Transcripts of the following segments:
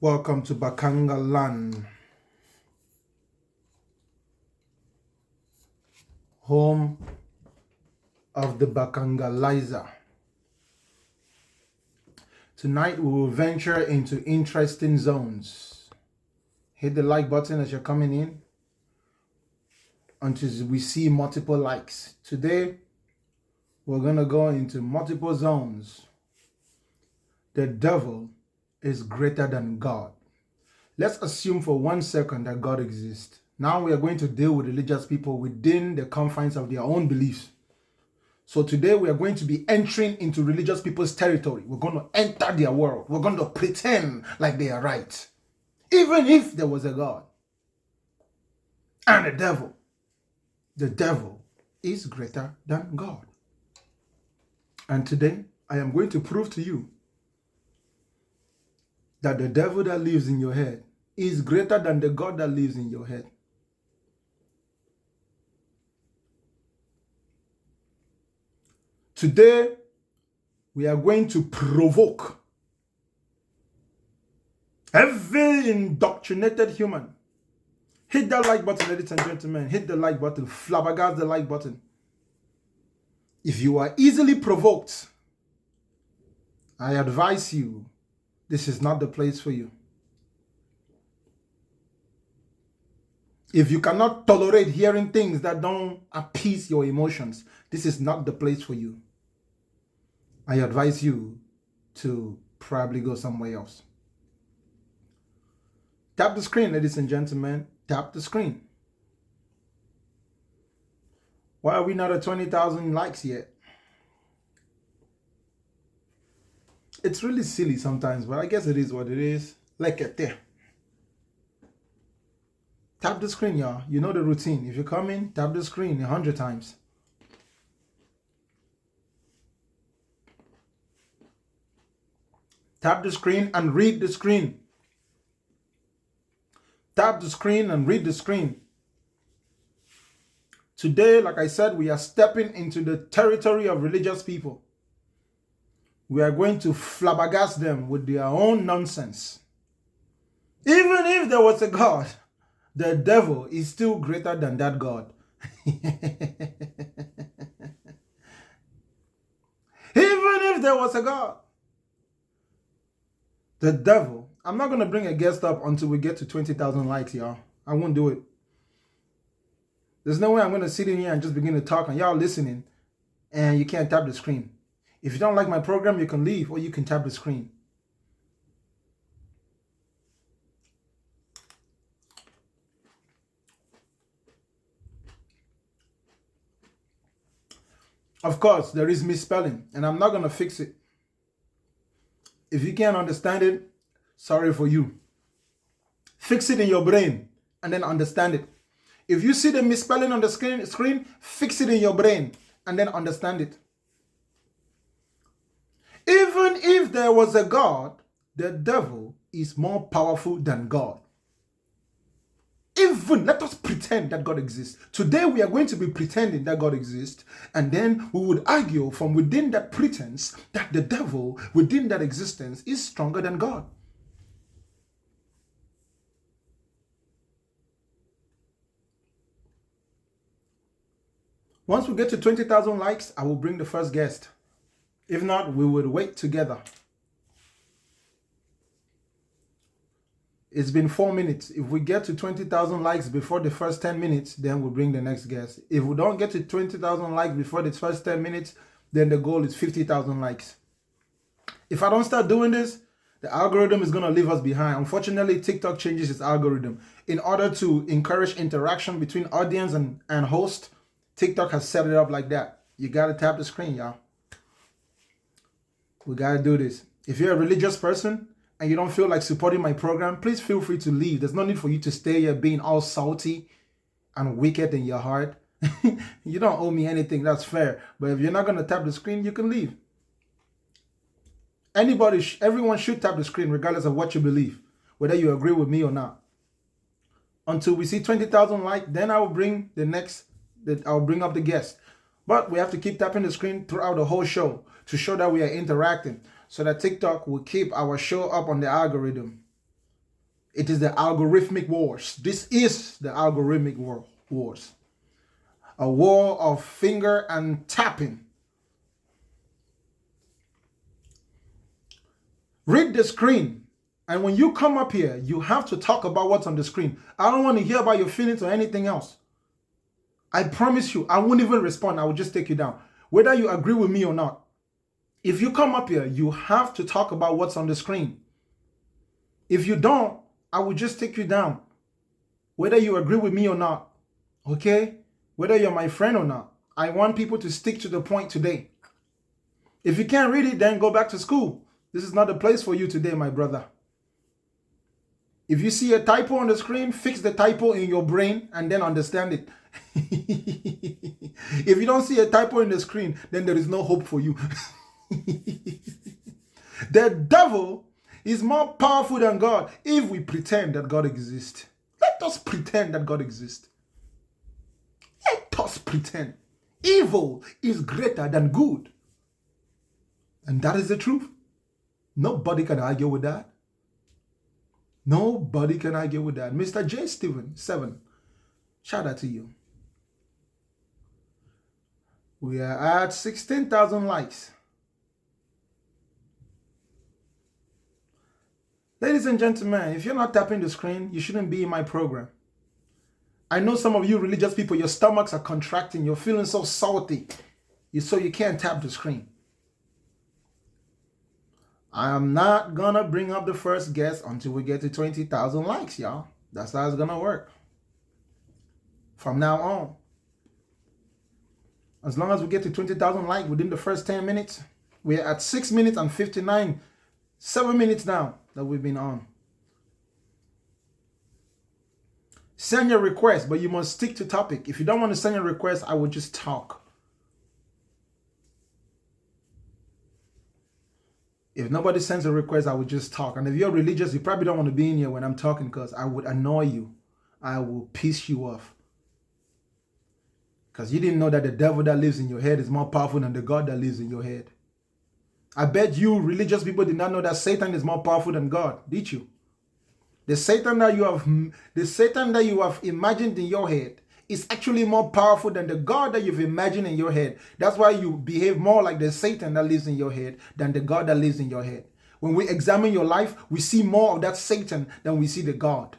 Welcome to Bakanga Land, home of the Bakangalizer. Tonight we will venture into interesting zones. Hit the like button as you're coming in until we see multiple likes. Today we're going to go into multiple zones. The devil is greater than God. Let's assume for 1 second that God exists. Now we are going to deal with religious people within the confines of their own beliefs. So today we are going to be entering into religious people's territory. We're going to enter their world. We're going to pretend like they are right. Even if there was a God and a devil, the devil is greater than God. And today I am going to prove to you that the devil that lives in your head is greater than the God that lives in your head. Today, we are going to provoke every indoctrinated human. Hit that like button, ladies and gentlemen. Hit the like button. Flabbergast the like button. If you are easily provoked, I advise you, this is not the place for you. If you cannot tolerate hearing things that don't appease your emotions, this is not the place for you. I advise you to probably go somewhere else. Tap the screen, ladies and gentlemen. Tap the screen. Why are we not at 20,000 likes yet? It's really silly sometimes, but I guess it is what it is. Like it there. Tap the screen, y'all. You know the routine. If you come in, tap the screen 100 times. Tap the screen and read the screen. Tap the screen and read the screen. Today, like I said, we are stepping into the territory of religious people. We are going to flabbergast them with their own nonsense. Even if there was a God, the devil is still greater than that God. Even if there was a God, the devil. I'm not going to bring a guest up until we get to 20,000 likes, y'all. I won't do it. There's no way I'm going to sit in here and just begin to talk and y'all listening and you can't tap the screen. If you don't like my program, you can leave or you can tap the screen. Of course, there is misspelling and I'm not going to fix it. If you can't understand it, sorry for you. Fix it in your brain and then understand it. If you see the misspelling on the screen, fix it in your brain and then understand it. Even if there was a God, the devil is more powerful than God. Even, let us pretend that God exists. Today we are going to be pretending that God exists, and then we would argue from within that pretense that the devil within that existence is stronger than God. Once we get to 20,000 likes, I will bring the first guest. If not, we will wait together. It's been 4 minutes. If we get to 20,000 likes before the first 10 minutes, then we'll bring the next guest. If we don't get to 20,000 likes before the first 10 minutes, then the goal is 50,000 likes. If I don't start doing this, the algorithm is going to leave us behind. Unfortunately, TikTok changes its algorithm. In order to encourage interaction between audience and host, TikTok has set it up like that. You got to tap the screen, y'all. We got to do this. If you're a religious person and you don't feel like supporting my program, please feel free to leave. There's no need for you to stay here being all salty and wicked in your heart. You don't owe me anything. That's fair. But if you're not going to tap the screen, you can leave. Everyone should tap the screen regardless of what you believe, whether you agree with me or not. Until we see 20,000 likes, then I will bring I'll bring up the guest. But we have to keep tapping the screen throughout the whole show to show that we are interacting, so that TikTok will keep our show up on the algorithm. It is the algorithmic wars. This is the algorithmic wars. A war of finger and tapping. Read the screen. And when you come up here, you have to talk about what's on the screen. I don't want to hear about your feelings or anything else. I promise you, I won't even respond. I will just take you down. Whether you agree with me or not. If you come up here, you have to talk about what's on the screen. If you don't, I will just take you down. Whether you agree with me or not. Okay? Whether you're my friend or not. I want people to stick to the point today. If you can't read it, then go back to school. This is not the place for you today, my brother. If you see a typo on the screen, fix the typo in your brain and then understand it. If you don't see a typo in the screen, then there is no hope for you. The devil is more powerful than God if we pretend that God exists. Let us pretend that God exists. Let us pretend. Evil is greater than good. And that is the truth. Nobody can argue with that. Nobody can argue with that. Mr. J. Steven, 7. Shout out to you. We are at 16,000 likes. Ladies and gentlemen, if you're not tapping the screen, you shouldn't be in my program. I know some of you religious people, your stomachs are contracting. You're feeling so salty. So you can't tap the screen. I am not going to bring up the first guest until we get to 20,000 likes, y'all. That's how it's going to work. From now on. As long as we get to 20,000 likes within the first 10 minutes, we're at 6 minutes and 59, 7 minutes now that we've been on. Send your request, but you must stick to topic. If you don't want to send your request, I will just talk. If nobody sends a request, I will just talk. And if you're religious, you probably don't want to be in here when I'm talking because I would annoy you. I will piss you off. Because you didn't know that the devil that lives in your head is more powerful than the God that lives in your head. I bet you religious people did not know that Satan is more powerful than God, did you? The Satan that you have imagined in your head is actually more powerful than the God that you've imagined in your head. That's why you behave more like the Satan that lives in your head than the God that lives in your head. When we examine your life, we see more of that Satan than we see the God.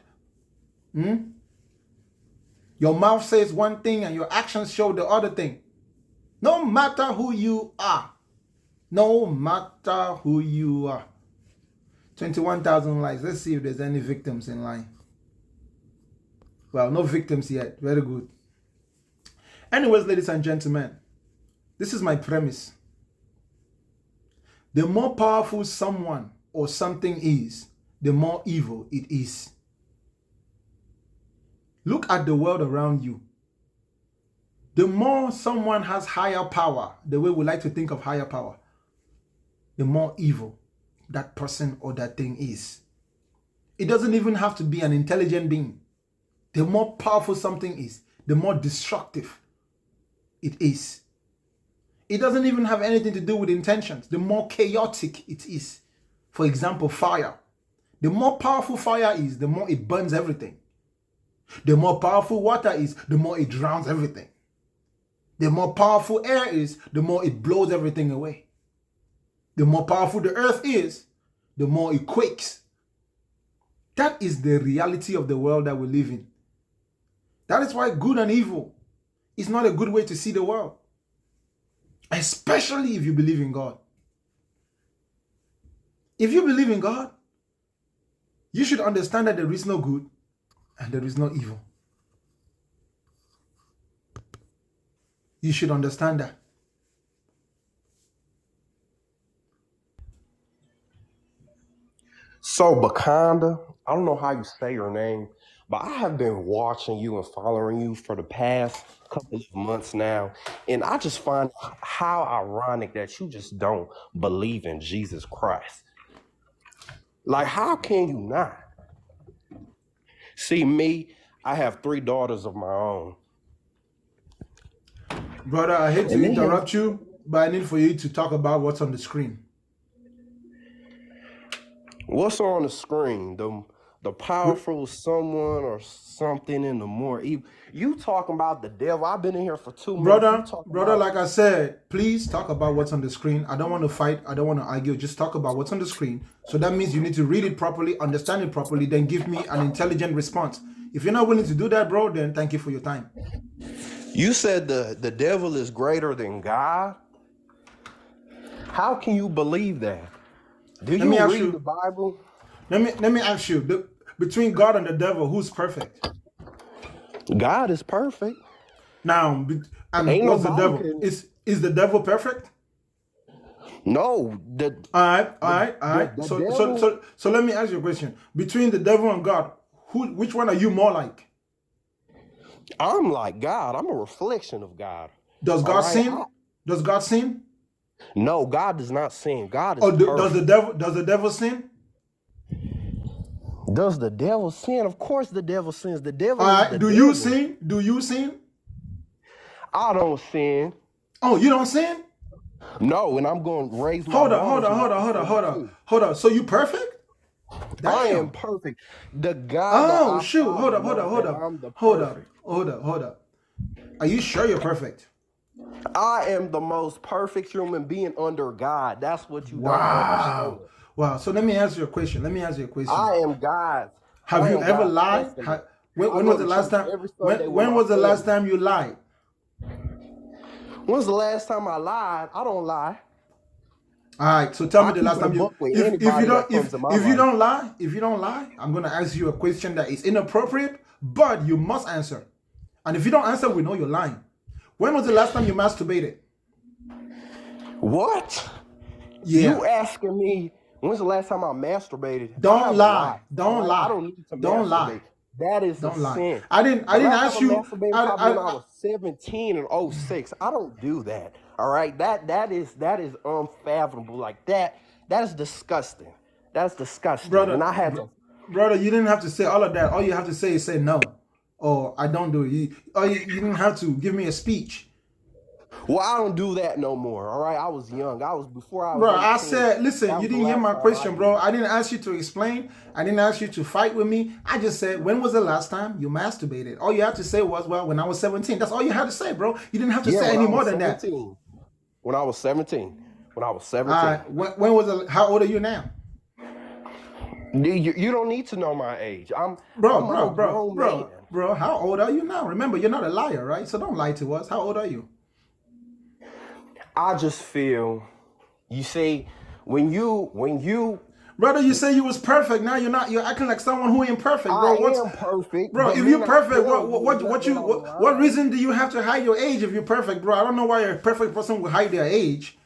Your mouth says one thing and your actions show the other thing. No matter who you are. No matter who you are. 21,000 likes. Let's see if there's any victims in line. Well, no victims yet. Very good. Anyways, ladies and gentlemen, this is my premise. The more powerful someone or something is, the more evil it is. Look at the world around you. The more someone has higher power, the way we like to think of higher power, the more evil that person or that thing is. It doesn't even have to be an intelligent being. The more powerful something is, the more destructive it is. It doesn't even have anything to do with intentions. The more chaotic it is. For example, fire. The more powerful fire is, the more it burns everything. The more powerful water is, the more it drowns everything. The more powerful air is, the more it blows everything away. The more powerful the earth is, the more it quakes. That is the reality of the world that we live in. That is why good and evil is not a good way to see the world. Especially if you believe in God. If you believe in God, you should understand that there is no good and there is no evil. You should understand that. So, Bakanda, I don't know how you say your name, but I have been watching you and following you for the past couple of months now. And I just find how ironic that you just don't believe in Jesus Christ. Like, how can you not? See, me, I have 3 daughters of my own. Brother, I hate to And they have, interrupt you, but I need for you to talk about what's on the screen. what's on the screen? the powerful someone or something in the more evil. You talking about the devil? I've been in here for 2 minutes. You talking Brother, about like I said, please talk about what's on the screen. I don't want to fight. I don't want to argue. Just talk about what's on the screen. So that means you need to read it properly, understand it properly, then give me an intelligent response. If you're not willing to do that, bro, then thank you for your time. you said the devil is greater than God. How can you believe that? Do Let me you ask read the you. Bible? Let me ask you. Between God and the devil, who's perfect? God is perfect. Now, and Ain't what's the nobody devil? can. Is the devil perfect? No, All right, all right. the devil. So let me ask you a question. Between the devil and God, which one are you more like? I'm like God. I'm a reflection of God. Does All God right. sin? Does God sin? No, God does not sin. God is Or does perfect. the devil sin? Does the devil sin? Of course the devil sins. The All devil is right. the Do you devil. sin? Do you sin? I don't sin. Oh, you don't sin? No, and I'm going to raise my Hold up, daughter to not sin too. hold up. So you perfect? I am Damn. perfect. The God that Oh I shoot. follow knows that I'm the perfect. Hold up. Are you sure you're perfect? I am the most perfect human being under God. That's what you don't understand. Wow. Wow. So let me ask you a question. I am God's. Have I you am ever God's lied? testament. I When go was to the last church time? every Sunday with When my was the last family. time you lied? When's the last time I lied? I don't lie. All right. So tell me I the keep last it a time you book with anybody that comes in my life. if you don't lie, I'm gonna ask you a question that is inappropriate, but you must answer. And if you don't answer, we know you're lying. When was the last time you masturbated? What? Yeah. You asking me when's the last time I masturbated? I Don't have a lot. lie. All Don't right. I lie. don't need to Don't lie. masturbate. That is a Don't lie. sin. I The didn't last time ask I you. masturbated probably when I was 17 and '06. I don't do that. All right. That is unfathomable. Like that is disgusting. That's disgusting. brother, And I had to. brother, you didn't have to say all of that. All you have to say is say no, or I don't do it. You didn't have to give me a speech, Well, I don't do that no more. All right. I was young. I was before I was bro. I 18. said, listen, That you was the didn't hear last my time I question, bro. did it. I didn't ask you to explain. I didn't ask you to fight with me. I just said, when was the last time you masturbated? All you had to say was, well, when I was 17. That's all you had to say, bro. You didn't have to Yeah, say when any I more was than that. 17. When I was 17. When I was All 17. right. When was the? How old are you now? You don't need to know my age. I'm a grown man. Bro. How old are you now? Remember, you're not a liar, right? So don't lie to us. How old are you? I just feel, you see, when you Brother, you say you was perfect. Now you're not. You're acting like someone who ain't perfect, I bro. am perfect, Bro? but If me you're not perfect, telling you is not that I'm what lying. reason do you have to hide your age if you're perfect, bro? I don't know why a perfect person would hide their age.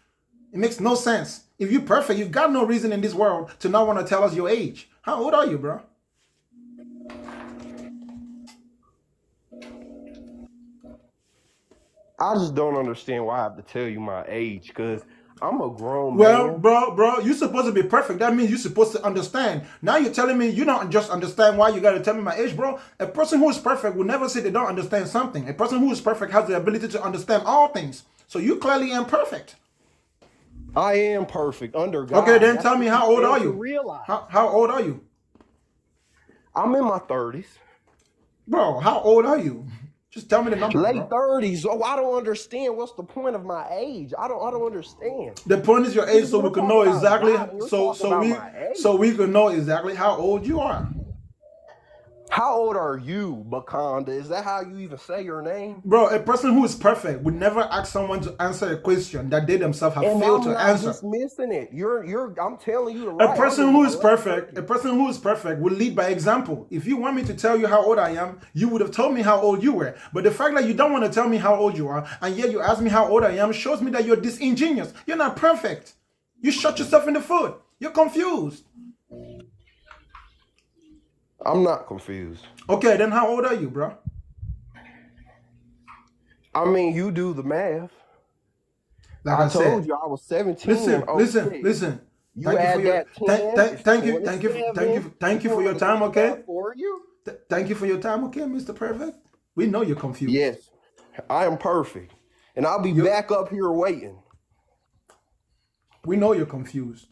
It makes no sense. If you're perfect, you've got no reason in this world to not want to tell us your age. How old are you, bro? I just don't understand why I have to tell you my age, because I'm a grown Well, man. bro, you're supposed to be perfect. That means you're supposed to understand. Now you're telling me you don't just understand why you got to tell me my age, bro. A person who is perfect will never say they don't understand something. A person who is perfect has the ability to understand all things. So you clearly ain't perfect. I am perfect under Okay, God. then That's tell me what you how old fail are to you? realize. How old are you? I'm in my 30s. Bro, how old are you? Just tell me the number, Late bro. 30s. Oh, I don't understand. What's the point of my age? I don't understand. The point is your age so we We're can talking know about exactly God and you're talking about my so age. we can know exactly how old you are. How old are you, Bakanda? Is that how you even say your name? Bro, a person who is perfect would never ask someone to answer a question that they themselves have And failed I'm to not answer. dismissing it. I'm telling you the right. I'm in my late A 30s. person who is perfect will lead by example. If you want me to tell you how old I am, you would have told me how old you were. But the fact that you don't want to tell me how old you are, and yet you ask me how old I am, shows me that you're disingenuous. You're not perfect. You shot yourself in the foot. You're confused. I'm not confused. Okay, then how old are you, bro? I mean, you do the math. Like I I told said, you I was 17 and '06. listen. You add that 10, it's 27. Thank you You for want your me to do time, the math okay? for you? Thank you for your time, okay, Mr. Perfect? We know you're confused. Yes, I am perfect. And I'll be You, back up here waiting. we know you're confused.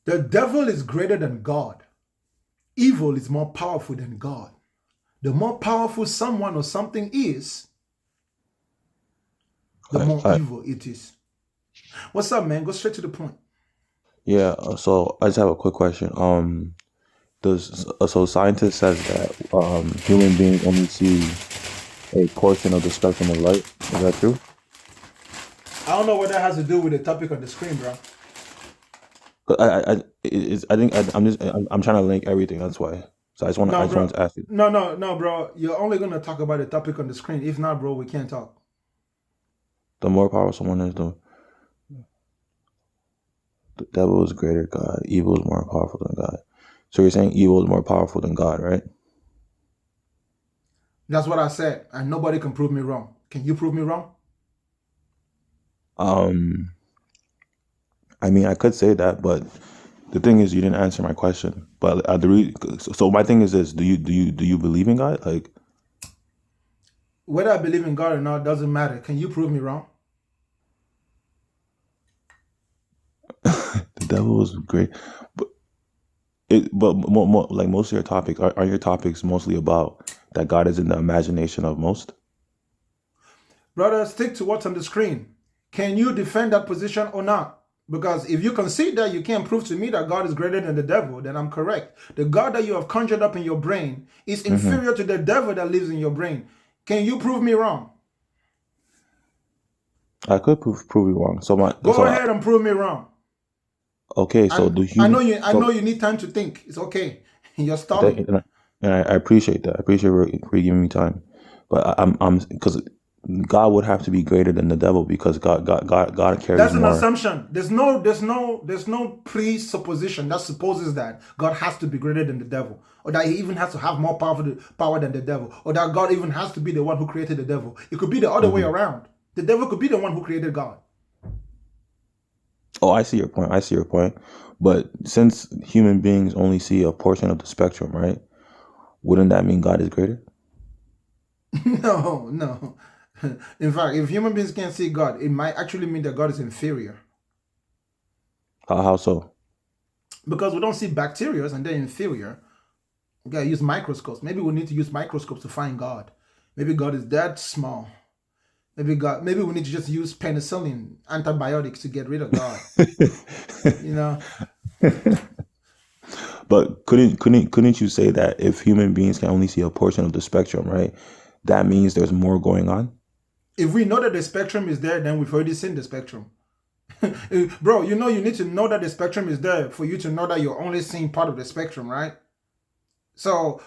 The devil is greater than God. Evil is more powerful than God. The more powerful someone or something is, the more I evil it is. What's up, man? Go straight to the point. yeah. So I just have a quick question. Does so scientist says that human beings only see a portion of the spectrum of light. Is that true? I don't know what that has to do with the topic on the screen, bro. 'Cause I think I'm trying to link everything. That's why. So I No, just wanted bro. to ask you. No, bro. You're only gonna talk about the topic on the screen. If not, bro, we can't talk. The more powerful someone is, the devil is greater than God. Evil is more powerful than God. So you're saying evil is more powerful than God, right? That's what I said, and nobody can prove me wrong. Can you prove me wrong? Um, I mean, I could say that, but the thing is, you didn't answer my question. But so my thing is this: do you believe in God? Like Whether I believe in God or not doesn't matter. Can you prove me wrong? the devil is great, but like most of your topics are your topics mostly about that God is in the imagination of most. Brother, stick to what's on the screen. Can you defend that position or not? Because if you concede that you can't prove to me that God is greater than the devil, then I'm correct. The God that you have conjured up in your brain is hmm inferior to the devil that lives in your brain. Can you prove me wrong? I could prove you wrong. Go ahead and prove me wrong. Okay. So And do I human know you. I know so you need time to think. It's okay. You're that, stalling. and I appreciate that. I appreciate for you giving me time, but I'm because God would have to be greater than the devil because God carries That's an more. assumption. There's no presupposition that supposes that God has to be greater than the devil, or that he even has to have more power than the devil, or that God even has to be the one who created the devil. It could be the other way hmm around. The devil could be the one who created God. Oh, I see your point. I see your point. But since human beings only see a portion of the spectrum, right? Wouldn't that mean God is greater? No, no. In fact, if human beings can't see God, it might actually mean that God is inferior How so? because we don't see bacteria and they're inferior. We gotta use microscopes. Maybe we need to use microscopes to find God. Maybe God is that small. Maybe we need to just use penicillin, antibiotics to get rid of God. You know, But couldn't you say that if human beings can only see a portion of the spectrum, right? That means there's more going on. if we know that the spectrum is there, then we've already seen the spectrum. Bro, you need to know that the spectrum is there for you to know that you're only seeing part of the spectrum, right? So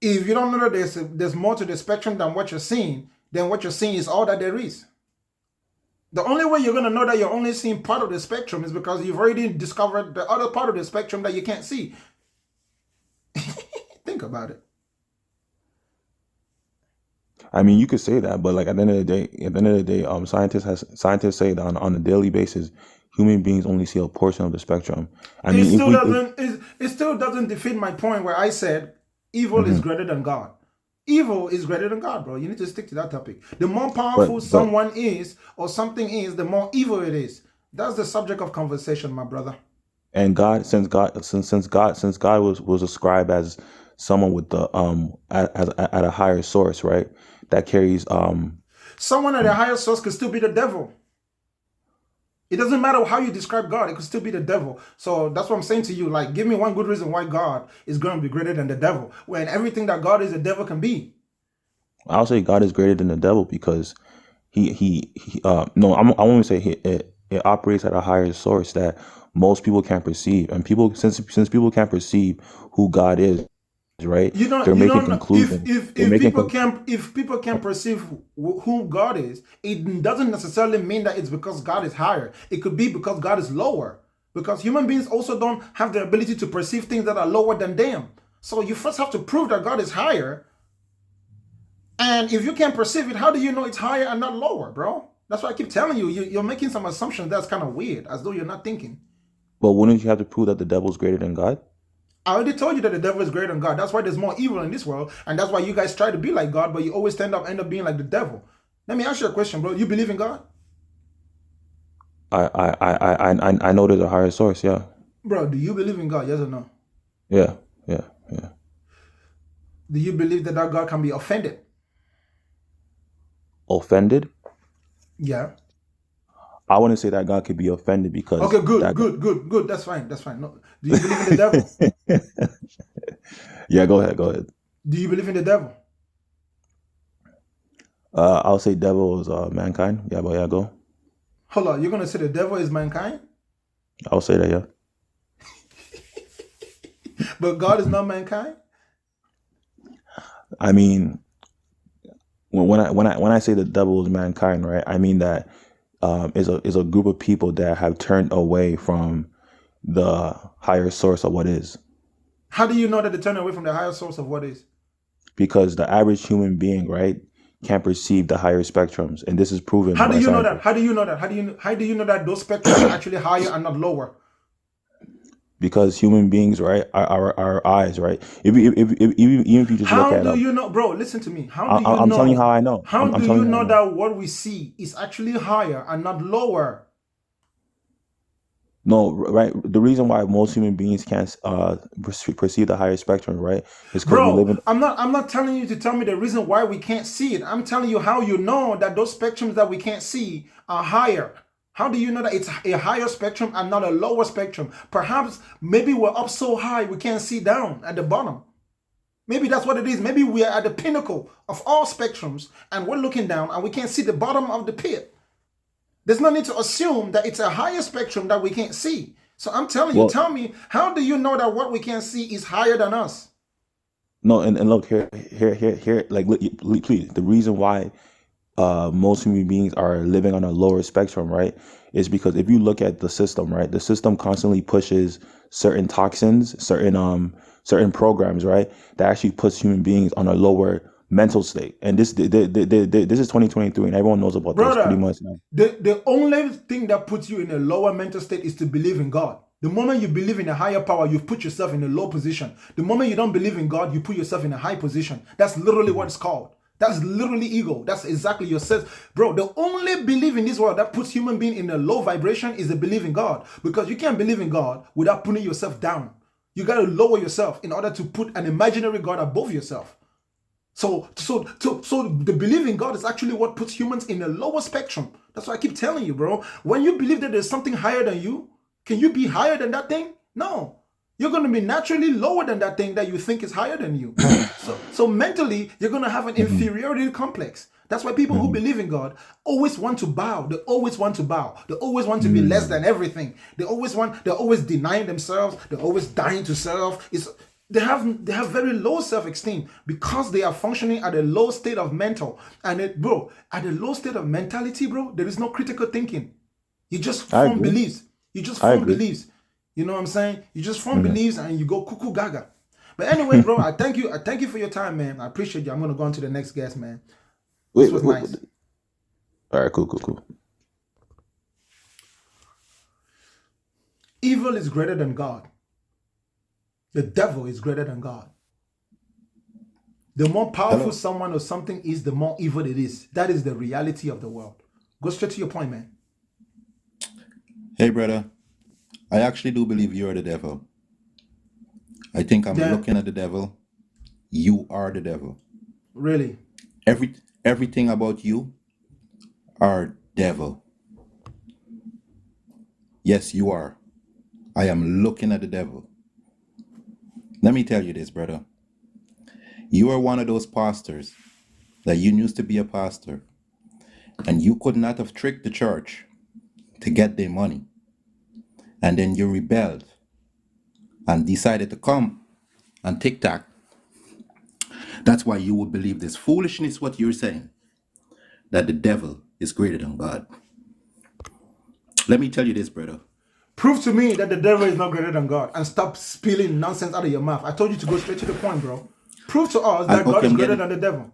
if you don't know that there's more to the spectrum than what you're seeing, then what you're seeing is all that there is. The only way you're going to know that you're only seeing part of the spectrum is because you've already discovered the other part of the spectrum that you can't see. Think about it. I mean, you could say that, but like at the end of the day, scientists say that on a daily basis, human beings only see a portion of the spectrum. I It mean, still doesn't it still doesn't defeat my point where I said evil is mhm. greater than God. Evil is greater than God, bro. You need to stick to that topic. The more but powerful but someone is or something is, the more evil it is. That's the subject of conversation, my brother. and since God was ascribed as someone with the at a higher source, right? That carries Someone at a higher source could still be the devil. It doesn't matter how you describe God, it could still be the devil. So that's what I'm saying to you. Like, give me one good reason why God is going to be greater than the devil, when everything that God is, the devil can be. I'll say God is greater than the devil because he no I won't say it operates at a higher source that most people can't perceive, and people since people can't perceive who God is, right? They're You making don't know conclusions. They're making con- if people can perceive who God is, it doesn't necessarily mean that it's because God is higher. It could be because God is lower. Because human beings also don't have the ability to perceive things that are lower than them. So you first have to prove that God is higher. And if you can't perceive it, how do you know it's higher and not lower, bro? That's why I keep telling you, you're making some assumptions that's kind of weird, as though you're not thinking. but wouldn't you have to prove that the devil's greater than God? I already told you that the devil is greater than God. That's why there's more evil in this world, and that's why you guys try to be like God, but you always end up being like the devil. Let me ask you a question, bro. You believe in God? I know there's a higher source, yeah. Bro, do you believe in God? Yes or no? Yeah, yeah, yeah. Do you believe that God can be offended? Offended? Yeah. I wouldn't say that God could be offended because Okay, good, that. good, good, good. That's fine. That's fine. No. Do you believe in the devil? Yeah, go ahead, go ahead. Do you believe in the devil? I'll say devil is mankind. Yeah, but yeah, go. Hold on. You're gonna say the devil is mankind, I'll say that. Yeah. but God is not mankind? I mean, when I say the devil is mankind, right? I mean that is a group of people that have turned away from the higher source of what is, How do you know that they turn away from the higher source of what is? because the average human being, right, can't perceive the higher spectrums, and this is proven How do by you know that? scientists. How do you know that? How do you know that those spectrums are actually higher and not lower? Because human beings, right, our eyes, right. Even if you just look How at do you know, bro? Listen to me. How do you I'm telling you how know? I know. How I'm do telling you you how I know know. that what we see is actually higher and not lower? No, right. The reason why most human beings can't perceive the higher spectrum, right, is because we live Bro, in. I'm not telling you to tell me the reason why we can't see it. I'm telling you how you know that those spectrums that we can't see are higher. How do you know that it's a higher spectrum and not a lower spectrum? Perhaps maybe we're up so high we can't see down at the bottom. Maybe that's what it is. Maybe we are at the pinnacle of all spectrums and we're looking down and we can't see the bottom of the pit. There's no need to assume that it's a higher spectrum that we can't see. So I'm telling you, Well, tell me, how do you know that what we can't see is higher than us? no, and look here. Like, please, the reason why most human beings are living on a lower spectrum, right, is because if you look at the system, right, the system constantly pushes certain toxins, certain programs, right, that actually puts human beings on a lower mental state. And this is 2023, and everyone knows about this pretty Brother, much now. the only thing that puts you in a lower mental state is to believe in God. The moment you believe in a higher power, you've put yourself in a low position. The moment you don't believe in God, you put yourself in a high position. That's literally what it's called. That's literally ego. That's exactly yourself. Bro, the only belief in this world that puts human being in a low vibration is the belief in God. Because you can't believe in God without putting yourself down. You got to lower yourself in order to put an imaginary God above yourself. So the belief in God is actually what puts humans in a lower spectrum. That's why I keep telling you, bro. When you believe that there's something higher than you, can you be higher than that thing? No. You're going to be naturally lower than that thing that you think is higher than you. So mentally, you're going to have an Mhm, inferiority complex. That's why people who mhm, believe in God always want to bow. They always want to bow. They always want to be less mm. than everything. They're always denying themselves. They're always dying to self. They have very low self-esteem because they are functioning at a low state of mental. And bro, at a low state of mentality, bro, there is no critical thinking. You just I form agree. beliefs. You just I form agree. beliefs. You know what I'm saying? You just form Mhm. beliefs and you go cuckoo gaga. But anyways, bro, I thank you. I thank you for your time, man. I appreciate you. I'm gonna go on to the next guest, man. This was Wait. nice. All right, cool. Evil is greater than God. The devil is greater than God. The more powerful Hello. someone or something is, the more evil it is. That is the reality of the world. Go straight to your point, man. Hey, brother. I actually do believe you're the devil. I think I'm Then, looking at the devil. You are the devil. really, Everything about you are devil. Yes, you are. I am looking at the devil. Let me tell you this, brother. You are one of those pastors that you used to be a pastor, and you could not have tricked the church to get their money. And then you rebelled and decided to come on TikTok. That's why you would believe this foolishness, what you're saying, that the devil is greater than God. Let me tell you this, brother. prove to me that the devil is not greater than God and stop spilling nonsense out of your mouth. I told you to go straight to the point, bro. Prove to us that God Okay, is greater than the devil.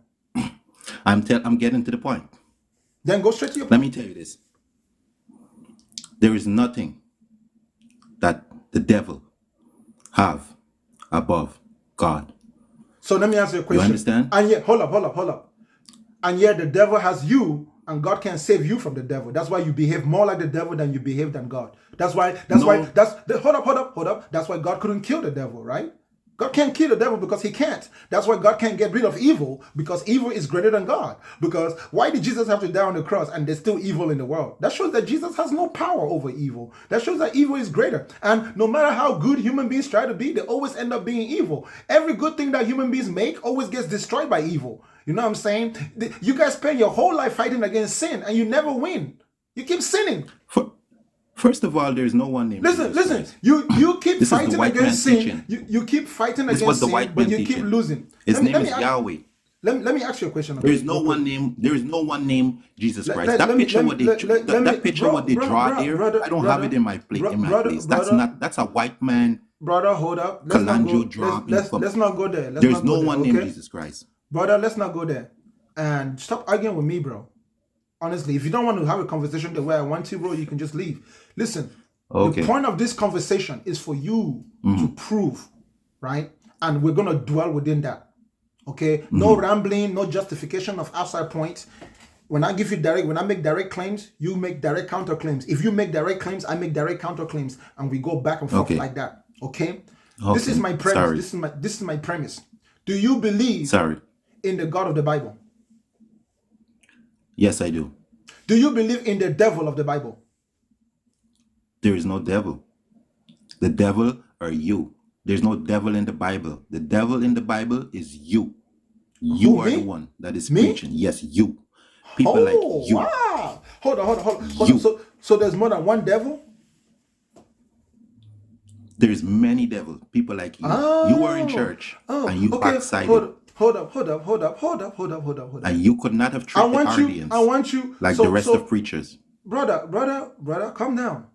I'm getting to the point. Then go straight to your Let point. me tell you this. There is nothing that the devil have above God. So let me ask you a You question. understand? And yet, hold up. And yet the devil has you and God can save you from the devil. That's why you behave more like the devil than you behave than God. That's why No, hold up. That's why God couldn't kill the devil, right? God can't kill the devil because he can't. That's why God can't get rid of evil, because evil is greater than God. Because why did Jesus have to die on the cross and there's still evil in the world? That shows that Jesus has no power over evil. That shows that evil is greater. And no matter how good human beings try to be, they always end up being evil. Every good thing that human beings make always gets destroyed by evil. You know what I'm saying? You guys spend your whole life fighting against sin and you never win. You keep sinning. first of all, there's no one named Listen, Jesus listen. Christ. You keep This is the fighting white man against sin. teaching. You keep fighting This is what against the sin, white but man you keep teaching. losing. His Let me name let is me ask, Yahweh. let me ask you a question, There okay, is no real quick. one name. There is no one named Jesus Let, Christ. let, That let me picture let me what they let, let, let me that picture what they draw there. brother I don't have it in my plate in my place. brother That's a white man brother, hold up. Kalanjo drawing from. Let's not go there. Let's There's not go no there, one named okay? Jesus Christ. Brother, let's not go there. And stop arguing with me, bro. Honestly, if you don't want to have a conversation the way I want to, bro, you can just leave. Listen, the Okay. point of this conversation is for you to prove, right? And we're gonna dwell within that. Okay? No rambling, no justification of outside points. When I make direct claims, you make direct counterclaims. If you make direct claims, I make direct counterclaims, and we go back and forth Okay. like that. Okay? This is Okay. my premise. Sorry. This is my premise. Do you believe Sorry. in the God of the Bible? Yes, I do. Do you believe in the devil of the Bible? There is no devil. The devil are you. There's no devil in the Bible. The devil in the Bible is you. You Who, are the me? one that is Me? preaching. Yes, you. People like Oh, you. wow. Hold on. You. So there's more than one devil? There's many devils. People like you. You were in church and you Okay. backsided. Hold up. And you could not have I tricked the want you. audience like the rest of preachers. Brother, calm down.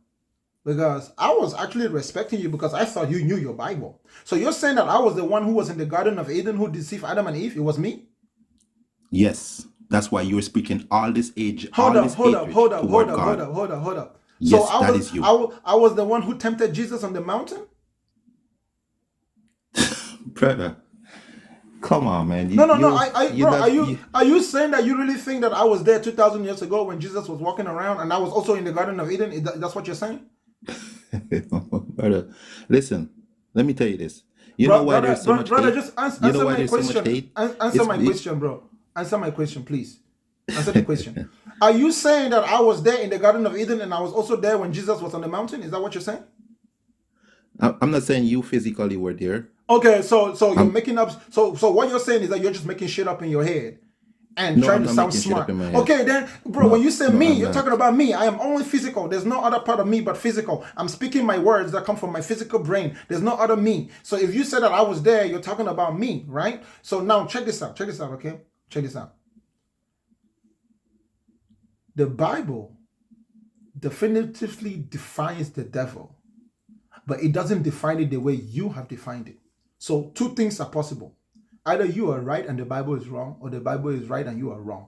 Because I was actually respecting you because I thought you knew your Bible. So you're saying that I was the one who was in the Garden of Eden who deceived Adam and Eve? It was me? Yes. That's why you're speaking all this age, Hold all up, this hold up, hatred hold up, toward hold up, God. hold up, hold up, hold up. Yes, So that is you. I was the one who tempted Jesus on the mountain? Brother, come on, man. No. You're Bro, not, are you saying that you really think that I was there 2,000 years ago when Jesus was walking around and I was also in the Garden of Eden? That's what you're saying? brother, listen, let me tell you this. You know why there's so much Brother, hate? just You know answer why my there's so much question. hate? Answer It's my it, question, bro. Answer my question, please. Answer the question. Are you saying that I was there in the Garden of Eden and I was also there when Jesus was on the mountain? Is that what you're saying? I'm not saying you physically were there. Okay, so you're I'm making up. So what you're saying is that you're just making shit up in your head and no, trying I'm to not sound making shit up smart. in my head. Okay, then, bro, when No, you say no, me, I'm you're talking not. about me. I am only physical. There's no other part of me but physical. I'm speaking my words that come from my physical brain. There's no other me. So if you said that I was there, you're talking about me, right? So now check this out. Check this out, okay? Check this out. The Bible definitively defines the devil, but it doesn't define it the way you have defined it. So two things are possible. Either you are right and the Bible is wrong, or the Bible is right and you are wrong.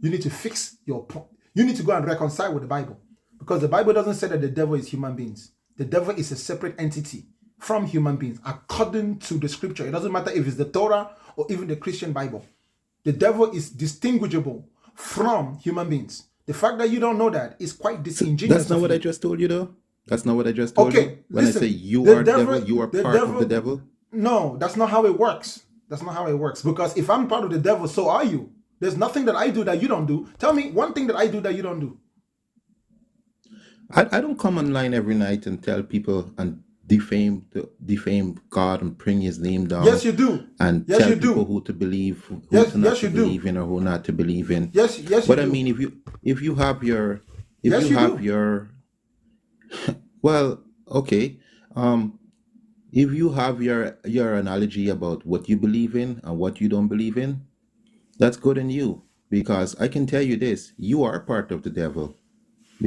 You need to fix your point. You need to go and reconcile with the Bible, because the Bible doesn't say that the devil is human beings. The devil is a separate entity from human beings according to the scripture. It doesn't matter if it's the Torah or even the Christian Bible. The devil is distinguishable from human beings. The fact that you don't know that is quite disingenuous That's not of what I you. just told you, though. That's not what I just told you. Okay, When I say listen. you The are the devil, devil, you are the part of the devil. devil. No, that's not how it works. That's not how it works. Because if I'm part of the devil, so are you. There's nothing that I do that you don't do. Tell me one thing that I do that you don't do. I don't come online every night and tell people and defame God and bring His name down Yes, you do. and Yes, tell you people do. who to believe, who Yes, to not yes, to you do. believe in, or who not to believe in. Yes, yes, you But I do. mean, if you have your Yes, you do. well, okay, if you have your analogy about what you believe in and what you don't believe in, that's good in you, because I can tell you this: you are part of the devil,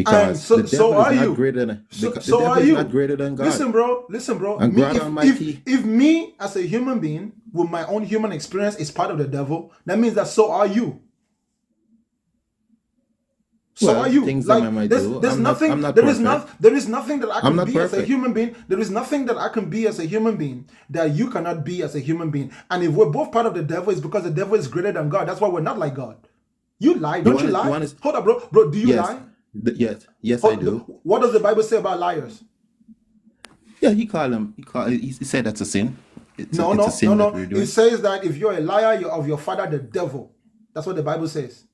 And because the so devil is are not you. greater than the So devil are is not you. greater than God. Listen, bro. And Me, God Almighty, if me as a human being with my own human experience is part of the devil, that means that so are you. So are well, you. things that I Like might there's do, there's I'm nothing not there is perfect. nothing that I I'm can not be as a perfect. human being. There is nothing that I can be as a human being that you cannot be as a human being. And if we're both part of the devil, it's because the devil is greater than God. That's why we're not like God. You lie, You don't want you to? You lie? want to? Hold up, bro. Bro, do you Yes, lie? yes, I do. What does the Bible say about liars? Yeah, he called him. He said that's a sin. It's No, a no, no, sin that no. we're It doing. says that if you're a liar, you're of your father, the devil. That's what the Bible says.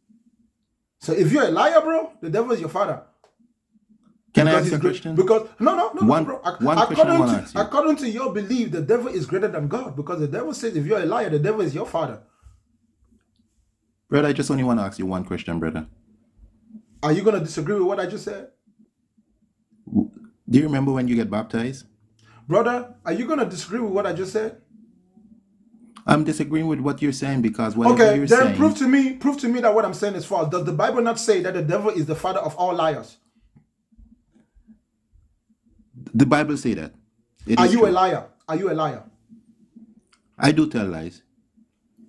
So if you're a liar, bro, the devil is your father. Can I Because ask he's you a great. question? Because no, One bro. one question I want to ask you. According to your belief, the devil is greater than God. Because the devil says if you're a liar, the devil is your father. Brother, I just only want to ask you one question, brother. Are you gonna disagree with what I just said? Do you remember when you get baptized? Brother, are you gonna disagree with what I just said? I'm disagreeing with what you're saying because whatever Okay, you're then prove saying, to me that what I'm saying is false. Does the Bible not say that the devil is the father of all liars? the Bible say that. It Are is you a true. liar? Are you a liar? I do tell lies.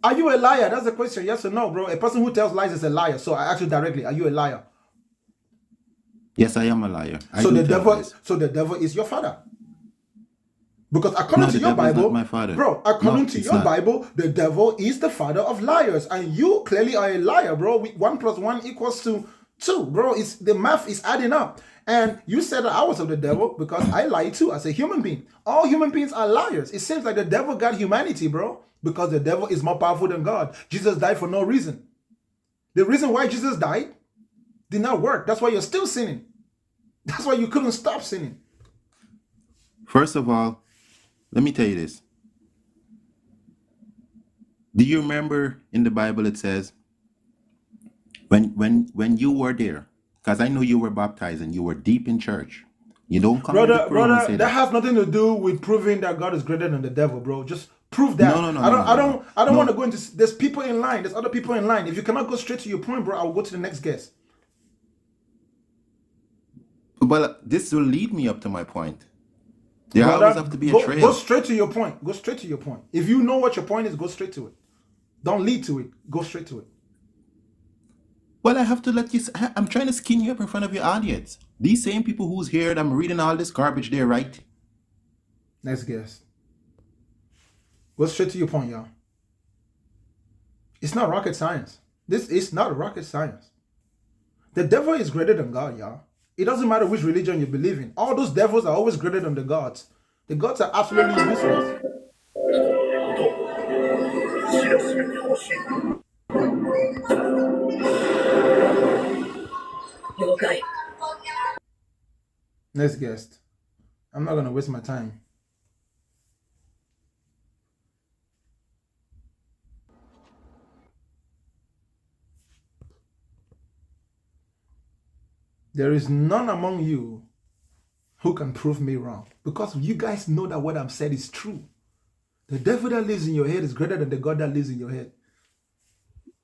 Are you a liar? That's the question. Yes or no, bro? A person who tells lies is a liar. So I ask you directly, are you a liar? Yes, I am a liar. I So do the tell devil, lies. so the devil is your father. Because No, according to the your devil is not Bible, my father. bro, according No, to it's your not. Bible, the devil is the father of liars. And you clearly are a liar, bro. 1 + 1 = 2, bro. It's the math is adding up. And you said that I was of the devil because I lie too as a human being. All human beings are liars. It seems like the devil got humanity, bro, because the devil is more powerful than God. Jesus died for no reason. The reason why Jesus died did not work. That's why you're still sinning. That's why you couldn't stop sinning. First of all, let me tell you this. Do you remember in the Bible it says when you were there, because I know you were baptized and you were deep in church. You don't come here to Quran and Brother, say that that. has nothing to do with proving that God is greater than the devil, bro. Just prove No, that. no, no, no, no, no, I don't want to no. go into. There's people in line. There's other people in line. If you cannot go straight to your point, bro, I will go to the next guest. But this will lead me up to my point. There always Brother, have to be a go trail. straight to your point. Go straight to your point. If you know what your point is, go straight to it. Don't lead to it. Go straight to it. Well, I have to let you. I'm trying to skin you up in front of your audience. These same people who's here, I'm reading all this garbage there, right? Next guest. Go straight to your point, y'all. It's not rocket science. This is not rocket science. The devil is greater than God, y'all. It doesn't matter which religion you believe in. All those devils are always greater than the gods. The gods are absolutely useless. 知らせてほしい。了解。 Next guest. I'm not going to waste my time. There is none among you who can prove me wrong, because you guys know that what I'm saying is true. The devil that lives in your head is greater than the God that lives in your head.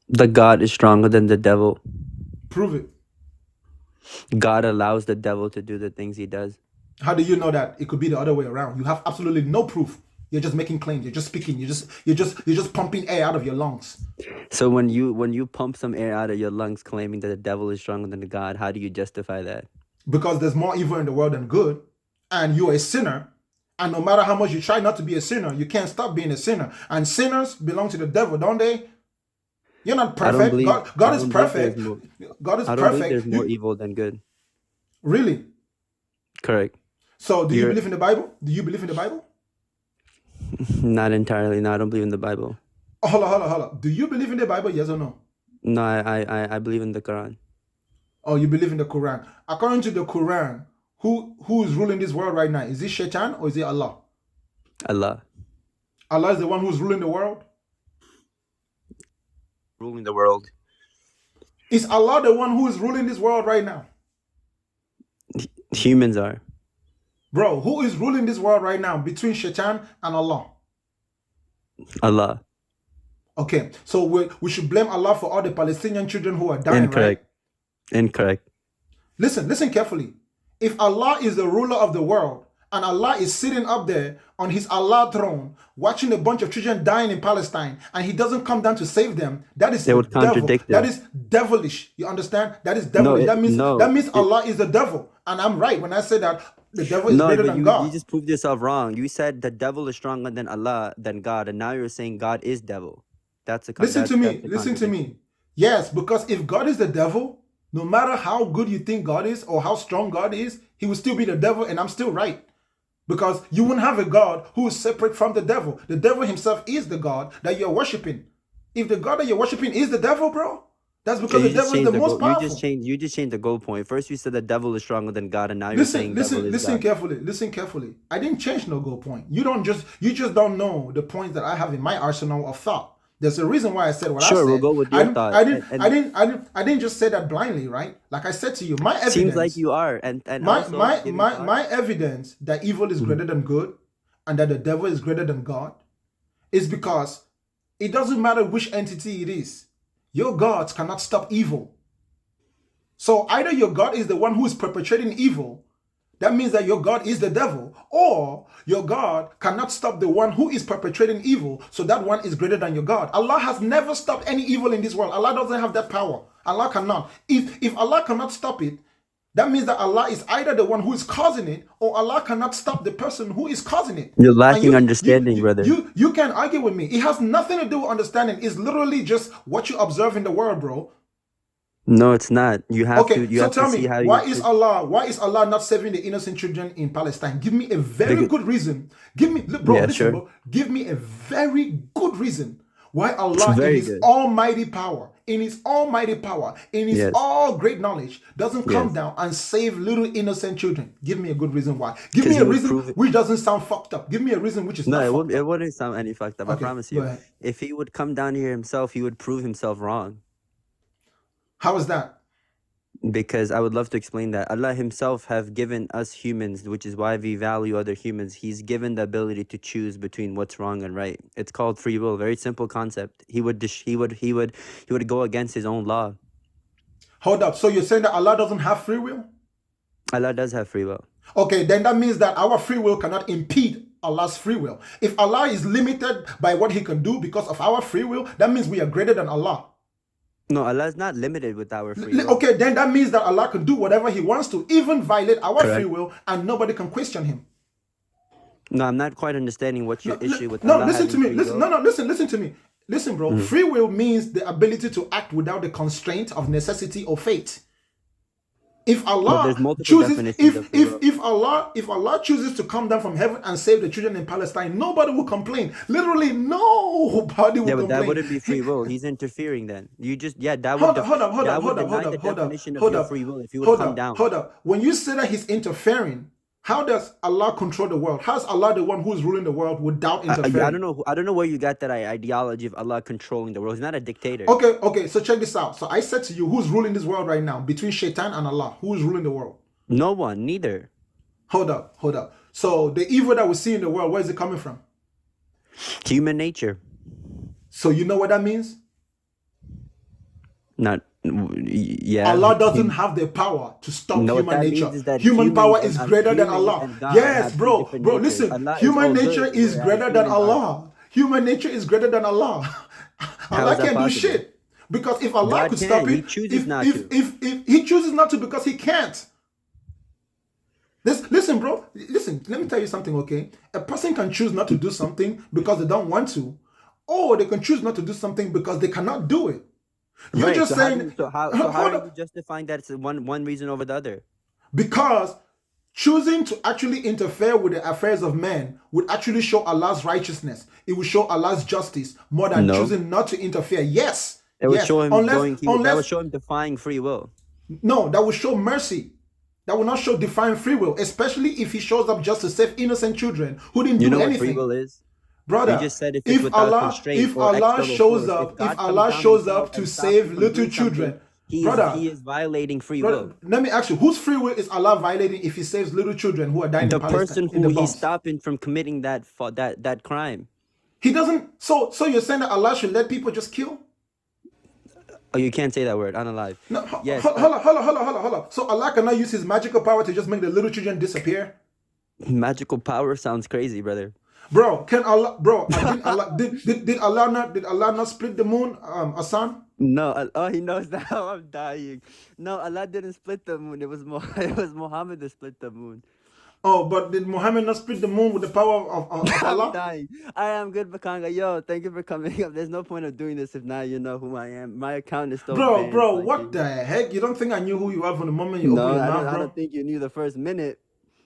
The God is stronger than the devil. Prove it. God allows the devil to do the things he does. How do you know that? It could be the other way around. You have absolutely no proof. You're just making claims. You're just speaking. You're just pumping air out of your lungs. So when you pump some air out of your lungs claiming that the devil is stronger than the God, how do you justify that? Because there's more evil in the world than good, and you're a sinner. And no matter how much you try not to be a sinner, you can't stop being a sinner. And sinners belong to the devil, don't they? You're not I don't perfect. believe God I is don't believe perfect. there's more God is I don't believe perfect. there's more evil than good. Really? Correct. So do you You're believe in the Bible? Do you believe in the Bible? not entirely. No, I don't believe in the Bible. Oh, hold on. Do you believe in the Bible? Yes or no? No, I believe in the Quran. Oh, you believe in the Quran. According to the Quran, who is ruling this world right now? Is it Shaitan or is it Allah? Allah. Allah is the one who's ruling the world. Ruling the world. Is Allah the one who is ruling this world right now? Humans are. Bro, who is ruling this world right now between Shaitan and Allah? Allah. Okay, so we should blame Allah for all the Palestinian children who are dying, Incorrect. right? Incorrect. Listen carefully. If Allah is the ruler of the world and Allah is sitting up there on his Allah throne watching a bunch of children dying in Palestine and he doesn't come down to save them, that is They would devil. contradict That him. is devilish. You understand? That is devilish. That means Allah is the devil. And I'm right when I say that the devil is No, greater but than you God. just proved yourself wrong. You said the devil is stronger than Allah, than God, and now you're saying God is devil. That's a Listen to me. contradiction. Yes, because if God is the devil, no matter how good you think God is or how strong God is, he will still be the devil, and I'm still right. Because you wouldn't have a God who is separate from the devil. The devil himself is the God that you're worshiping. If the God that you're worshiping is the devil, bro, that's So because you the just devil is the changed the most goal. powerful. You just changed the goal point. First you said the devil is stronger than God, and now you're Listen, saying devil listen, is listen God. carefully. Listen carefully. I didn't change no goal point. You just don't know the points that I have in my arsenal of thought. There's a reason why I said what I Sure, we'll said. go with your thought. I didn't just say that blindly, right? Like I said to you, my Seems like evidence, you are, and also giving thought. my evidence that evil is Mhm. greater than good and that the devil is greater than God is because it doesn't matter which entity it is. Your gods cannot stop evil. So either your God is the one who is perpetrating evil, that means that your God is the devil, or your God cannot stop the one who is perpetrating evil, so that one is greater than your God. Allah has never stopped any evil in this world. Allah doesn't have that power. Allah cannot. If Allah cannot stop it, that means that Allah is either the one who is causing it, or Allah cannot stop the person who is causing it. You're And lacking understanding, brother. you can argue with me. It has nothing to do with understanding. It's literally just what you observe in the world, bro. No, it's not. You have Okay, so to tell see me, how you. why is Allah not saving the innocent children in Palestine? Give me a very Because, good reason. Give me, bro, yeah, listen, sure. bro. Give me a very good reason why It's Allah, very good. in His almighty power, in His Yes, all great knowledge, doesn't come yes. down and save little innocent children. Give me a good reason why. Give Because me he a would reason prove it. which doesn't sound fucked up. Give me a reason which is No, not it fucked wouldn't. It up. wouldn't sound any fucked up. I Okay, promise go you. ahead. If he would come down here himself, he would prove himself wrong. How is that? Because I would love to explain that Allah Himself have given us humans, which is why we value other humans. He's given the ability to choose between what's wrong and right. It's called free will. Very simple concept. He would go against His own law. Hold up. So you're saying that Allah doesn't have free will? Allah does have free will. Okay, then that means that our free will cannot impede Allah's free will. If Allah is limited by what He can do because of our free will, that means we are greater than Allah. No, Allah is not limited with our free will. Okay, then that means that Allah can do whatever He wants to, even violate our free Correct. will, and nobody can question Him. No, I'm not quite understanding what your issue with No, Allah listen to having me. free Listen, will. no, listen to me. Listen, bro. Mhm. Free will means the ability to act without the constraint of necessity or fate. If But Allah there's multiple chooses, definitions of free will. if Allah chooses to come down from heaven and save the children in Palestine, nobody will complain. Literally, nobody will Yeah, but that complain. wouldn't be free will. He's interfering then. You just that Hold would up, hold up, hold that up, would hold up, hold deny the up, hold up, definition of hold your up, free will if you would hold come up, down. hold up. When you say that He's interfering, how does Allah control the world? How's Allah the one who's ruling the world without I interfering? don't know. I don't know where you got that ideology of Allah controlling the world. He's not a dictator. Okay, so check this out. So I said to you, who's ruling this world right now? Between Shaitan and Allah, who is ruling the world? No one, neither. Hold up. So the evil that we see in the world, where is it coming from? Human nature. So you know what that means? Not. Yeah. Allah doesn't have the power to stop No, what human that nature. means is that Human power humans is greater than humans Allah. and God Yes, have two bro. different Bro, natures. listen. Allah is Human all nature good, is whereas greater than humans are. Allah. Human nature is greater than Allah. How Allah is that can't do possible? shit. Because if Allah God could can. stop He it, chooses not to. if He chooses not to because He can't. Listen, bro. Listen, let me tell you something, okay? A person can choose not to do something because they don't want to, or they can choose not to do something because they cannot do it. You're Right. just So how do saying, you, so how hold are you up, justifying that it's one reason over the other? because choosing to actually interfere with the affairs of men would actually show Allah's righteousness. It would show Allah's justice more than No. choosing not to interfere. Yes, It would yes. show him that would Unless, show him defying free will. no, that would show mercy. That will not show divine free will, especially if He shows up just to save innocent children who didn't You do know what anything. free will is? You Brother, just said if it's without constraint if or Allah external shows force. up, If God if comes Allah down shows himself up to and stops you save from little doing something, children, he brother, is violating free brother, will. let me ask you, whose free will is Allah violating if He saves little children who are dying The in Palestine person in who the he's bombs? stopping from committing that crime. He doesn't. So you're saying that Allah should let people just kill? Oh, you can't say that word. Unalive. No, Yes. hold on. So Allah cannot use His magical power to just make the little children disappear? Magical power sounds crazy, brother. Bro, can Allah? Bro, did Allah not split the moon, Hassan? No. Oh, he knows now. I'm dying. No, Allah didn't split the moon. It was Muhammad that split the moon. Oh, but did Muhammad not split the moon with the power of I'm Allah? dying. I am good, Bakanga. Yo, thank you for coming up. There's no point of doing this if now you know who I am. My account is still banned. Bro, Like what the heck? You don't think I knew who you are from the moment you opened no, your I don't. mouth, I don't bro? think you knew the first minute.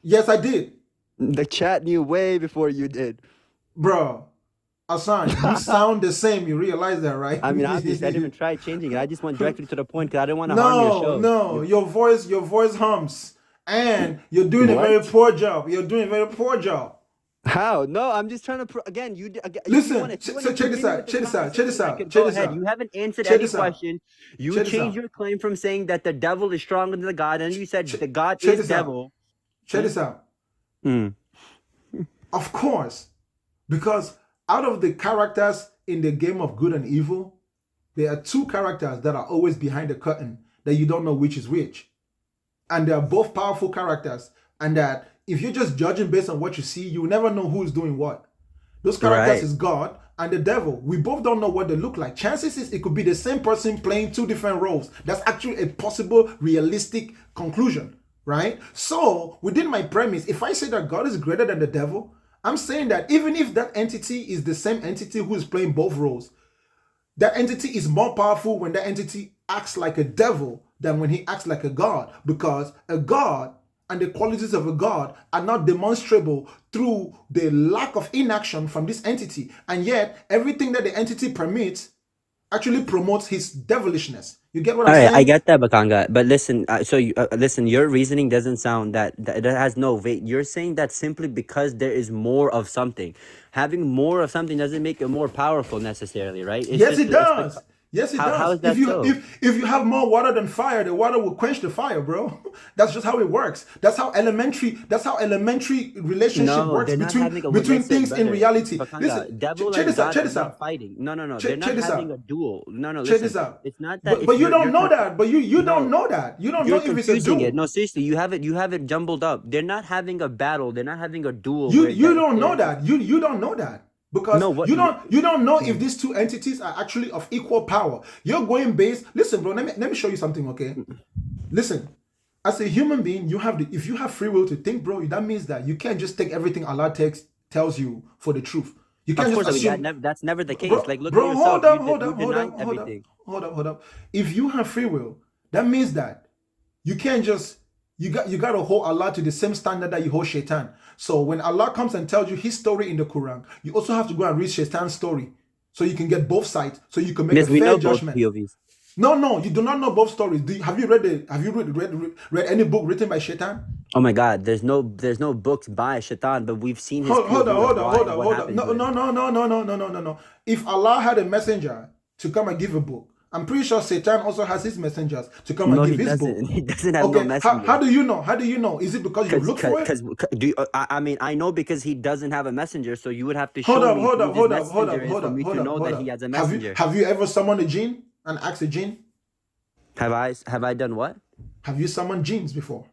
Yes, I did. The chat knew way before you did. Bro, Hassan, you sound the same. You realize that, right? I mean, obviously, I didn't even try changing it. I just went directly to the point because I didn't want to harm your show. No, your voice hums. And you're doing a very What? poor job. You're doing a very poor job. How? No, I'm just trying to. Again, you again, if you Listen, want to so check this continue out, with this check this out, check this conversation, I out, could check go this ahead. out, You haven't answered check any this out, question. You check this changed out, your claim from saying that the devil is stronger than the God, and you said the God check is this out, devil. check Hmm? this out. Hmm. Of course, because out of the characters in the game of good and evil, there are two characters that are always behind the curtain that you don't know which is which. And they are both powerful characters. And that if you're just judging based on what you see, you will never know who's doing what. Those characters Right. is God and the devil. We both don't know what they look like. Chances is it could be the same person playing two different roles. That's actually a possible realistic conclusion, right? So within my premise, if I say that God is greater than the devil, I'm saying that even if that entity is the same entity who is playing both roles, that entity is more powerful when that entity acts like a devil than when he acts like a god, because a god and the qualities of a god are not demonstrable through the lack of inaction from this entity, and yet everything that the entity permits actually promotes his devilishness. You get what All I'm right, I saying? get that, Bakanga. But listen, listen. Your reasoning doesn't sound that has no weight. You're saying that simply because there is more of something. Having more of something doesn't make it more powerful necessarily, right? It's Yes, just it it's the does. Yes, it how does. is that so? If you have more water than fire, the water will quench the fire, bro. That's just how it works. That's how elementary relationship No, works they're not between having a listen, things in brother. reality. Bakanga, Listen, devil check and this out. God Check are this not out. fighting. No. They're not Check this having a out. duel. No, Check listen. this out. It's not that. But It's you don't you're know that. But you don't no. know that. You don't know You're if it's a confusing it. duel. No, seriously, you have it jumbled up. They're not having a battle. They're not having a duel You where you that don't know they're that. You don't know that. Because no what. you don't know if these two entities are actually of equal power. You're going based. Listen, bro. Let me show you something. Okay. Listen. As a human being, if you have free will to think, bro, that means that you can't just take everything Allah tells you for the truth. You Of can't just course, I mean, assume, that's never the case. bro. Like, look at Bro, yourself. You denied everything. hold up. If you have free will, that means that you can't just you got to hold Allah to the same standard that you hold Shaitan. So when Allah comes and tells you his story in the Quran, you also have to go and read Shaitan's story so you can get both sides, so you can make Yes, a we fair know both judgment. POVs. No, you do not know both stories. Have you read any book written by Shaitan? Oh my God, there's no books by Shaitan, but we've seen his Hold POV of why on. what happened No, to him. no. If Allah had a messenger to come and give a book, I'm pretty sure Satan also has his messengers to come and No, give he his book. doesn't. He doesn't have no Okay, messenger. how do you know? How do you know? Is it because you look for it? I mean, I know because he doesn't have a messenger, so you would have to Hold show up, me hold who up, this hold up, hold messenger up, is hold for up, me hold to up, know hold that he up. has a messenger. Have you ever summoned a jinn and asked a jinn? Have I done what? Have you summoned jinns before?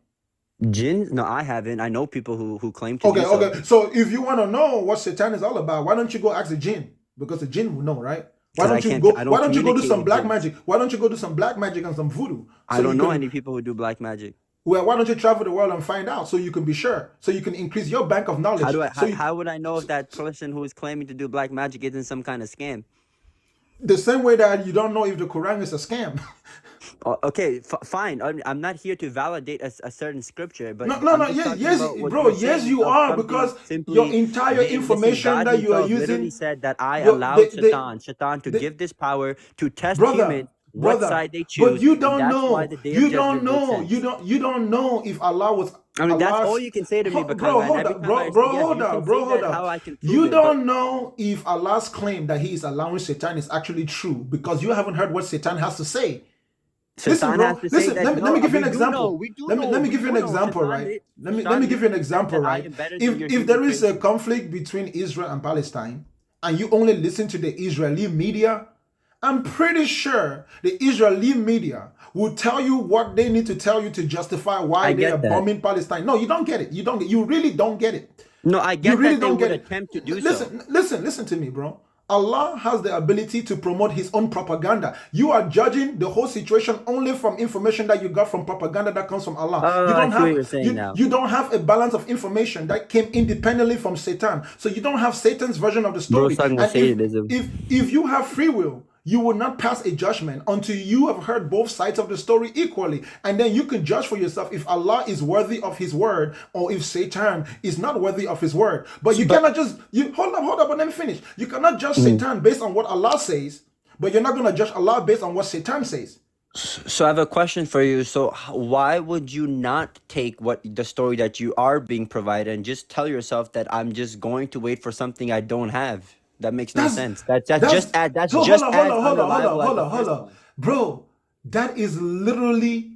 Jinns? No, I haven't. I know people who claim to do Okay, so. okay. So if you want to know what Satan is all about, why don't you go ask the jinn? Because the jinn will know, right? Why Because don't you go? I Why don't don't you go do communicate some with black jinns. magic? Why don't you go do some black magic and some voodoo? I So don't you know can. any people who do black magic. Well, why don't you travel the world and find out so you can be sure, so you can increase your bank of knowledge. How would I know if that person who is claiming to do black magic isn't some kind of scam? The same way that you don't know if the Quran is a scam. Okay, fine. I'm not here to validate a certain scripture, but No. I'm just talking Yes, about what bro. you're Yes, saying you of are, something because your simply entire vague. Listen, information God that you are himself literally using, said that I your allowed Shaitan to the give this power to test brother, humans what brother. side they But choose, you and don't that's why know. the day of You don't judgment made know. sense. You don't know if Allah was I mean, that's all Allah's. you can say to me, Bro, Bakanga, and hold every up, time I bro, yes, you can say hold that up. how I can prove You it, but don't know if Allah's claim that He is allowing Satan is actually true because you haven't heard what Satan has to say. Listen, Shaitan has bro. to say Listen. that Let me give you an we do know, example. Let me give you an example, right? Let me Shaitan give you an literally said example, that I right? am better than If your if human there is a creation. conflict between Israel and Palestine, and you only listen to the Israeli media, I'm pretty sure the Israeli media will tell you what they need to tell you to justify why I they are get that. bombing Palestine. No, you don't get it. You really don't get it. No, I You get really that they don't would get it. attempt to do so. Listen to me, bro. Allah has the ability to promote his own propaganda. You are judging the whole situation only from information that you got from propaganda that comes from Allah. Oh, I see what you're saying now. You don't have a balance of information that came independently from Satan. So you don't have Satan's version of the Bro's story. talking about And Satanism. if you have free will, you will not pass a judgment until you have heard both sides of the story equally. And then you can judge for yourself if Allah is worthy of his word or if Satan is not worthy of his word. But you cannot just, hold up, but let me finish. You cannot judge Satan based on what Allah says, but you're not going to judge Allah based on what Satan says. So I have a question for you. So why would you not take what the story that you are being provided and just tell yourself that I'm just going to wait for something I don't have? That makes no sense. That's just as hold on. Bro, that is literally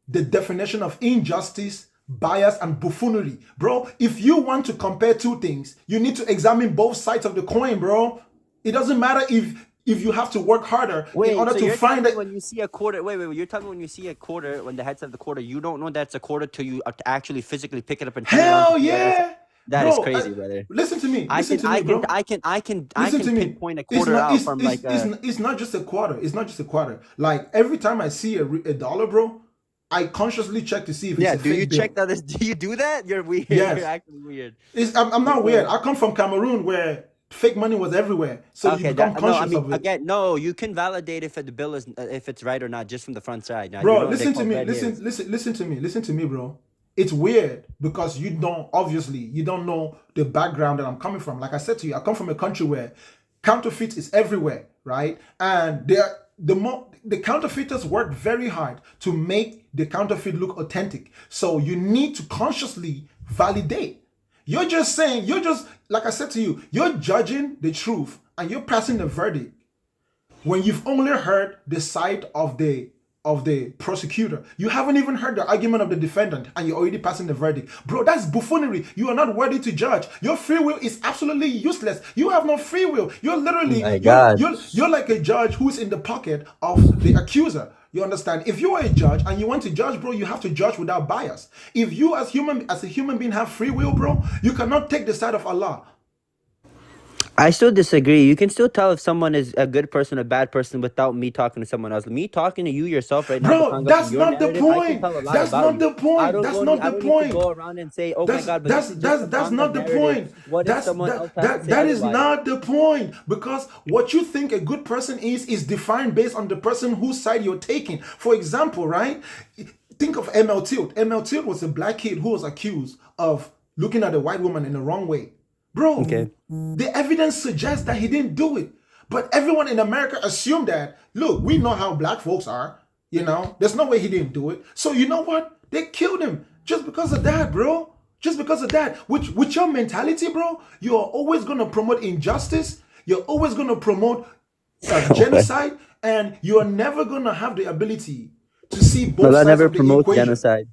the definition of injustice, bias, and buffoonery. Bro, if you want to compare two things, you need to examine both sides of the coin, bro. It doesn't matter if you have to work harder in order to find it. When you see a quarter, wait, you're telling me when you see a quarter, when the heads of the quarter, you don't know that's a quarter till you actually physically pick it up and turn it around. Hell yeah. That Bro, is crazy, brother. Listen to me. I can pinpoint a quarter out from like it's not just a quarter. It's not just a quarter. Like every time I see a dollar, bro, I consciously check to see if it's a do you fake bill. check that? Do you do that? You're weird. Yes. You're actually weird. I'm not weird. I come from Cameroon where fake money was everywhere, so you become conscious of it. Again, no, you can validate if the bill is if it's right or not just from the front side. Now, bro, listen to me. Listen to me, bro. It's weird because you don't know the background that I'm coming from. Like I said to you, I come from a country where counterfeit is everywhere, right? And the counterfeiters work very hard to make the counterfeit look authentic. So you need to consciously validate. You're just like I said to you, you're judging the truth and you're passing the verdict when you've only heard the side of the prosecutor. You haven't even heard the argument of the defendant and you're already passing the verdict. Bro, that's buffoonery. You are not worthy to judge. Your free will is absolutely useless. You have no free will. You're literally you're like a judge who's in the pocket of the accuser. You understand? If you are a judge and you want to judge, bro, you have to judge without bias. If you as a human being have free will, bro, you cannot take the side of Allah. I still disagree. You can still tell if someone is a good person or a bad person without me talking to someone else. Me talking to you yourself right now. Bro, that's not the point. That's not the point. That's not the point. Go around and say, "Oh my God," but that's not the point. That is not the point, because what you think a good person is defined based on the person whose side you're taking. For example, right? Think of ML Tilt. ML Tilt was a black kid who was accused of looking at a white woman in the wrong way. Bro, the evidence suggests that he didn't do it. But everyone in America assumed that, look, we know how black folks are. You know, there's no way he didn't do it. So you know what? They killed him just because of that, bro. Just because of that. With your mentality, bro, you're always going to promote injustice. You're always going to promote genocide. And you're never going to have the ability to see both Allah sides never of the promotes equation. genocide.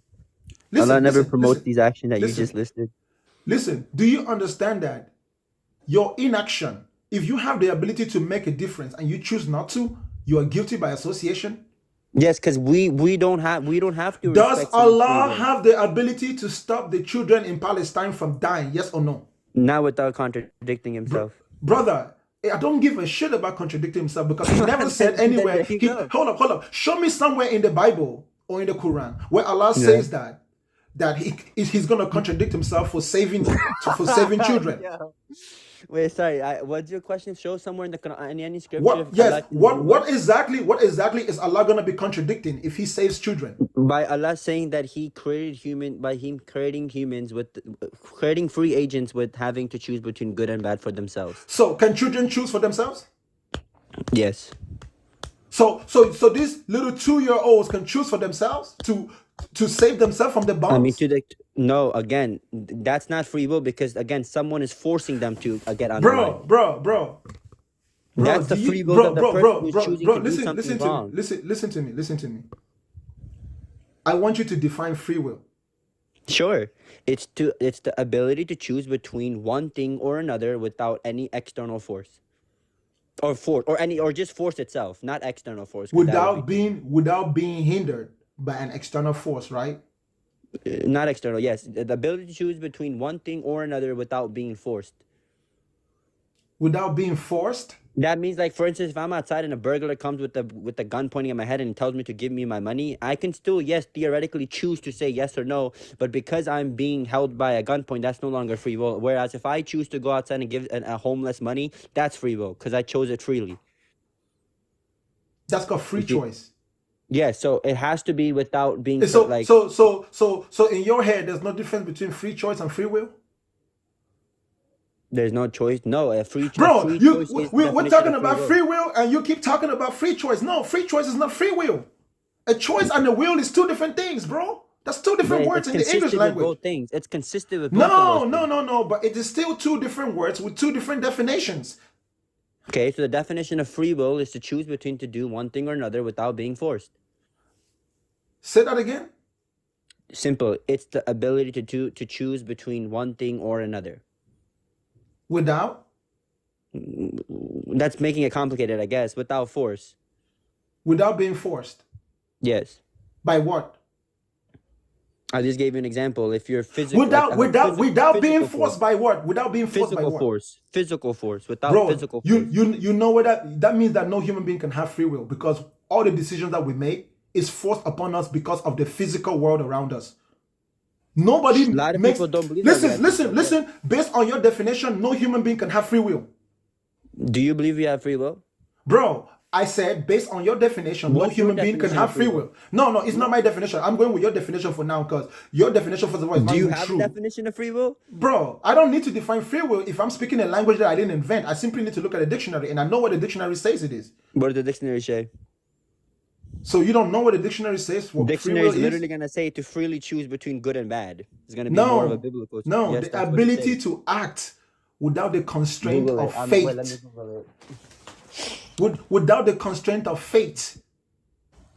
Allah never promotes these actions that you just listed. Listen, do you understand that your inaction, if you have the ability to make a difference and you choose not to, you are guilty by association? Yes, because we don't have to. Does Allah have the ability to stop the children in Palestine from dying? Yes or no? Not without contradicting himself. Brother, I don't give a shit about contradicting himself, because he never said anywhere. Hold up. Show me somewhere in the Bible or in the Quran where Allah says that he's gonna contradict himself for saving children. Yeah. Wait, sorry. What's your question? Show somewhere in the Quran, in any scripture. What exactly is Allah gonna be contradicting if he saves children? By Allah saying that He created creating humans with creating free agents with having to choose between good and bad for themselves. So can children choose for themselves? Yes. So these little 2-year-olds can choose for themselves to save themselves from the bombs? No, again, that's not free will, because again, someone is forcing them to get on Bro. That's the free will of the person who's choosing to do something wrong. Listen to me. I want you to define free will. Sure. It's the ability to choose between one thing or another without any external force. Or just force itself, not external force. Without being hindered by an external force, right? Not external, yes. The ability to choose between one thing or another without being forced. without being forced. That means, like, for instance, if I'm outside and a burglar comes with the gun pointing at my head and tells me to give me my money, I can still, yes, theoretically choose to say yes or no. But because I'm being held by a gunpoint, that's no longer free will. Whereas if I choose to go outside and give a homeless money, that's free will because I chose it freely. That's called free You see? choice. Yeah, so it has to be without being And so, like, so in your head, there's no difference between free choice and free will, there's no choice. No, a free bro. choice is the We're definition talking of free about will. free will, and you keep talking about free choice. No, free choice is not free will. A choice and a will is two different things, bro. That's two But different words it's in the English consistent with language. both things. It's consistent with both of those No, things. no, no, no. But it is still two different words with two different definitions. Okay, so the definition of free will is to choose between to do one thing or another without being forced. Say that again. Simple. It's the ability to choose between one thing or another. Without That's making it complicated, I guess. Without force. being forced. Yes. By what? I just gave you an example. If you're physical, like Without being physical forced by what? Without being forced by physical what? force, physical force, without Bro, physical you force. you know what that means, that no human being can have free will, because all the decisions that we make is forced upon us because of the physical world around us. Nobody A lot of makes. people don't believe that we have free will. Listen. Based on your definition, no human being can have free will, Do you believe you have free will? bro. I said, based on your definition, no What's your human being can definition have of free free will. No, it's not my definition. I'm going with your definition for now, because your definition, first of all, is not Do you even have a true. definition of free will? Bro, I don't need to define free will if I'm speaking a language that I didn't invent. I simply need to look at a dictionary, and I know what the dictionary says it is. What does the dictionary say? So you don't know what the dictionary says what free Dictionary will is literally is? gonna say to freely choose between good and bad. It's gonna be more of a No, biblical. no, Yes, the that's what it ability says. to act without the constraint Google it. of Wait, let me fate. Google it. Without the constraint of fate.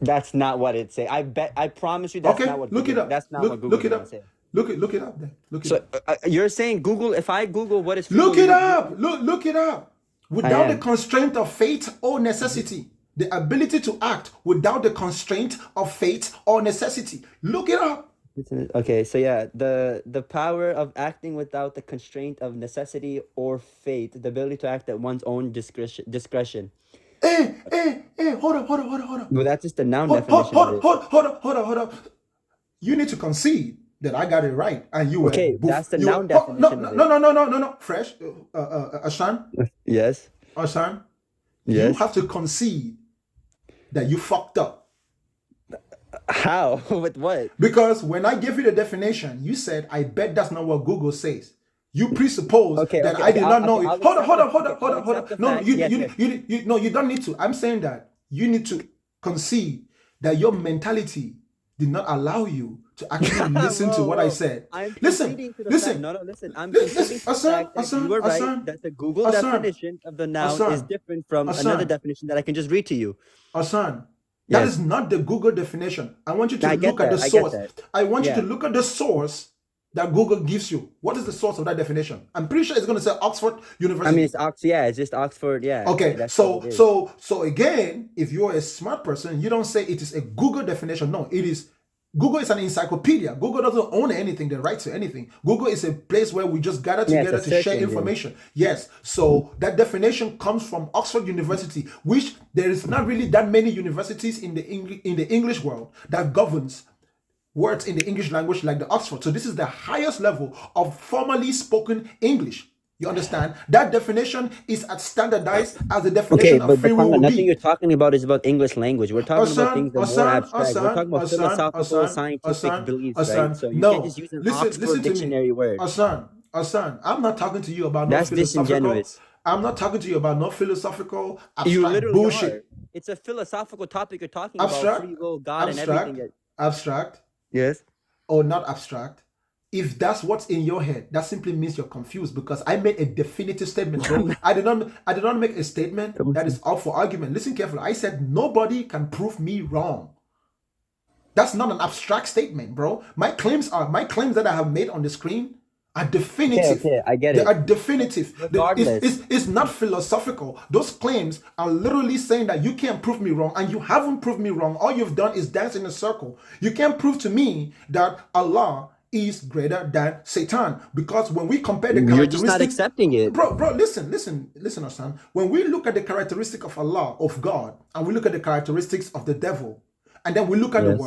That's not what it say. I promise you, that's Okay, not what look it Google. up. That's not what Look Google's it gonna up. say. Look it up there. Look it So up. you're saying Google? If I Google what is free will, Look it you- up. Look it up. I Without the am. constraint of fate or necessity. The ability to act without the constraint of fate or necessity. Look it up. Okay, so yeah, the power of acting without the constraint of necessity or fate, the ability to act at one's own discretion. Hold up. Well, that's just the noun Hold definition of it. up. You need to concede that I got it right, and you were Okay, boof. that's the You noun were, no, definition of it. no. Fresh, Ashan, Yes. you Yes. have to concede that you fucked up, How? With what? because when I gave you the definition, you said, "I bet that's not what Google says." You presuppose Okay, that okay, I did not I'll know it. accept Hold the- I'll up. accept the No, fact. Yes, yes. you don't need to. I'm saying that you need to concede that your mentality did not allow you to actually listen to what I said. I'm Listen, conceding to the listen. fact. No, listen. I'm Listen, conceding to the Hassan, fact that Hassan, you were right, Hassan, that the Google Hassan, definition of the noun is Hassan, different from another Hassan. definition that I can just read to you. Hassan, that Yes. is not the Google definition. I want you to I get look at the that, I get source. that. I want you Yeah. to look at the source that Google gives you. What is the source of that definition? I'm pretty sure it's going to say Oxford University. I mean, it's yeah, it's just Oxford, yeah. Okay, That's so what it is. so again, if you're a smart person, you don't say it is a Google definition. No, it is. Google is an encyclopedia. Google doesn't own anything. They write to anything. Google is a place where we just gather Yeah, it's together a to search share engine. information. Yes. So that definition comes from Oxford University, which there is not really that many universities in the English world that governs words in the English language like the Oxford. So this is the highest level of formally spoken English. You understand? That definition is as standardized as the definition Okay, of but free will will nothing be. you're talking about is about English language. We're talking about things that are more abstract. We're talking about philosophical, scientific beliefs, right? So you can't just use an Oxford Listen to me. dictionary word. Hassan, I'm not talking to you about That's no philosophical. disingenuous. I'm not talking to you about no philosophical You abstract literally bullshit. are. It's a philosophical topic. You're talking Abstract, about free will, God, and abstract, everything. abstract, Yes. or not abstract. If that's what's in your head, that simply means you're confused, because I made a definitive statement, bro. I did not make a statement that is up for argument. Listen carefully. I said nobody can prove me wrong. That's not an abstract statement, bro. My claims that I have made on the screen are definitive. Okay, I get They it. are definitive. Regardless. It's not philosophical. Those claims are literally saying that you can't prove me wrong, and you haven't proved me wrong. All you've done is dance in a circle. You can't prove to me that Allah is greater than Satan. Because when we compare the You're just not characteristics, accepting it. bro, listen, Hassan. When we look at the characteristic of Allah, of God, and we look at the characteristics of the devil, and then we look at Yes.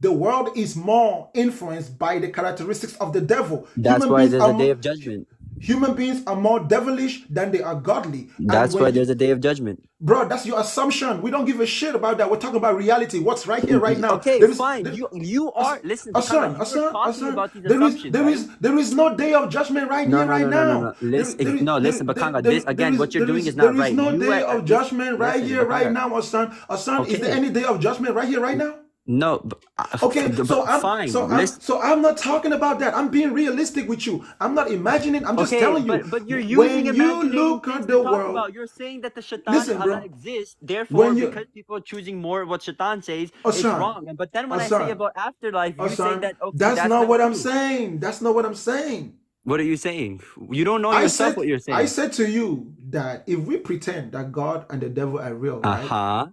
the world is more influenced by the characteristics of the devil. That's Human why beings there's are a day more, of judgment. human beings are more devilish than they are godly. And That's why when there's a day of judgment. bro, that's your assumption. We don't give a shit about that. We're talking about reality. What's right here, right now. Okay, There is fine. there, You are listen, Bakanga, you are talking about these There is assumptions, right? there is no day of judgment right here, right now. Listen, no, listen, Bakanga. This again, what you're doing is not right. There is no You day are of judgment right listen, here, right Bakanga. now, Hassan. Hassan, is there Okay. any day of judgment right here, right now? No, Okay, so fine. I'm not talking about that. I'm being realistic with you. I'm not imagining. I'm just Okay, telling you. but you're When using you imaginating look things at to the talk world, about. You're saying that the shaitan listen, and bro. Allah exists. Therefore, When you, because people are choosing more what shaitan says, it's Hassan, wrong. But then when I say Hassan, about afterlife, you say Hassan, that okay, that's not what I'm true. saying. That's not what I'm saying. What are you saying? You don't know I yourself said, what you're saying. I said to you that if we pretend that God and the devil are real, right? Uh-huh.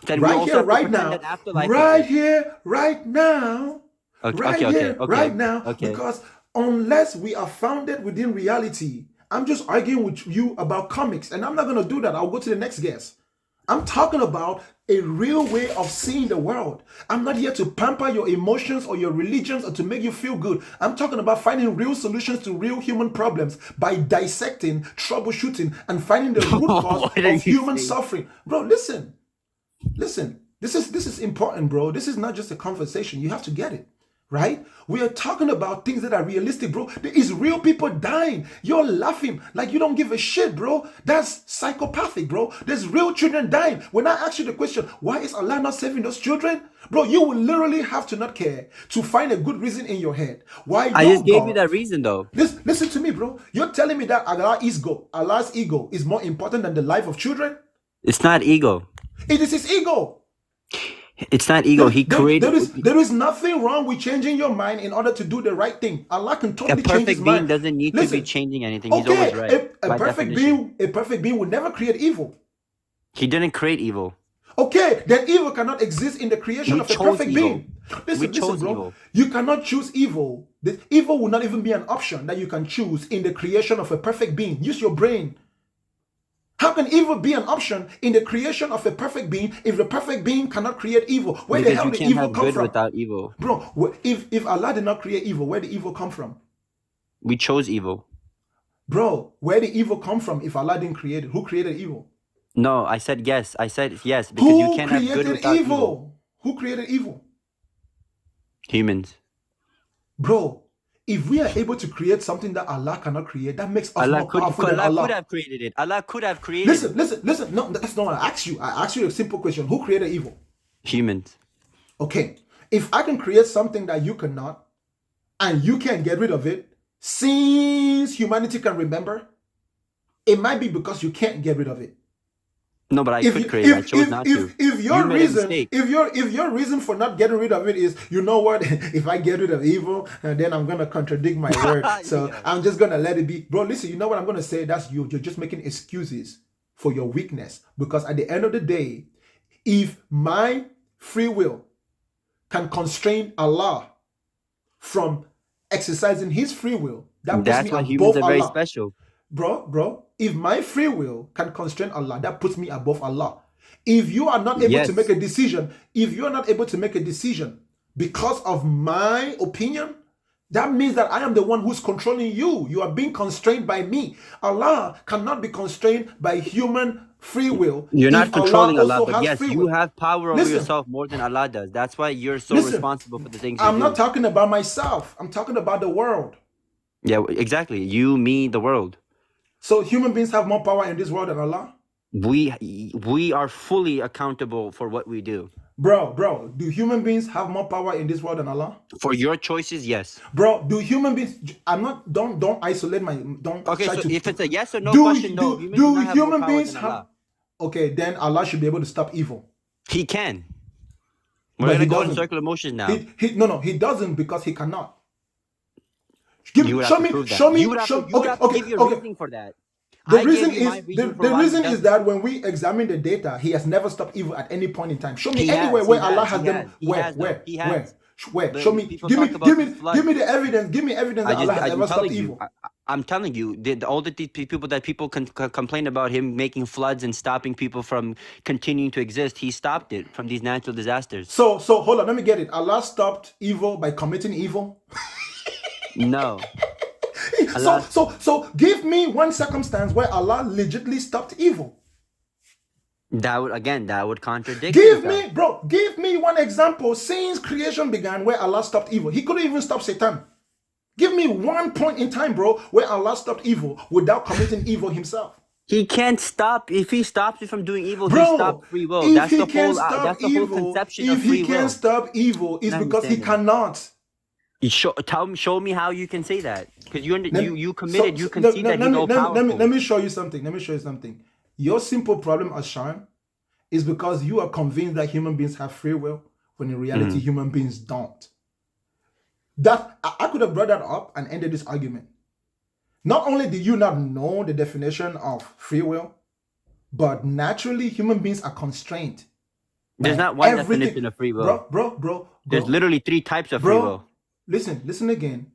Then we Right also here, have to right pretend now, that afterlife right exists. here, right now, Okay, right okay, here, okay, right now, okay. because unless we are founded within reality, I'm just arguing with you about comics, and I'm not going to do that. I'll go to the next guest. I'm talking about a real way of seeing the world. I'm not here to pamper your emotions or your religions or to make you feel good. I'm talking about finding real solutions to real human problems by dissecting, troubleshooting, and finding the root cause What are of you human saying? suffering. Bro, listen. This is important, bro. This is not just a conversation. You have to get it. Right? We are talking about things that are realistic, bro. There is real people dying. You're laughing like you don't give a shit, bro. That's psychopathic, bro. There's real children dying. When I ask you the question, why is Allah not saving those children? Bro, you will literally have to not care to find a good reason in your head. Why I your just gave you God... that reason though. Listen to me, bro. You're telling me that Allah's ego is more important than the life of children? It's not ego. It is his ego. It's not ego. He created. There is nothing wrong with changing your mind in order to do the right thing. Allah can A totally change his perfect being mind. doesn't need to Listen, be changing anything. He's always okay, right. a By perfect definition. being will never create evil. He didn't create evil. Okay, then evil cannot exist in the creation We of a chose perfect evil. being. Listen, We chose bro. evil. You cannot choose evil. The evil will not even be an option that you can choose in the creation of a perfect being. Use your brain. How can evil be an option in the creation of a perfect being if the perfect being cannot create evil? Where the Because hell you did can't evil have come good from? without evil. Bro, if Allah did not create evil, where did evil come from? We chose evil. Bro, where did evil come from if Allah didn't create it? Who created evil? No, I said yes. I said yes because you Who can't have good created without evil. evil? Who created evil? Humans. Bro, if we are able to create something that Allah cannot create, that makes us Allah more could, powerful than Allah could Allah. have created it. Allah could have created it. Listen. No, that's not what I asked you. I asked you a simple question. Who created evil? Humans. Okay. If I can create something that you cannot, and you can't get rid of it, since humanity can remember, it might be because you can't get rid of it. No, but I could create it. I chose not to. If your You made a reason, mistake. if your reason for not getting rid of it is, you know what, if I get rid of evil, then I'm gonna contradict my word. So Yeah. I'm just gonna let it be. Bro, listen, you know what I'm gonna say? That's you. You're just making excuses for your weakness. Because at the end of the day, if my free will can constrain Allah from exercising his free will, that puts That's me why above humans are very Allah. special. Bro, if my free will can constrain Allah, that puts me above Allah. If you are not able Yes. to make a decision, because of my opinion, that means that I am the one who's controlling you. You are being constrained by me. Allah cannot be constrained by human free will. You're not if controlling Allah, also but has yes, free you will. have power over Listen. yourself more than Allah does. That's why you're so Listen. responsible for the things you I'm do. not talking about myself. I'm talking about the world. Yeah, exactly. You, me, the world. So human beings have more power in this world than Allah? We are fully accountable for what we do. Bro, do human beings have more power in this world than Allah? For your choices, yes. Bro, do human beings? Don't isolate my. Don't Okay, try so to. if it's a yes or no do question, no, humans do not have more human power beings than have? Allah. Okay, then Allah should be able to stop evil. He can. We're But gonna he go in doesn't. circular motions now. He doesn't because he cannot. You would have to prove that. You would have to give your reasoning for that. The I reason gave you my is reason for the why he reason is doesn't. that when we examine the data, he has never stopped evil at any point in time. Show me He anywhere has, where he Allah has, has he them. has, he has, though. He has. Where? Show But me. people Give me. talk about Give the me. flood. Give me the evidence. Give me evidence that Allah has I'm ever stopped telling you. evil. I'm telling you, all the people that people complain about him making floods and stopping people from continuing to exist, he stopped it from these natural disasters. So hold on. Let me get it. Allah stopped evil by committing evil. No, So Allah. so give me one circumstance where Allah legitimately stopped evil. That would contradict Give himself. me, bro. Give me one example since creation began where Allah stopped evil. He couldn't even stop Satan. Give me one point in time, bro, where Allah stopped evil without committing evil himself. He can't stop. If he stops you from doing evil, he Bro, stopped free will. if That's he the can't whole. stop That's the whole evil, conception of if he free can't will. stop evil, it's Not because he understanding. cannot. Show me how you can say that, because Let me, you committed. You let, concede that let he's me all let me let me powerful. let me show you something. Let me show you something. Your simple problem, Ashan, is because you are convinced that human beings have free will, when in reality human beings don't. That I could have brought that up and ended this argument. Not only do you not know the definition of free will, but naturally human beings are constrained There's by not one everything. definition of free will. Bro, There's literally 3 types of free will. listen again.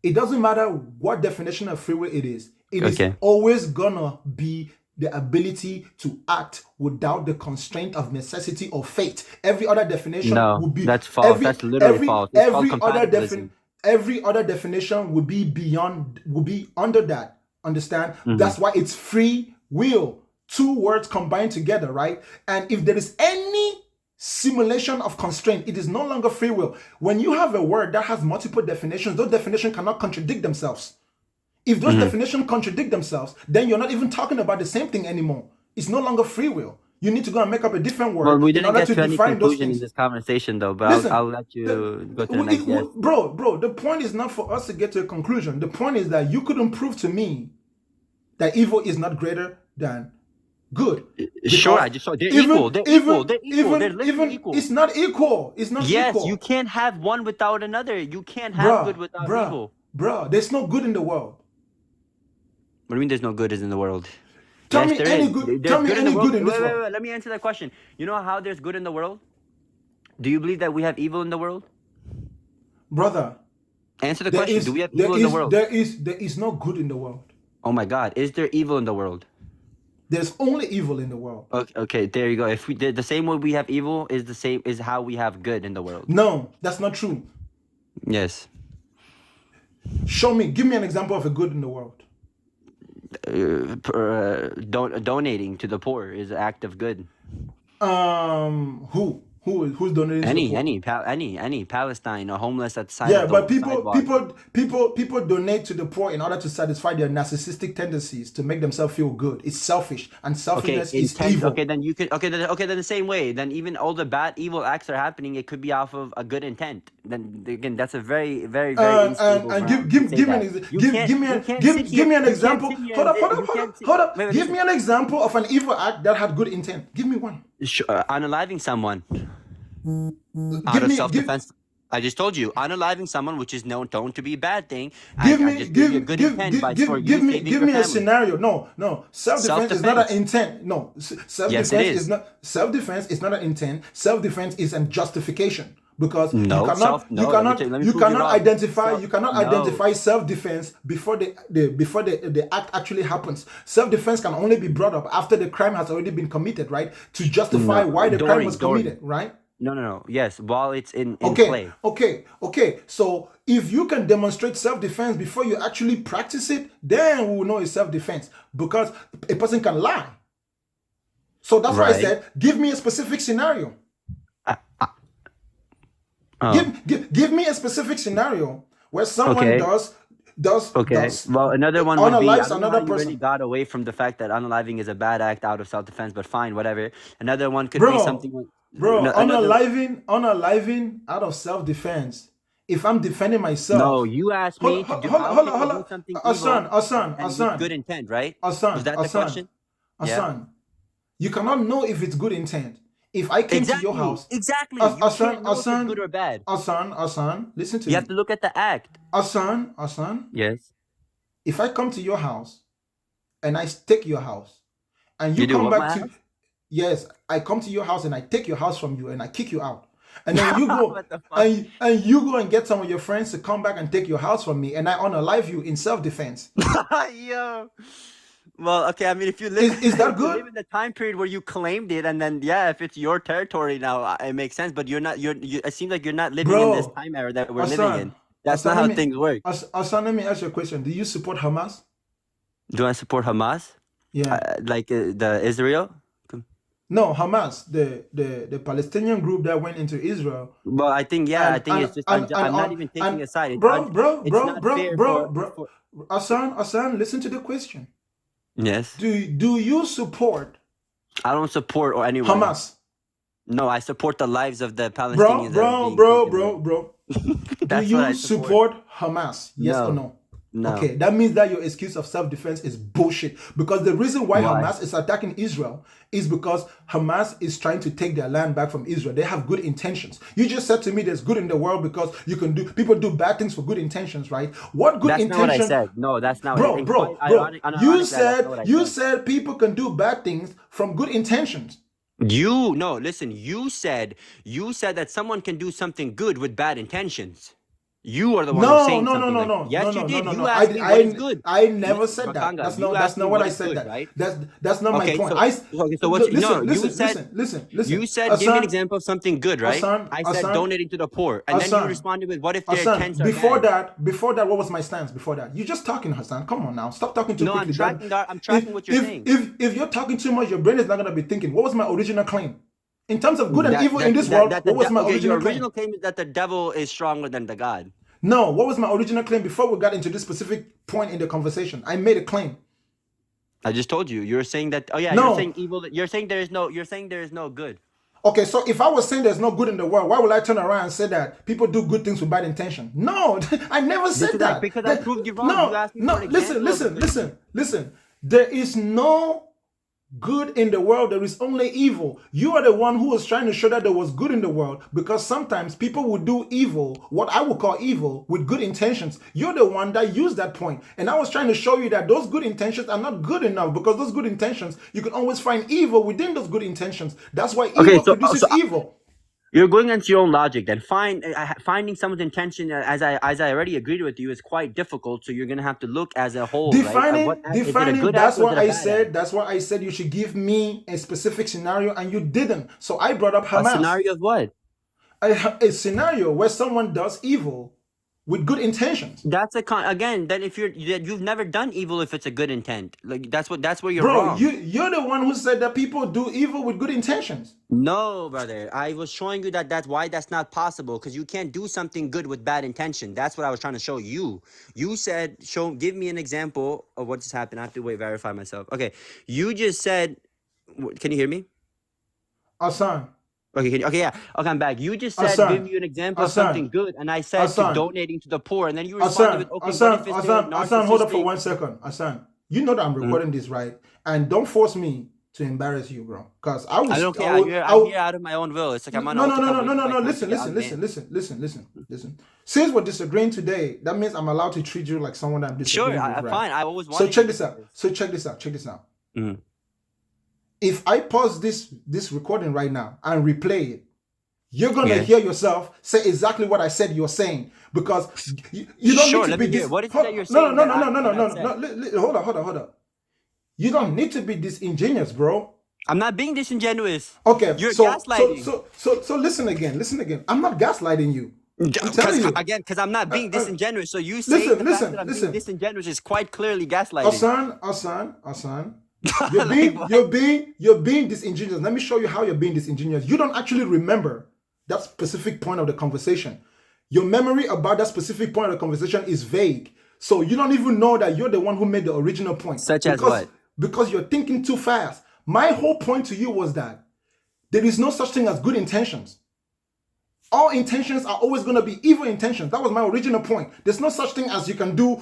It doesn't matter what definition of free will it is. It is Okay. always gonna be the ability to act without the constraint of necessity or fate. Every other definition No, would be that's false. That's literally false. It's called compatibilism. Every other definition would be under that. Understand? That's why it's free will. 2 words combined together, right? And if there is any simulation of constraint, it is no longer free will. When you have a word that has multiple definitions, those definitions cannot contradict themselves. If those definitions contradict themselves, then you're not even talking about the same thing anymore. It's no longer free will. You need to go and make up a different word Well, we in didn't order get to to any define those conclusion in things. this conversation, though. But Listen, I'll let you go to the next guest. bro, the point is not for us to get to a conclusion. The point is that you couldn't prove to me that evil is not greater than good. Sure, Because I just saw they're equal. They're equal. They're equal. They're literally equal. it's not equal. It's not Yes, equal. you can't have one without another. You can't have good without evil. There's no good in the world. What do you mean there's no good in the world? Tell Yes, me there any is. good. There's Tell me good in the any world. good in this world. Wait. Let me answer that question. You know how there's good in the world? Do you believe that we have evil in the world? Brother, Answer the there question. is Do we have there evil in the is world? there is no good in the world. Oh my God. Is there evil in the world? There's only evil in the world. Okay, there you go. If we the same way we have evil is how we have good in the world. No, that's not true. Yes. Show me. Give me an example of a good in the world. Donating to the poor is an act of good. Who's donating to the poor? Any Palestine or homeless at the side Yeah, of the but sidewalk. people donate to the poor in order to satisfy their narcissistic tendencies to make themselves feel good. It's selfish, and selfishness is evil. Okay, then you could. Then the same way. Then even all the bad, evil acts are happening. It could be off of a good intent. Then again, that's a very, very, very unstable And ground give to say me that. give me an example. Hold up. Wait, Give me an example of an evil act that had good intent. Give me one. Unaliving someone out Give of me self-defense. I just told you, unaliving someone, which is known to be a bad thing. give I me just gave you a good intent for you saving your give me a family. scenario. No. Self-defense is not an intent. No. Yes, it is. Self-defense is not an intent. Self-defense is a justification. Because No, you cannot let me prove you wrong. identify self-defense before the act actually happens. Self-defense can only be brought up after the crime has already been committed, right? To justify why the crime was committed, right? No. Yes, while it's in play. Okay. So if you can demonstrate self-defense before you actually practice it, then we will know it's self-defense, because a person can lie. So that's why I Right. said, give me a specific scenario. Oh. Give me a specific scenario where someone Okay. does Well, another one would be, I unalives don't know another how you really person. got away from the fact that unaliving is a bad act out of self-defense, but fine, whatever. Another one could be something like... Unaliving out of self-defense. If I'm defending myself... No, you asked me to do something evil Hassan, with good intent, right? Hassan, Was that the question? Hassan, you cannot know if it's good intent. If I came to your house... Exactly. You can't know if it's good or bad. Hassan, listen to me. You have to look at the act. Hassan, Yes. if I come to your house and I take your house and you You do come what, back my to... house? Yes, I come to your house and I take your house from you and I kick you out. and then you go What the fuck? and you go and get some of your friends to come back and take your house from me, and I unalive you in self-defense. Yo. Well, okay. I mean, if you live, Is that if you live good, in the time period where you claimed it, and then yeah, if it's your territory now, it makes sense. But you're not. It seems like you're not living in this bro? time era that we're living Asan, in. That's not Asan, how things work. Let me ask you a question. Do you support Hamas? Do I support Hamas? Yeah. Like the Israel? No, Hamas, the Palestinian group that went into Israel, Well, I think yeah. I think it's just I'm not even taking and a side. It's bro, not fair for Asan, listen to the question. yes. Do you support I don't support or anyone. Hamas? No, I support the lives of the Bro, Palestinians that are bro, being bro, taken away. bro. Do That's what I you support. support Hamas? Yes or No, no? no. Okay, that means that your excuse of self-defense is bullshit. Because the reason why Why? Hamas is attacking Israel is because Hamas is trying to take their land back from Israel. They have good intentions. You just said to me there's good in the world because people do bad things for good intentions, right? What good That's not what I intention? said. No, that's not what I Bro, think. bro, Quite bro. ironic, unironically, that's not what I You said. said people can do bad things from good intentions. No, listen, you said that someone can do something good with bad intentions. You are the one who's No, saying no, no, something no, like no, yes, no, you no, no, did. no, You no. asked me what is good. I never Listen, said that. Bakanga, That's you not asked me what what I is said. good, That right? that's not my Okay, point. so what's Listen, you said listen. you said give me an Asan, example of something good, right? I said Asan, donating to the poor, and then you Hassan, responded with what if their Hassan, intents are bad? before that, what was my stance before that? You're just talking, Hassan. Come on now. Stop talking too No, I'm quickly. tracking that. I'm tracking what you're saying. If you're talking too much, your brain is not gonna be thinking. What was my original claim? In terms of good and evil in this world, what was my Okay, your original claim? original claim is that the devil is stronger than the God. No, what was my original claim before we got into this specific point in the conversation? I made a claim. I just told you. You're saying that. Oh yeah, you're saying No. evil. You're saying there is no. You're saying there is no good. Okay, so if I was saying there's no good in the world, why would I turn around and say that people do good things with bad intention? No, I never said that. Because I proved you wrong. You asked me No, for an example. Listen. There is no good in the world, there is only evil. You are the one who was trying to show that there was good in the world, because sometimes people would do evil, what I would call evil, with good intentions. You're the one that used that point, and I was trying to show you that those good intentions are not good enough, because those good intentions, you can always find evil within those good intentions. That's why evil produces evil. You're going against your own logic. Then finding someone's intention, as I already agreed with you, is quite difficult. So you're gonna have to look as a whole, Defining. right? Is it a good That's act or what is it a I bad said. act? That's what I said. You should give me a specific scenario, and you didn't. So I brought up Hamas. A scenario of what? A scenario where someone does evil with good intentions. That's again. Then if you've never done evil, if it's a good intent, like that's where you're Bro, wrong. you're the one who said that people do evil with good intentions. No, brother. I was showing you that's why that's not possible, because you can't do something good with bad intention. That's what I was trying to show you. You said, give me an example of what just happened. I have to verify myself. Okay. You just said, can you hear me? Hassan. Okay, yeah. Okay, I'm back. You just said, Hassan, give you an example of Hassan, something good, and I said Hassan, donating to the poor, and then you responded with, okay, what if it's Hassan, hold up for narcissistic? 1 second. Hassan, you know that I'm recording this, right? And don't force me to embarrass you, bro. Because I was. I don't care. I'm here out of my own will. It's like I'm on No. Listen. Since we're disagreeing today, that means I'm allowed to treat you like someone that I'm disagreeing with, right? Fine. I always So wanted check you this to out. do this. So check this out. Mhm. If I pause this recording right now and replay it, you're gonna Yes. hear yourself say exactly what I said you're saying, because you don't Sure, need to let be me hear this. it. What is it that you're saying that I Hold up. You don't need to be disingenuous, bro. I'm not being disingenuous. Okay, You're so gaslighting. so listen again. I'm not gaslighting you. I'm telling you. Because I'm not being disingenuous. So you saying the fact that I'm being disingenuous is quite clearly gaslighting. Hassan, Like, you're being disingenuous. Let me show you how you're being disingenuous. You don't actually remember that specific point of the conversation. Your memory about that specific point of the conversation is vague. So you don't even know that you're the one who made the original point. Such as what? Because you're thinking too fast. My whole point to you was that there is no such thing as good intentions. All intentions are always going to be evil intentions. That was my original point. There's no such thing as you can do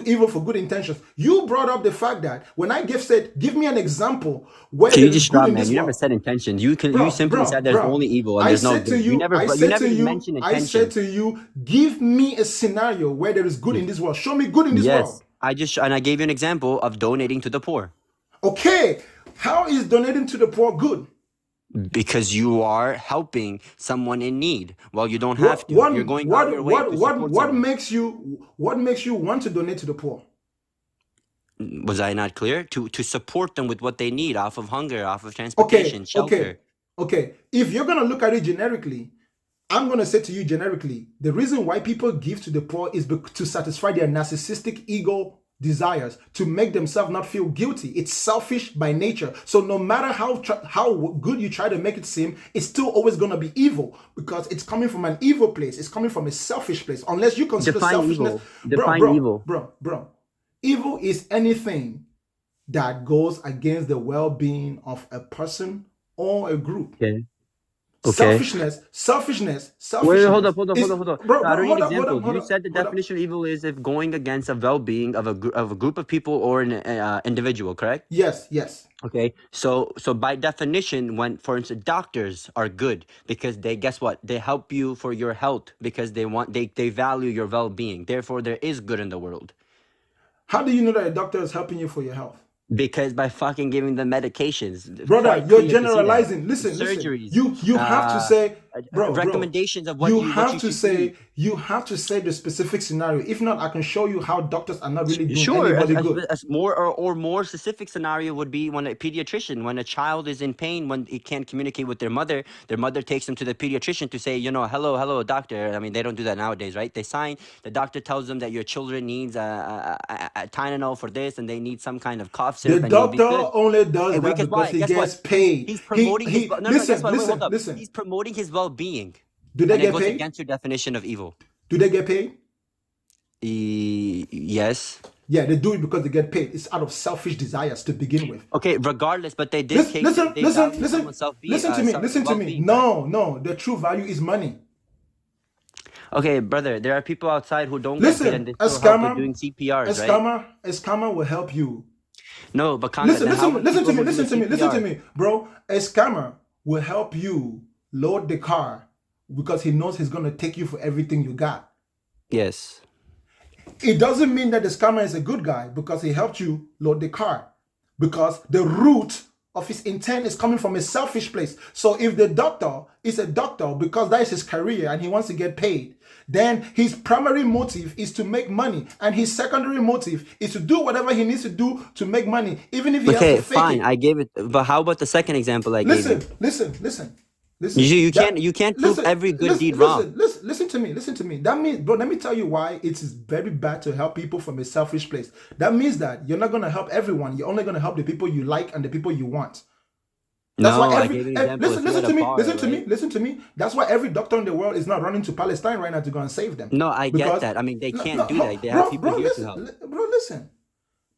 evil for good intentions. You brought up the fact that when I said, give me an example where you there is just good straw in man. this You never world. said intentions. You simply said there's only evil and there's no good. You never even mentioned intention. I said to you, give me a scenario where there is good in this world. Show me good in this world. Yes, I gave you an example of donating to the poor. Okay, how is donating to the poor good? Because you are helping someone in need. Well, you don't have to. You're going out your way to support what someone. makes you want to donate to the poor? Was I not clear? To support them with what they need, off of hunger, off of Okay, transportation, okay, shelter. okay. If you're gonna look at it generically, I'm gonna say to you generically, the reason why people give to the poor is to satisfy their narcissistic ego desires, to make themselves not feel guilty. It's selfish by nature. So no matter how good you try to make it seem, it's still always gonna be evil because it's coming from an evil place. It's coming from a selfish place. Unless you consider Define selfishness, evil. Define evil. bro. Evil is anything that goes against the well-being of a person or a group. Okay. Selfishness Wait, hold up. is, So bro, I don't need hold up, examples. You said the definition of evil is if going against a well-being of a group of people or an individual, correct? Yes. Okay. So by definition, when, for instance, doctors are good because they, guess what? They help you for your health because they value your well-being. Therefore, there is good in the world. How do you know that a doctor is helping you for your health? Because by fucking giving them medications, Brother, quite you're clear to see that. generalizing. Listen. Surgeries, You have to say, bro, recommendations of what you you have should to say eat. you have to say the specific scenario. If not, I can show you how doctors are not really doing Sure, anybody good. as more specific scenario would be when a pediatrician, when a child is in pain, when he can't communicate with their mother takes them to the pediatrician to say, hello, doctor. I mean, they don't do that nowadays, right? They sign. The doctor tells them that your children needs a Tylenol for this, and they need some kind of cough The syrup, and you'll be doctor good. only does that Because because why? he Guess gets what? paid. He's promoting his Guess Wait, what? hold up. Listen. He's promoting his well-being, Do they and it get goes paid? against your definition of evil. Do they get paid? Yes. Yeah, they do it because they get paid. It's out of selfish desires to begin with. Okay, regardless, but they did Listen, value someone's listen to me. well-being, right? No, the true value is money. Okay, brother, there are people outside who don't get paid and Listen, they a still help with scammer, doing CPRs, a right? scammer will help you. No, but Conrad, then how many people who do the Listen to CPR? me, bro. A scammer will help you load the car because he knows he's gonna take you for everything you got. Yes. It doesn't mean that the scammer is a good guy because he helped you load the car, because the root of his intent is coming from a selfish place. So if the doctor is a doctor because that is his career and he wants to get paid, then his primary motive is to make money, and his secondary motive is to do whatever he needs to do to make money, even if he has Okay, to fake fine. it. I gave it, but how about the second example I gave you? Listen. You can't prove every good deed wrong. Listen to me. That means, bro, let me tell you why it is very bad to help people from a selfish place. That means that you're not going to help everyone. You're only going to help the people you like and the people you want. That's No, why I gave an example. Listen to me. That's why every doctor in the world is not running to Palestine right now to go and save them. No, I get Because that. I mean, they no, can't do that. They have people here to help. listen.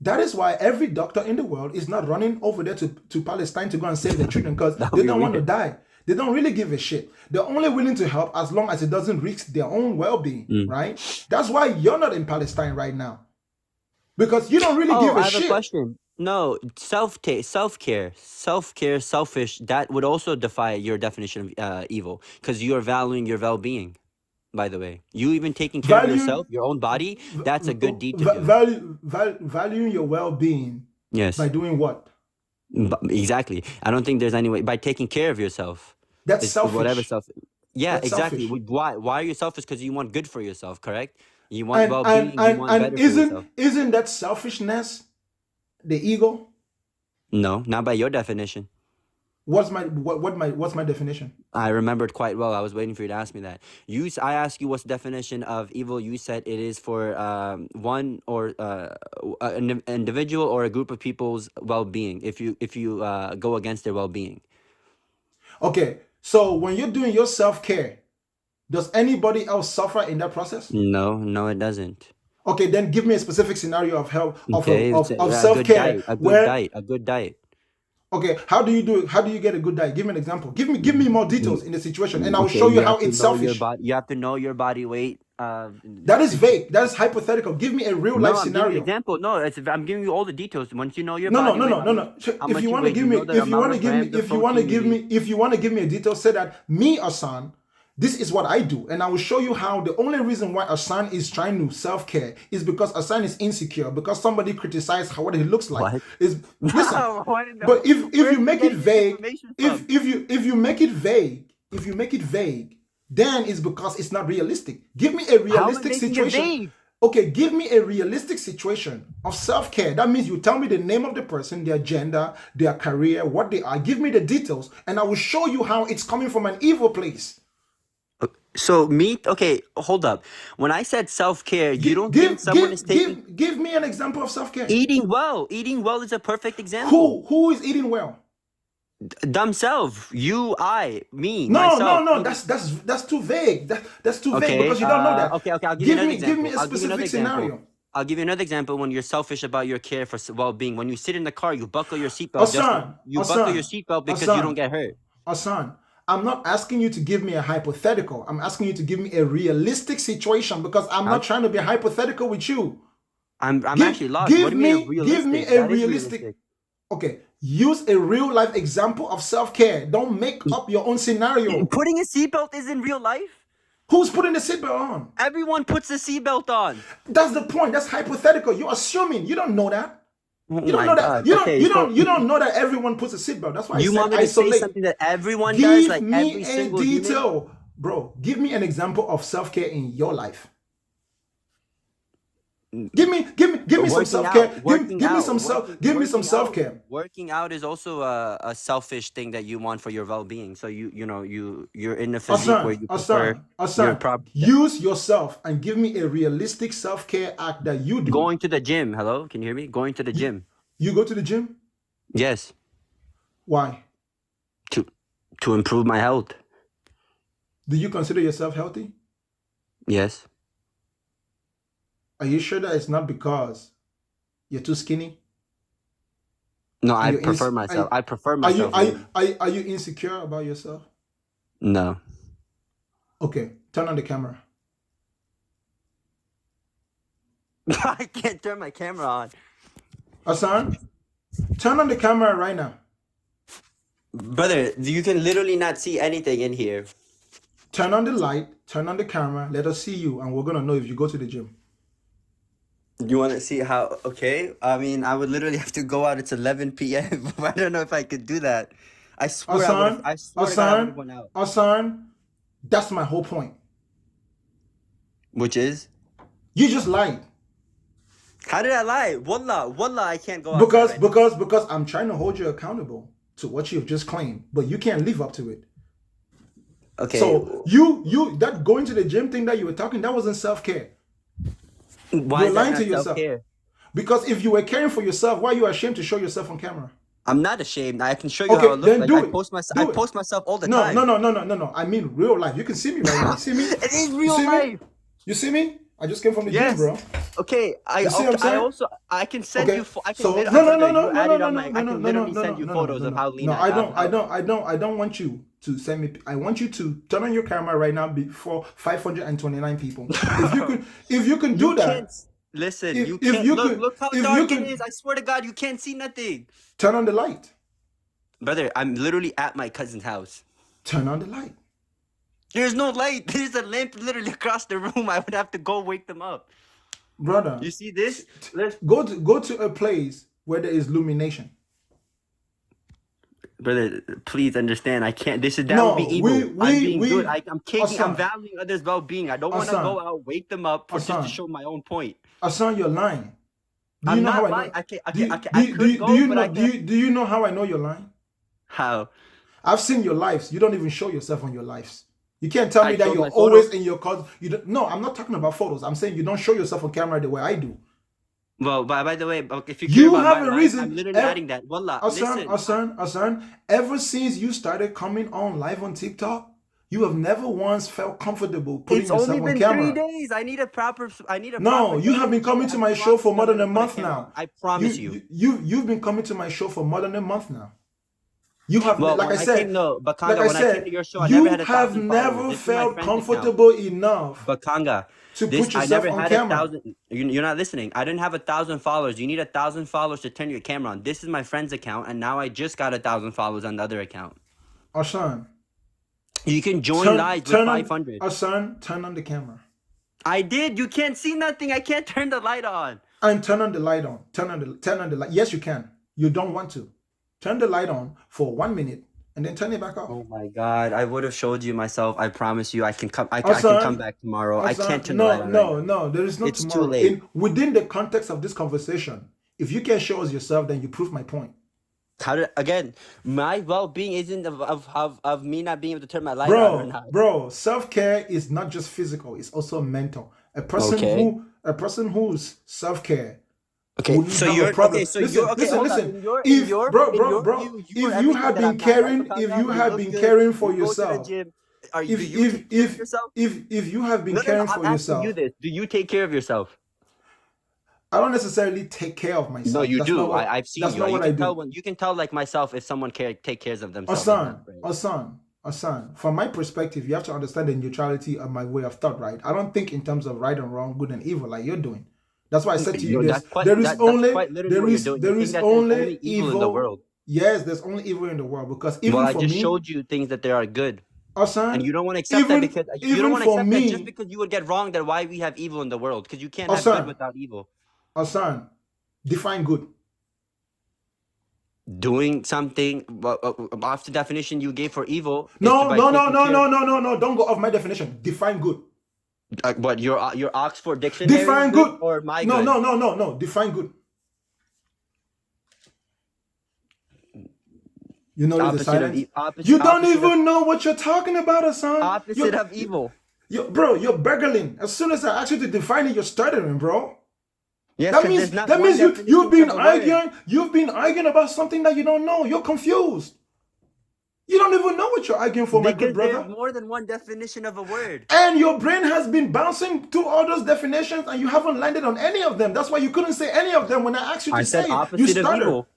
That is why every doctor in the world is not running over there to Palestine to go and save their children, because That they would be don't want to weird. die. They don't really give a shit. They're only willing to help as long as it doesn't risk their own well-being, right? That's why you're not in Palestine right now, because you don't really Oh, give I a have a shit. question. No, self-care, selfish. That would also defy your definition of evil, because you are valuing your well-being. By the way, you even taking care of Value, yourself, your own body. That's a good deed to do. valuing your well-being Yes, by doing what? exactly. I don't think there's any way by taking care of yourself. That's It's whatever selfish. self. Yeah, That's exactly. selfish. Why? Why are you selfish? Because you want good for yourself, correct? You want And well-being. You want and better for yourself. isn't that selfishness the ego? No, not by your definition. What's my definition? I remembered quite well. I was waiting for you to ask me that. I asked you what's the definition of evil. You said it is for one or an individual or a group of people's well-being. If you go against their well-being. Okay, so when you're doing your self-care, does anybody else suffer in that process? No, it doesn't. Okay, then give me a specific scenario of help Okay, of a good self-care diet, a good where. diet, a good diet. Okay, how do you do it? How do you get a good diet? Give me an example. Give me more details in the situation, and I'll Okay, show you you how have to it's know your selfish. body. You have to know your body weight. That is vague. That is hypothetical. Give me a real No, life I'm giving you an scenario. example. No, I'm giving you all the details. Once you know your No. body weight, how If much you you want to weigh, give you me, know the amount of grams of protein you need. if you want to give me a detail, say that me, Hassan, This is what I do, and I will show you how the only reason why Asan is trying to self-care is because Asan is insecure, because somebody criticized how what he looks like. What? Is listen, I want to know but if where you you make it getting this vague, information if from. if you make it vague, if you make it vague, then it's because it's not realistic. Give me a How am I realistic making it situation. vague? Okay, give me a realistic situation of self-care. That means you tell me the name of the person, their gender, their career, what they are. Give me the details, and I will show you how it's coming from an evil place. So okay, hold up. When I said self-care, you Give don't think someone is taking give me an example of self-care. eating well. Eating well is a perfect example. Who is eating well? Themselves, you, I, me, No, myself. that's too vague. That's too vague Okay. because you don't know that. Okay. I'll give you another Give me example. a I'll give you another specific example. scenario. I'll give you another example when you're selfish about your care for well-being. When you sit in the car, you buckle your seatbelt. You buckle your seatbelt because you don't get hurt. Hassan, I'm not asking you to give me a hypothetical. I'm asking you to give me a realistic situation because I'm not trying to be hypothetical with you. I'm actually lost. What do you mean realistic? Give me a That is realistic. Okay, use a real life example of self-care. Don't make up your own scenario. Putting a seatbelt is in real life. Who's putting the seatbelt on? Everyone puts the seatbelt on. That's the point. That's hypothetical. You're assuming. You don't know that. Oh You don't my know that. God. You don't. Okay, You so don't. You don't know that everyone puts a seatbelt. That's why you I said want me to say isolate. something that everyone does, Give like me every a single human? detail, bro. Give me an example of self-care in your life. Give me some self-care. Give me some self-care. Working out is also a selfish thing that you want for your well-being. So you're in a physique where you prefer your proper Use yourself and give me a realistic self-care act that you do. going to the gym. Hello, can you hear me? Going to the gym. You go to the gym? Yes, Why? to improve my health. Do you consider yourself healthy? Yes. Are you sure that it's not because you're too skinny? No, I you're prefer ins- myself. I prefer Are you myself. are you insecure about yourself? No. Okay, turn on the camera. I can't turn my camera on. Hassan, turn on the camera right now. Brother, you can literally not see anything in here. Turn on the light, turn on the camera, let us see you, and we're gonna know if you go to the gym. You want to see how? Okay. I mean, I would literally have to go out. It's 11 p.m. I don't know if I could do that. I swear I would have. I swear to God, I would have went out. Hassan, that's my whole point. Which is? You just lied. How did I lie? Wallah, I can't go out. Because I'm trying to hold you accountable to what you've just claimed, but you can't live up to it. Okay. So you that going to the gym thing that you were talking, that wasn't self-care. Why You're is lying that to not yourself. self-care? Because if you were caring for yourself, why are you ashamed to show yourself on camera? I'm not ashamed. I can show you Okay, how I look then like. do I it. post myself. Do I it. post myself all the No, time. no. I mean real life. You can see me right now. You see me? It is You real see me? life. You see me? I just came from the Yes. gym, bro. Okay, You see what I'm saying? I can send Okay. you. I can So lit- no. brother, you added on my. I can literally send you photos of how lean No, I am. I don't want you to send me. I want you to turn on your camera right now before 529 people. If you can do that, Can't listen. If- You if can't you look. could- Look how if you dark could- it is. I swear to God, you can't see nothing. turn on the light. Brother, I'm literally at my cousin's house. Turn on the light. There's no light. There's a lamp literally across the room. I would have to go wake them up. Brother, You see this? go to a place where there is illumination. Brother, please understand. I can't. That No, would be evil. I'm being good. I'm Hassan. valuing others' well-being. I don't want to Hassan. go out, wake them up just to Hassan. show my own point. Hassan, you're lying. Do I'm you know not how I lying. know? I can't. Do you- I do could you- go, do you but know? I can't. Do you know how I know you're lying? How? I've seen your lives. You don't even show yourself on your lives. You can't tell me I that showed you're my always photos. in your cause. You don't. No, I'm not talking about photos. I'm saying you don't show yourself on camera the way I do. Well, by the way, if you care You about have my a life, reason. I'm literally adding that. Wallah, listen. Hassan, ever since you started coming on live on TikTok, you have never once felt comfortable putting It's yourself only on been camera. 3 days. I need a proper. No, you have been coming to my show for more than a month camera. now. I promise you. You've been coming to my show for more than a month now. You have, Well, like I when said, came to Bakanga, like I when I came said, to your show, I you never had 1,000 have followers. never This is my felt friend's account. comfortable enough Bakanga, to this put I yourself never on had camera. 1,000. You're not listening. I didn't have 1,000 followers. You need 1,000 followers to turn your camera on. This is my friend's account, and now I just got 1,000 followers on the other account. Hassan, You can join Turn live with turn on 500. Hassan, turn on the camera. I did. You can't see nothing. I can't turn the light on. And turn on the light on. Turn on the light. Yes, you can. You don't want to. Turn the light on for 1 minute and then turn it back off. Oh my God! I would have showed you myself. I promise you. I can come. I can come Hassan, back tomorrow. I can't Hassan, turn the light on right now. no. There is no It's too tomorrow. late. Within the context of this conversation, if you can show us yourself, then you prove my point. How did again? My well-being isn't of me not being able to turn my light on or not. Bro, self-care is not just physical, it's also mental. A Okay. person who's self-care Okay. wouldn't So have a you're problem. okay. So Listen, you're okay. listen, Hold on. listen. In your If bro, view, you are if you everything have that been I'm not, right, caring, if Bakanga? you You have look been good. caring for You go to the yourself, gym. Do if you take care of yourself? if you have been No. caring I'm for asking you yourself, this. Do you take care of yourself? I don't necessarily take care of No, myself. you do. I've seen That's you. not You what I can tell do. when you can tell like myself if someone take cares of themselves or not. Right? Hassan, from my perspective, you have to understand the neutrality of my way of thought, right? I don't think in terms of right and wrong, good and evil, like you're doing. That's why I said to you this. That's quite literally what you're doing. You're saying that there's only evil in the world. Yes, there's only evil in the world because Well, even I for just me, showed you things that there are good, and Hassan, you don't want to accept that because you don't even want to for accept that just me, because you would get wrong that why we have evil in the world because you can't have good without evil. Hassan, define good. Doing something off the definition you gave for evil. No. Don't go off my definition. Define good. What your Oxford dictionary Define good good. or my No, good? no. Define good. You notice the silence? You don't even know what you're talking about, Hassan. Opposite of evil. Bro, you're burgling. As soon as I ask you to define it, you're stuttering, bro. Yes, that means you've been arguing about something that you don't know. You're confused. You don't even know what you're arguing for, my good brother. There's more than one definition of a word. And your brain has been bouncing through all those definitions and you haven't landed on any of them. That's why you couldn't say any of them when I asked you to say it. Opposite You of stuttered. evil.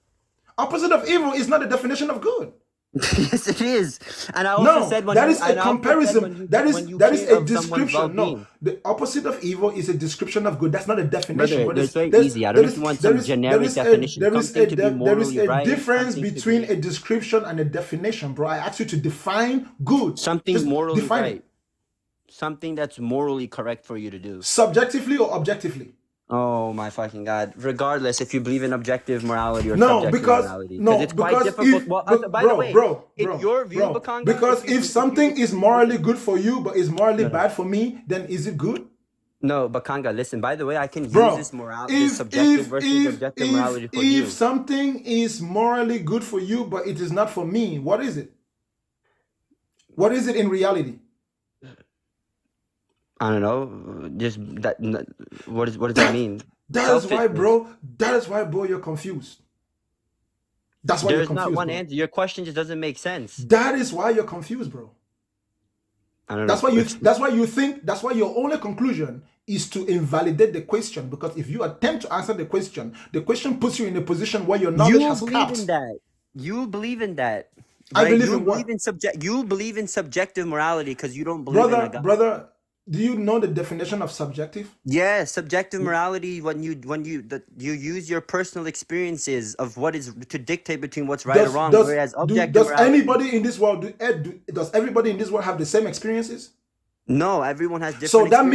Opposite of evil is not a definition of good. Yes, it is. And I also said when that is a comparison. That is a description. No, the opposite of evil is a description of good. That's not a definition. Brother, it's very easy. I don't know if you want some generic definition. There is a difference something between a description and a definition, bro. I asked you to define good. Something Just morally define right. it. Something that's morally correct for you to do. Subjectively or objectively? Oh my fucking God. Regardless if you believe in objective morality or subjective morality. It's quite difficult. By the way, in your view, Bakanga, because if something is morally good for you but is morally bad for me, then is it good? No, Bakanga, listen, by the way, I can use this subjective versus objective morality for you. If something is morally good for you but it is not for me, what is it? What is it in reality? I don't know. Just that. What does that mean? That is why, bro. You're confused. That's why you're confused. There's not one answer. Your question just doesn't make sense. That is why you're confused, bro. I don't know. That's why you think. That's why your only conclusion is to invalidate the question. Because if you attempt to answer the question puts you in a position where your knowledge has capped. You believe in that. Right? I believe you believe in subjective morality because you don't believe in a God. Brother. Do you know the definition of subjective? Yeah, subjective morality when you use your personal experiences of what is to dictate between what's right or wrong. Whereas objective morality. Anybody in this world does everybody in this world have the same experiences? No, everyone has different. So that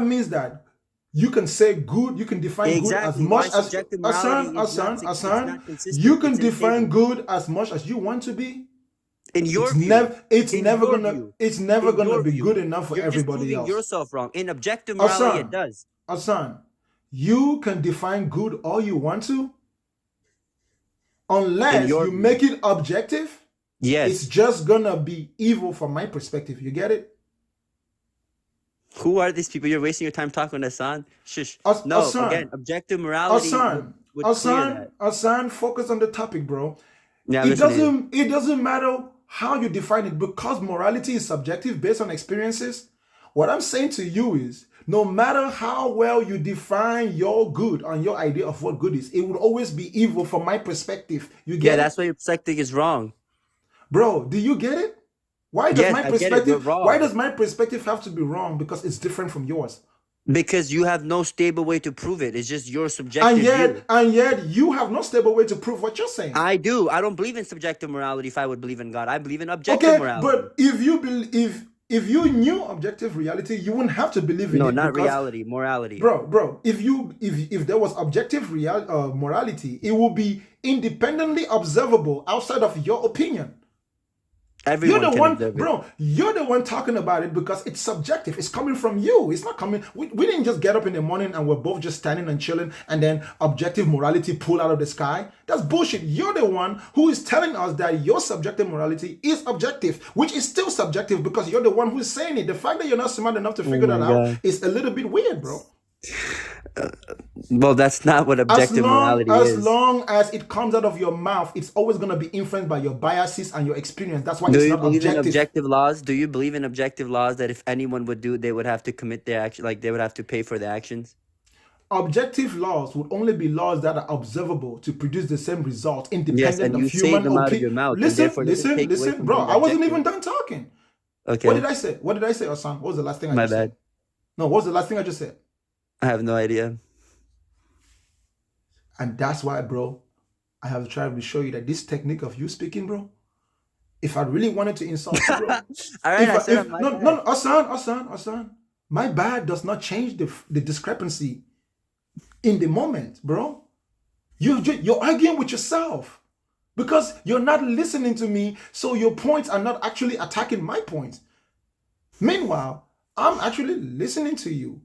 means that you can say good. You can define good as much as Hassan. You can define good as much as you want to be. In your view, it's never gonna be good enough for everybody else. You're yourself wrong. In objective morality, it does. Hassan, you can define good all you want to, unless you make it objective. Yes, it's just gonna be evil from my perspective. You get it? Who are these people? You're wasting your time talking to Hassan. Shush. Again, objective morality. Hassan, focus on the topic, bro. Yeah, it doesn't matter how you define it because morality is subjective based on experiences. What I'm saying to you is no matter how well you define your good and your idea of what good is, it will always be evil from my perspective. You get it? That's why your perspective is wrong. Bro, do you get it? Why does my perspective have to be wrong? Because it's different from yours. Because you have no stable way to prove it. It's just your subjective view. And yet you have no stable way to prove what you're saying. I do. I don't believe in subjective morality. If I would believe in God, I believe in objective Okay, morality. but if you knew objective reality, you wouldn't have to believe in No, it not because, reality, morality. bro, if there was objective morality, it will be independently observable outside of your opinion. You're Everyone the can one, observe it. bro. You're the one talking about it because it's subjective. It's coming from you. It's not coming. We didn't just get up in the morning and we're both just standing and chilling, and then objective morality pull out of the sky. That's bullshit. You're the one who is telling us that your subjective morality is objective, which is still subjective because you're the one who's saying it. The fact that you're not smart enough to Oh figure my that out God. is a little bit weird, bro. Well, that's not what objective morality is. Long as it comes out of your mouth, it's always going to be influenced by your biases and your experience. That's why Do it's you not believe in objective. objective laws? Do you believe in objective laws that if anyone would do, they would have to commit their action, like they would have to pay for their actions? Objective laws would only be laws that are observable to produce the same result, Yes, independent and you of say human them out of opinion. your mouth, and Listen, therefore doesn't take away listen, from bro. being I wasn't objective. even done talking. What Okay, did I say? What did I say, Ossan? What was the last thing I my just said? bad. No, what was the last thing I just said? I have no idea. And that's why, bro, I have tried to show you that this technique of you speaking, bro, if I really wanted to insult you, bro, All right, I said my no, bad. Ossan, my bad does not change the discrepancy in the moment, bro. You're arguing with yourself because you're not listening to me, so your points are not actually attacking my points. Meanwhile, I'm actually listening to you.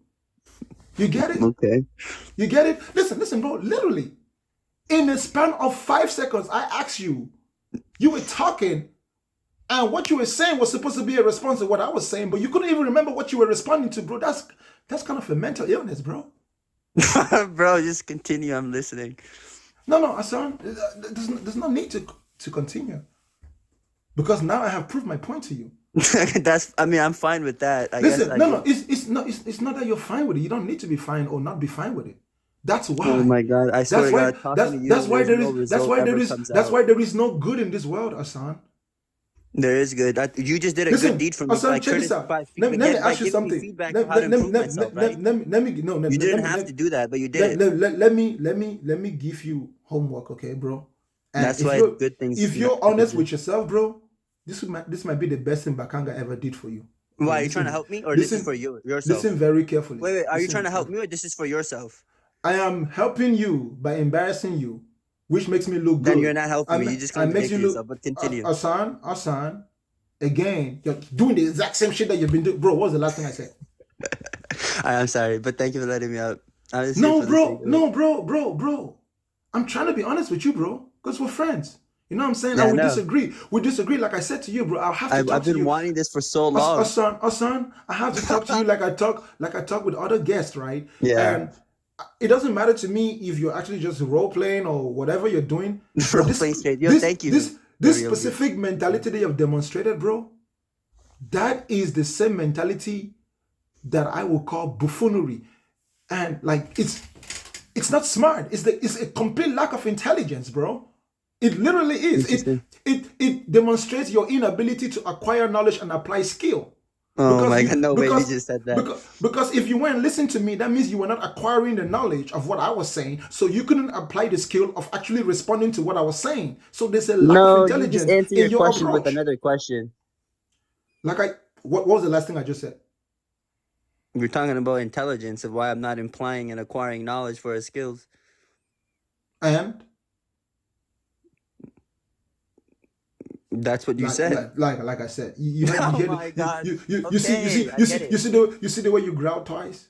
You get it? Okay. You get it? Listen, bro. Literally, in a span of 5 seconds, I asked you. You were talking, and what you were saying was supposed to be a response to what I was saying, but you couldn't even remember what you were responding to, bro. That's kind of a mental illness, bro. Bro, just continue. I'm listening. No, Hassan, there's no need to continue because now I have proved my point to you. I mean, I'm fine with that. I guess Listen, I no, guess. it's not that you're fine with it. You don't need to be fine or not be fine with it. That's why. Oh my God, I swear That's to why. God, talking to you, That's why there's there no is. That's result why there ever is. comes That's out. why there is no good in this world, Hassan. There is good. You just did a good Listen, deed for me Hassan, by check this out. by Let me again by ask you giving me something. feedback Let, on how to let, let, improve let, myself, let, right? let me no. You didn't have to do that, but you did. Let me give you homework, okay, bro? And That's why good things. if you're honest with yourself, bro, this might be the best thing Bakanga ever did for you. Why are you Listen, trying to help me, or this is for yourself? listen very carefully. Wait. Are you Listen, trying to help me, or this is for yourself? I am helping you by embarrassing you, which makes me look good. Then you're not helping me. You just makes contradict you yourself. look. But continue. Hassan, again, you're doing the exact same shit that you've been doing, bro. What was the last thing I said? I'm sorry, but thank you for letting me out. Honestly, No, for the sake of it. bro. I'm trying to be honest with you, bro, because we're friends. You know what I'm saying? Yeah, I And we know. disagree. We disagree. Like I said to you, bro, I'll have to I've talk to been you. wanting this for so long. Hassan, I have to talk to you like I talk with other guests, right? Yeah. And it doesn't matter to me if you're actually just role playing or whatever you're doing. But Role playing straight. Yo, thank you. This Very okay. specific mentality that you've demonstrated, bro, that is the same mentality that I would call buffoonery. And like it's not smart. It's a complete lack of intelligence, bro. It literally is. Interesting. It demonstrates your inability to acquire knowledge and apply skill. Oh my God, no way we because, just said that. because if you weren't listening to me, that means you were not acquiring the knowledge of what I was saying. So you couldn't apply the skill of actually responding to what I was saying. So there's a lack of No, you intelligence just answer in your your question approach. with another question. What was the last thing I just said? We're talking about intelligence of why I'm not implying and acquiring knowledge for his skills. And That's what you said. like I said, you Oh hear my God. you see Okay, I get it. you see the way you growled twice.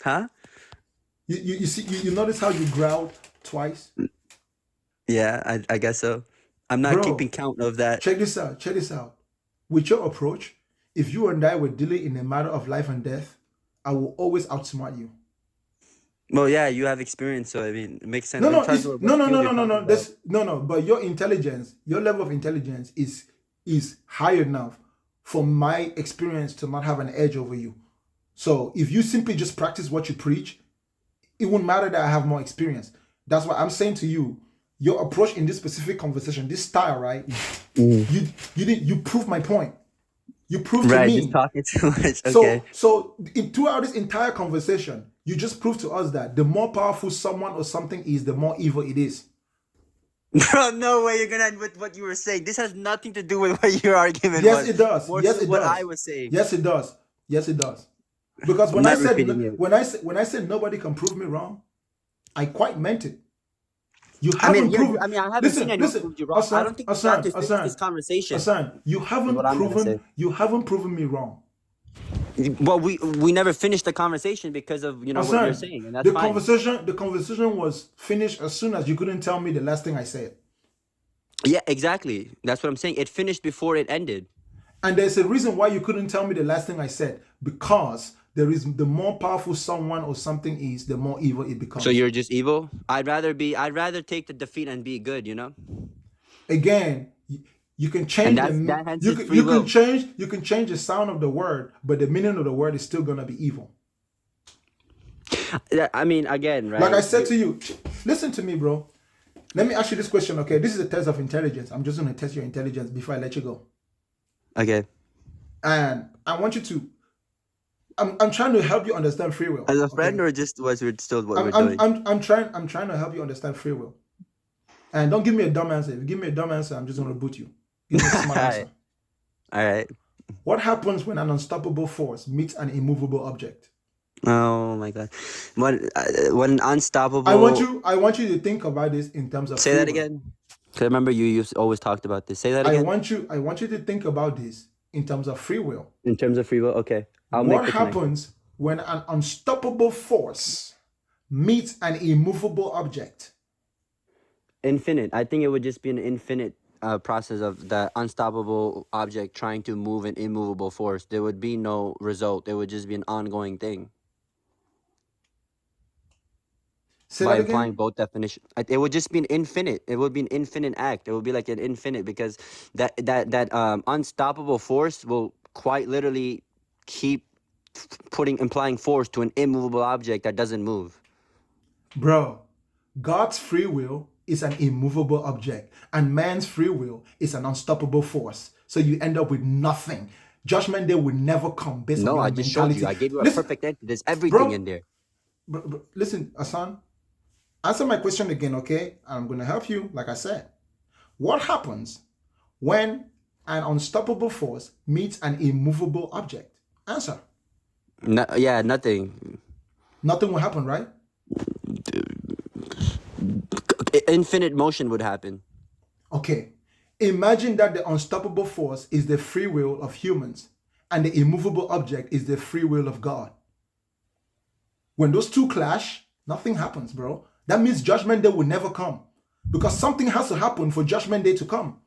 Huh? You notice how you growled twice. Yeah, I guess so. I'm not Bro, keeping count of that. Check this out. With your approach, if you and I were dealing in a matter of life and death, I will always outsmart you. Well, yeah, you have experience, so I mean, it makes sense. No, I'm trying to what skill you're talking about. no. But your intelligence, your level of intelligence is high enough for my experience to not have an edge over you. So if you simply just practice what you preach, it wouldn't matter that I have more experience. That's why I'm saying to you, your approach in this specific conversation, this style, right? You prove my point. You proved to Right, just me. talking too much. Okay. Throughout this entire conversation, you just proved to us that the more powerful someone or something is, the more evil it is. Bro, no way you're gonna end with what you were saying. This has nothing to do with what your argument Yes, was. it does. More Yes, so it what I does. was saying. Yes, it does. Yes, it does. Because I'm not repeating it. when I said nobody can prove me wrong, I quite meant it. You I mean, haven't yeah, proven. I mean, I haven't seen anyone Listen, prove you wrong. I don't think we got to finish this conversation. Hassan, Is what I'm gonna say. you haven't proven me wrong. Well, we never finished the conversation because of what you're Hassan, saying, and that's fine. the conversation was finished as soon as you couldn't tell me the last thing I said. Yeah, exactly. That's what I'm saying. It finished before it ended. And there's a reason why you couldn't tell me the last thing I said. Because the more powerful someone or something is, the more evil it becomes. So you're just evil? I'd rather take the defeat and be good, Again, you can change that hence is free will. you can change the sound of the word, but the meaning of the word is still gonna be evil. I mean, again, right? Like I said to you, listen to me, bro. Let me ask you this question, okay? This is a test of intelligence. I'm just gonna test your intelligence before I let you go. Okay. And I want you to. I'm trying to help you understand free will. As a friend, okay? or just was it still what we're doing? I'm trying to help you understand free will. And don't give me a dumb answer. If you give me a dumb answer, I'm just gonna boot you. Give me a smart answer. All right. What happens when an unstoppable force meets an immovable object? Oh my God. When unstoppable. I want you to think about this in terms of Say free that will. again. Because I remember you always talked about this. Say that I again. want you to think about this in terms of free will. In terms of free will, okay. I'll make What the connection. happens when an unstoppable force meets an immovable object? Infinite. I think it would just be an infinite process of the unstoppable object trying to move an immovable force. There would be no result. It would just be an ongoing thing. Say By that implying again. both definitions, it would just be an infinite. It would be an infinite act. It would be like an infinite, because that unstoppable force will quite literally keep implying force to an immovable object that doesn't move. Bro, God's free will is an immovable object, and man's free will is an unstoppable force. So you end up with nothing. Judgment Day will never come based on No, your I just showed mentality. you. I gave you a Listen, perfect answer. There's everything in there. bro, listen, Hassan, answer my question again, okay? I'm going to help you, like I said. What happens when an unstoppable force meets an immovable object? Answer. No, yeah, nothing. Nothing will happen, right? Infinite motion would happen. Okay. Imagine that the unstoppable force is the free will of humans, and the immovable object is the free will of God. When those two clash, nothing happens, bro. That means Judgment Day will never come, because something has to happen for Judgment Day to come.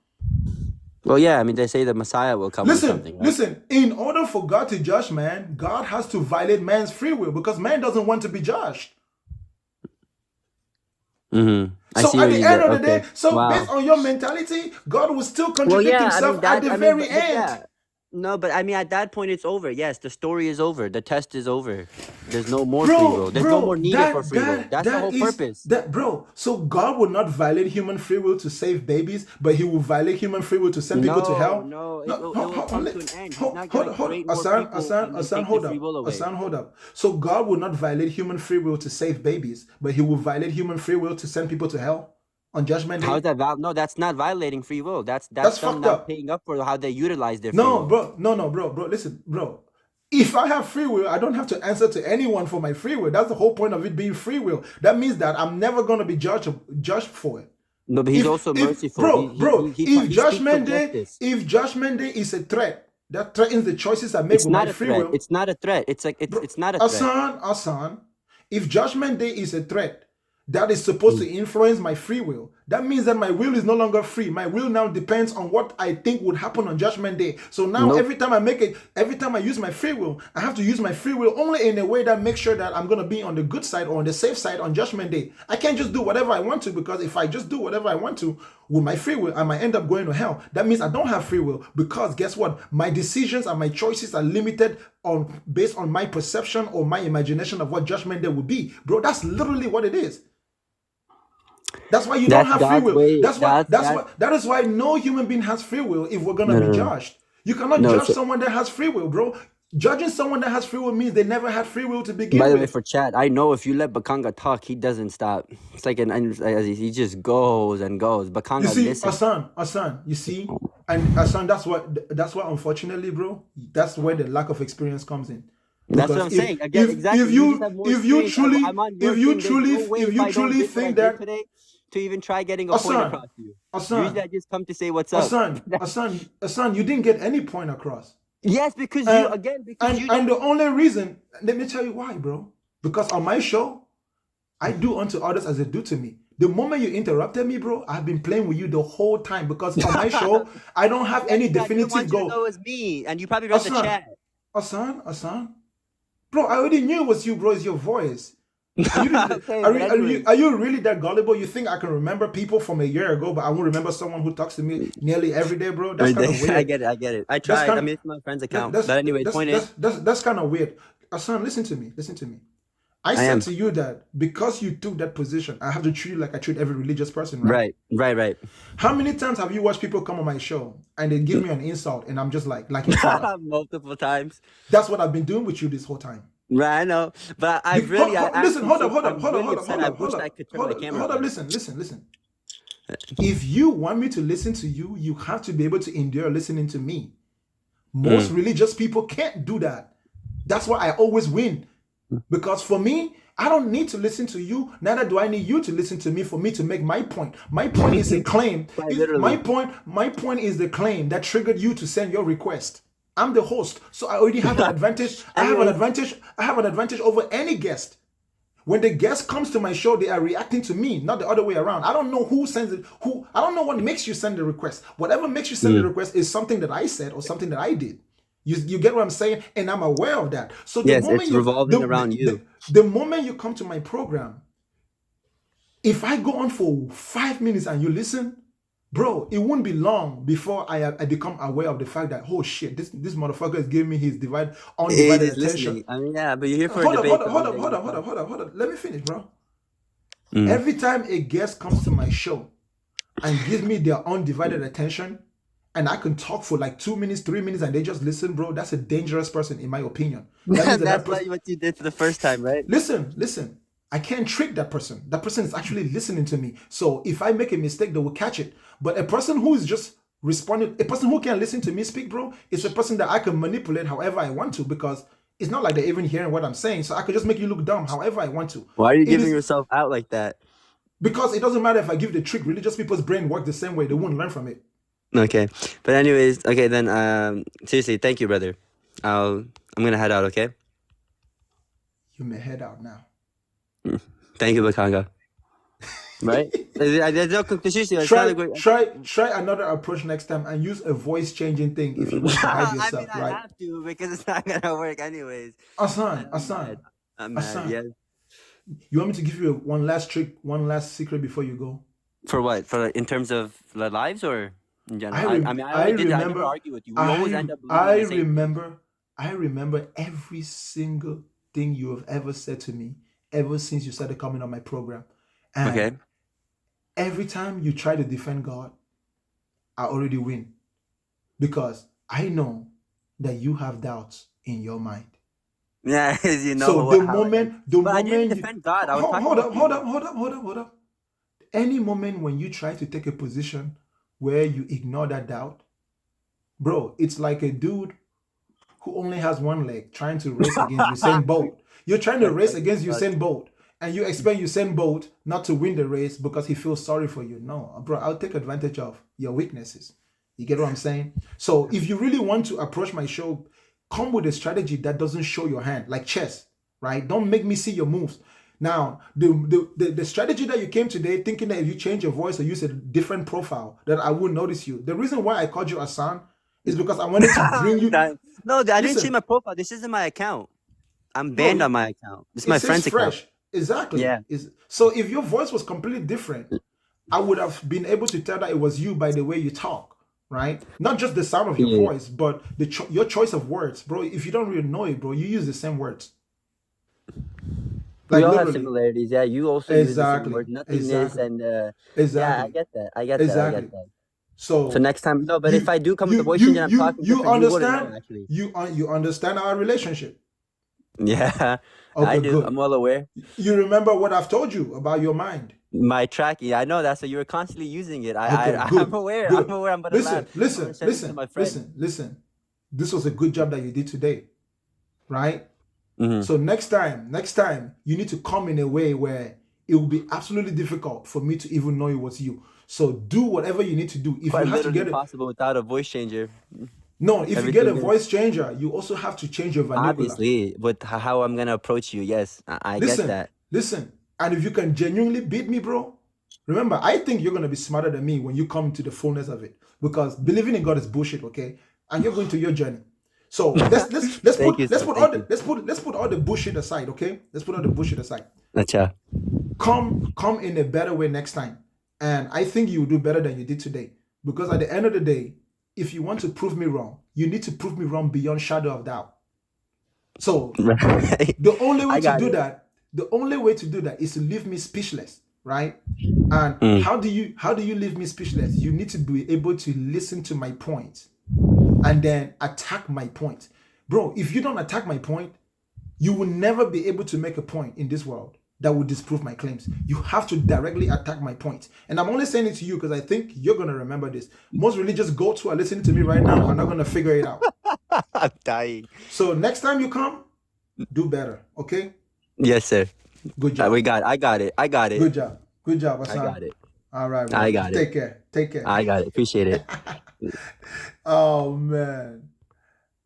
Well, yeah, I mean, they say the Messiah will come or something, right? Listen, in order for God to judge man, God has to violate man's free will, because man doesn't want to be judged. Mm-hmm. So at the end of the day, Wow. based on your mentality, God will still contradict Well, yeah, himself at the very end. yeah. No, but I mean, at that point, it's over. Yes, the story is over. The test is over. There's no more free will. There's no more need for free will. That's the whole purpose. So God will not violate human free will to save babies, but he will violate human free will to send people to hell? No, it will come to an end. He's not going to create more people and then take the free will away. Hassan, hold up. So God will not violate human free will to save babies, but he will violate human free will to send people to hell on Judgment Day? How is that no, that's not violating free will. That's them fucked not up. paying up for how they utilize their free will. Bro. Listen, bro. If I have free will, I don't have to answer to anyone for my free will. That's the whole point of it being free will. That means that I'm never going to be judged for it. No, but he's also merciful. If Judgment Day is a threat that threatens the choices I make with my free will, it's not a threat. It's not a threat. Hassan, if Judgment Day is a threat that is supposed to influence my free will, that means that my will is no longer free. My will now depends on what I think would happen on Judgment Day. So now every time I use my free will, I have to use my free will only in a way that makes sure that I'm going to be on the good side or on the safe side on Judgment Day. I can't just do whatever I want to, because if I just do whatever I want to with my free will, I might end up going to hell. That means I don't have free will, because guess what? My decisions and my choices are limited based on my perception or my imagination of what Judgment Day would be. Bro, that's literally what it is. That's why you don't have free will. That is why no human being has free will if we're gonna be judged. You cannot No, judge so someone that has free will, bro. Judging someone that has free will means they never had free will to by begin the way, with. for chat, I know if you let Bakanga talk, he doesn't stop. It's like he just goes and goes. You Bakanga, see, listen. Hassan, you see, and Hassan, that's what unfortunately, bro, that's where the lack of experience comes in. That's what Because I'm saying. Again, exactly. You just have more experience. I'm on your thing. There's no way if if you I don't truly did what I think did that today to even try getting a point Hassan, across to you. Usually Hassan, I just come to say what's up. Hassan, you didn't get any point across. Yes, because you And again because and you and don't. the only reason, let me tell you why, bro. Because on my show, I do unto others as they do to me. The moment you interrupted me, bro, I've been playing with you the whole time because on my show, I don't have any Yes, I didn't definitive want you to goal. know it was me, and you probably read the Hassan, chat. Hassan, bro, I already knew it was you, bro. It's your voice. Are you really, Okay, are but you, are anyways, you are you really that gullible? You think I can remember people from a year ago, but I won't remember someone who talks to me nearly every day, bro? That's kind of I weird. get it. I get it. I That's tried. I kind mean, it's my friend's that, account. that's But anyways, that's point is, that's kind of weird. Hassan, listen to me. Listen to me. I I said am to you that because you took that position, I have to treat you like I treat every religious person, right? right. How many times have you watched people come on my show and they give me an insult and I'm just like your father? Multiple times. That's what I've been doing with you this whole time. Right, I know. But I Hold, really, I listen, actually hold up, think hold up, I'm hold up, really hold up, upset. hold I up, hold wish I up, could turn hold my up, camera hold up. on. Listen. If you want me to listen to you, you have to be able to endure listening to me. Most Mm. religious people can't do that. That's why I always win. Because for me, I don't need to listen to you. Neither do I need you to listen to me for me to make my point. My point is a claim. Quite literally. My point is the claim that triggered you to send your request. I'm the host, so I already have an advantage. Anyways, I have an advantage over any guest. When the guest comes to my show, they are reacting to me, not the other way around. I don't know who sends it. I don't know what makes you send the request. Whatever makes you send the request is something that I said or something that I did. You get what I'm saying, and I'm aware of that. So the yes, moment it's revolving around you. the moment you come to my program, if I go on for 5 minutes and you listen, bro, it won't be long before I become aware of the fact that, oh shit, this motherfucker is giving me his It undivided is attention. listening. I mean, yeah, but you're here for a Hold up, debate, hold up, so hold maybe up, I hold give up, a hold up, chance. hold up, hold up. Let me finish, bro. Mm. Every time a guest comes to my show and gives me their undivided attention, and I can talk for like 2 minutes, 3 minutes, and they just listen, bro, that's a dangerous person, in my opinion. That means that That's person. what you did for the first time, right? Listen. I can't trick that person. That person is actually listening to me. So if I make a mistake, they will catch it. But a person who is just responding, a person who can listen to me speak, bro, is a person that I can manipulate however I want to, because it's not like they're even hearing what I'm saying. So I could just make you look dumb however I want to. Why are you It giving is yourself out like that? because it doesn't matter if I give the trick. Religious people's brain work the same way. They won't learn from it. Okay, but anyways, okay then. Seriously, thank you, brother. I'm gonna head out. Okay. You may head out now. Thank you, Bakanga. Right? There's no seriously. It's not a great. Try another approach next time and use a voice changing thing if you want to hide I mean, yourself, I right? have to because it's not gonna work anyways. Hassan, I'm mad. I'm mad. Hassan. Yeah. You want me to give you one last trick, one last secret before you go? For what? For in terms of the lives or in general? I I mean, I I already did that. I never remember argue with you. We always end up believing I the same thing. remember every single thing you have ever said to me ever since you started coming on my program. And Okay. every time you try to defend God, I already win. Because I know that you have doubts in your mind. Yeah, you know So how I am. But I didn't even you defend God. I was talking about hold up. Any moment when you try to take a position where you ignore that doubt, bro, it's like a dude who only has one leg trying to race against Usain Bolt. You're trying to That's race funny as against fuck. Usain Bolt, and you expect Usain Bolt not to win the race because he feels sorry for you. No, bro, I'll take advantage of your weaknesses. You get what I'm saying? So if you really want to approach my show, come with a strategy that doesn't show your hand, like chess, right? Don't make me see your moves. Now, the strategy that you came today, thinking that if you change your voice or use a different profile, that I wouldn't notice you. The reason why I called you Hassan is because I wanted to bring you. No, I didn't change Listen, my profile. This isn't my account. I'm bro, banned on my account. This is it my says friend's account. fresh. Exactly. Yeah. So if your voice was completely different, I would have been able to tell that it was you by the way you talk, right? Not just the sound of your Yeah. voice, but your choice of words, bro. If you don't really know it, bro, you use the same words, We like all have literally. similarities. Yeah, you also use the same Exactly. word, nothingness, Exactly. and yeah, I Exactly. get that. I get that. I get Exactly. that. So So next time, no. But if you I do come with the you voice you changer and I'm you talking you different, you wouldn't know understand actually. you understand our relationship. Yeah, I Okay, do. I'm good. well aware. You remember what I've told you about your mind. My track, yeah, I know that. So you were constantly using it. Okay, I'm good, aware. I'm good. aware. I'm gonna laugh. Listen, I'm gonna listen, send this to listen, my friend. listen, listen. This was a good job that you did today, right? Hmm. So next time, you need to come in a way where it will be absolutely difficult for me to even know it was you. So do whatever you need to do. If you Quite have to literally get it, impossible without a voice changer. no, if you get a Everything is voice changer, you also have to change your vernacular. obviously with how I'm gonna approach you. Yes, I get Listen, that. listen. And if you can genuinely beat me, bro, remember, I think you're gonna be smarter than me when you come to the fullness of it. Because believing in God is bullshit, okay? And you're going to your journey. So Thank you, sir. Thank you. let's put all the bullshit aside, okay? Let's put all the bullshit aside. Acha. Come in a better way next time. And I think you will do better than you did today. Because at the end of the day, if you want to prove me wrong, you need to prove me wrong beyond shadow of doubt. So Right. the only way I to got do it. that, is to leave me speechless, right? And Mm. how do you leave me speechless? You need to be able to listen to my point and then attack my point. Bro, if you don't attack my point, you will never be able to make a point in this world that will disprove my claims. You have to directly attack my point. And I'm only saying it to you because I think you're going to remember this. Most religious goats who are listening to me right now are not going to figure it out. I'm dying. So next time you come, do better, okay? Yes, sir. Good job. I got it. I got it. Good job. Good job, I Hassan. got it. All right, bro. I got it. Take care. Take care. I got it. Appreciate it. Oh man.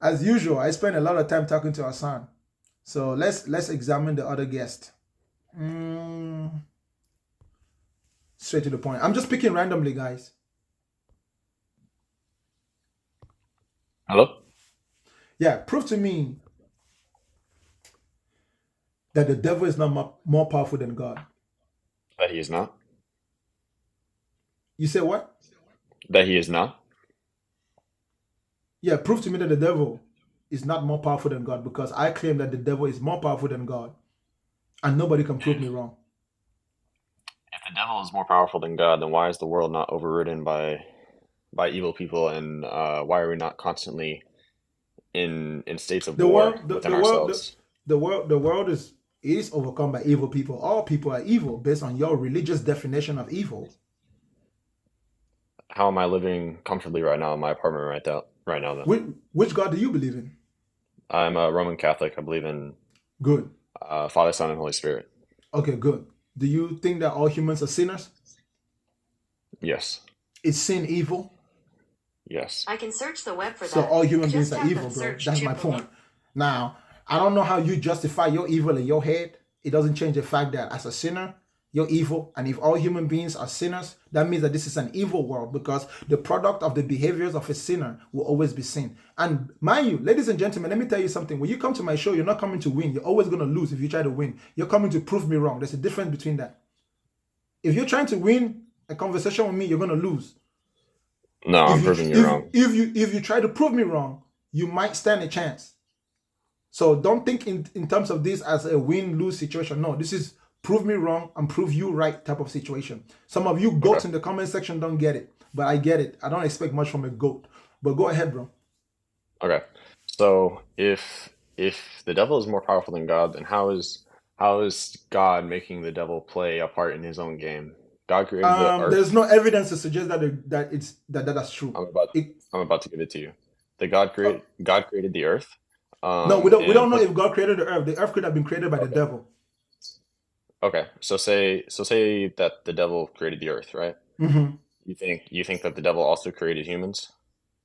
As usual, I spend a lot of time talking to Hassan. So let's examine the other guest. Straight to the point. I'm just picking randomly, guys. Hello? Yeah, prove to me that the devil is not more powerful than God. That he is not? You say what? That he is not? Yeah, prove to me that the devil is not more powerful than God because I claim that the devil is more powerful than God. And nobody can prove me wrong. If the devil is more powerful than God, then why is the world not overridden by evil people, and why are we not constantly in states of The war world, within ourselves? the world is overcome by evil people. All people are evil based on your religious definition of evil. How am I living comfortably right now in my apartment right now then? Which God do you believe in? I'm a Roman Catholic. I believe in Good. Father, Son, and Holy Spirit. Okay, good. Do you think that all humans are sinners? Yes. Is sin evil? Yes. I can search the web for So that. all human beings Just are tap evil, the bro. search That's my chip below. point. Now, I don't know how you justify your evil in your head. It doesn't change the fact that as a sinner, you're evil. And if all human beings are sinners, that means that this is an evil world because the product of the behaviors of a sinner will always be sin. And mind you, ladies and gentlemen, let me tell you something. When you come to my show, you're not coming to win. You're always going to lose if you try to win. You're coming to prove me wrong. There's a difference between that. If you're trying to win a conversation with me, you're going to lose. No, I'm proving you wrong. If you try to prove me wrong, you might stand a chance. So don't think in terms of this as a win-lose situation. No, this is prove me wrong and prove you right type of situation. Some of you goats in the comment section don't get it, but I get it. I don't expect much from a goat. But go ahead, bro. Okay. So if the devil is more powerful than God, then how is God making the devil play a part in his own game? God created the earth. There's no evidence to suggest that's true. I'm about to give it to you. God created the earth. No, we don't know put- if God created the earth. The earth could have been created by the devil. Okay. So say that the devil created the earth, right? Mm-hmm. You think that the devil also created humans?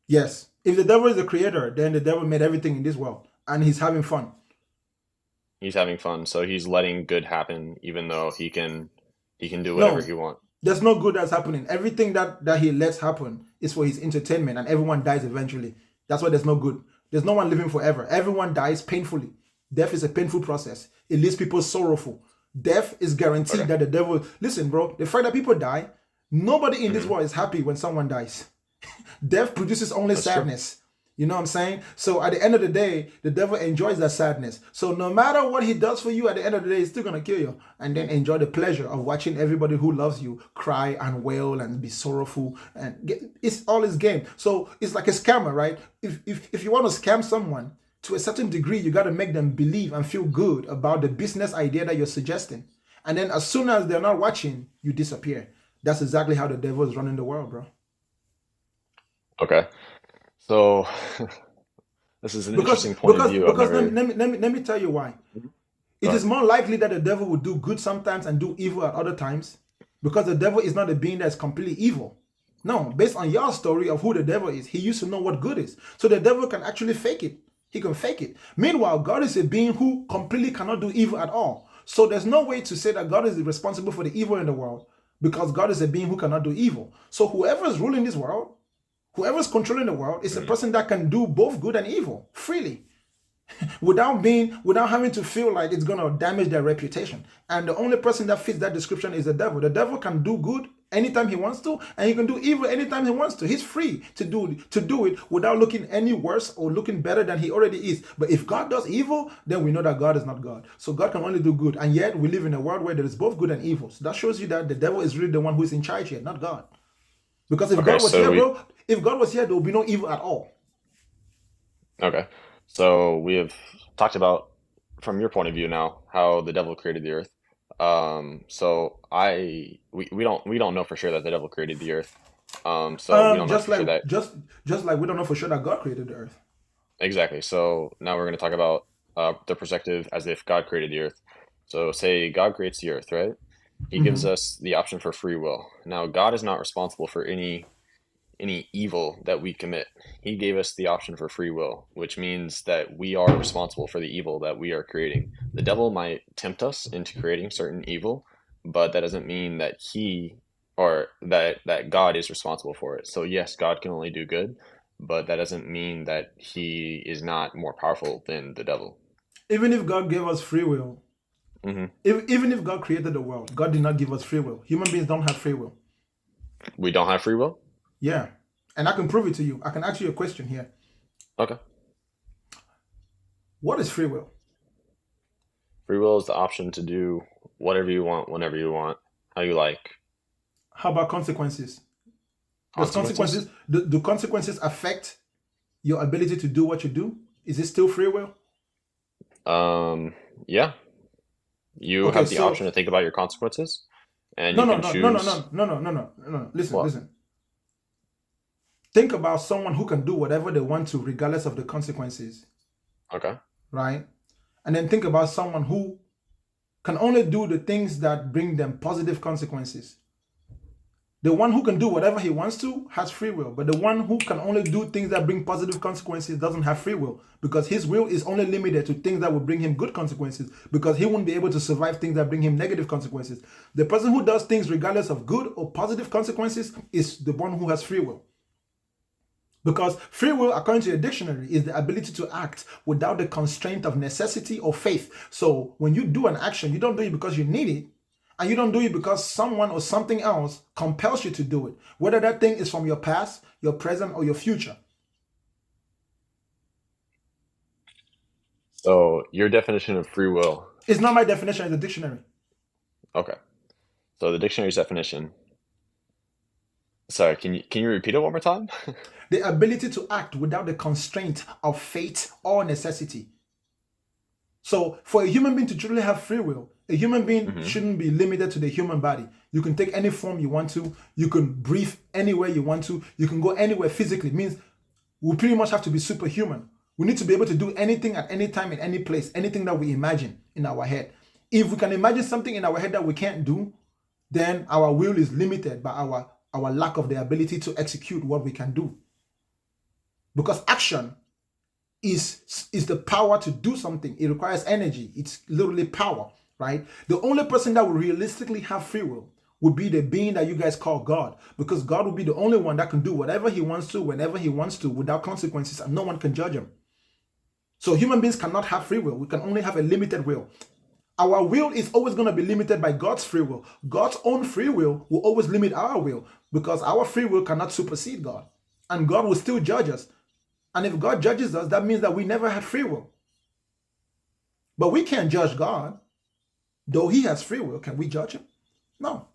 Yes. If the devil is the creator, then the devil made everything in this world, and he's having fun. He's having fun, so he's letting good happen, even though he can do whatever No. he wants. There's no good that's happening. Everything that he lets happen is for his entertainment, and everyone dies eventually. That's why there's no good. There's no one living forever. Everyone dies painfully. Death is a painful process. It leaves people sorrowful. Death is guaranteed that the devil... Listen, bro, the fact that people die, nobody in this world is happy when someone dies. Death produces only sadness. You know what I'm saying? So at the end of the day, the devil enjoys that sadness. So no matter what he does for you, at the end of the day, he's still gonna kill you, and then enjoy the pleasure of watching everybody who loves you cry and wail and be sorrowful. And it's all his game. So it's like a scammer, right? If you want to scam someone to a certain degree, you got to make them believe and feel good about the business idea that you're suggesting. And then as soon as they're not watching, you disappear. That's exactly how the devil is running the world, bro. Okay. So this is an Because interesting point of because view. I've because never. let me tell you why. It Go is ahead. more likely that the devil will do good sometimes and do evil at other times, because the devil is not a being that is completely evil. No, based on your story of who the devil is, he used to know what good is. So the devil can actually fake it. He can fake it. Meanwhile, God is a being who completely cannot do evil at all. So there's no way to say that God is responsible for the evil in the world, because God is a being who cannot do evil. So whoever is ruling this world, whoever's controlling the world, is a person that can do both good and evil freely, without having to feel like it's gonna damage their reputation. And the only person that fits that description is the devil. The devil can do good anytime he wants to, and he can do evil anytime he wants to. He's free to do it without looking any worse or looking better than he already is. But if God does evil, then we know that God is not God. So God can only do good. And yet we live in a world where there is both good and evil. So that shows you that the devil is really the one who is in charge here, not God. Because if Okay, God was so here, we bro, if God was here, there would be no evil at all. okay. So we have talked about, from your point of view now, how the devil created the earth. So we don't know for sure that the devil created the earth. So we don't know Just for sure like that just like we don't know for sure that God created the earth. exactly. So now we're going to talk about the perspective as if God created the earth. So say God creates the earth, right? He gives Hmm. us the option for free will. Now God is not responsible for any evil that we commit. He gave us the option for free will, which means that we are responsible for the evil that we are creating. The devil might tempt us into creating certain evil, but that doesn't mean that he or that God is responsible for it. So yes, God can only do good, but that doesn't mean that he is not more powerful than the devil. Even if God gave us free will, Hmm. even if God created the world, God did not give us free will. Human beings don't have free will. We don't have free will? Yeah. And I can prove it to you. I can ask you a question here. Okay. What is free will? Free will is the option to do whatever you want, whenever you want, how you like. How about consequences? Does Consequences? do consequences affect your ability to do what you do? Is it still free will? Yeah. You Okay, have the so option to think about your consequences, and no, you no, can no, no, no, choose no, no, no, no, no, no. Listen, what. listen. Think about someone who can do whatever they want to, regardless of the consequences, Okay. right? And then think about someone who can only do the things that bring them positive consequences. The one who can do whatever he wants to has free will, but the one who can only do things that bring positive consequences doesn't have free will, because his will is only limited to things that will bring him good consequences, because he won't be able to survive things that bring him negative consequences. The person who does things regardless of good or positive consequences is the one who has free will. Because free will, according to the dictionary, is the ability to act without the constraint of necessity or faith. So when you do an action, you don't do it because you need it, and you don't do it because someone or something else compels you to do it, whether that thing is from your past, your present, or your future. So your definition of free will. It's not my definition in the dictionary. Okay. So the dictionary's definition. Sorry, can you repeat it one more time? The ability to act without the constraint of fate or necessity. So for a human being to truly have free will, a human being Hmm. shouldn't be limited to the human body. You can take any form you want to. You can breathe anywhere you want to. You can go anywhere physically. It means we pretty much have to be superhuman. We need to be able to do anything at any time in any place, anything that we imagine in our head. If we can imagine something in our head that we can't do, then our will is limited by our lack of the ability to execute what we can do. Because action is the power to do something. It requires energy. It's literally power, right? The only person that will realistically have free will would be the being that you guys call God, because God will be the only one that can do whatever he wants to, whenever he wants to, without consequences, and no one can judge him. So human beings cannot have free will. We can only have a limited will. Our will is always going to be limited by God's free will. God's own free will always limit our will, because our free will cannot supersede God, and God will still judge us. And if God judges us, that means that we never had free will. But we can't judge God. Though he has free will, can we judge him? No.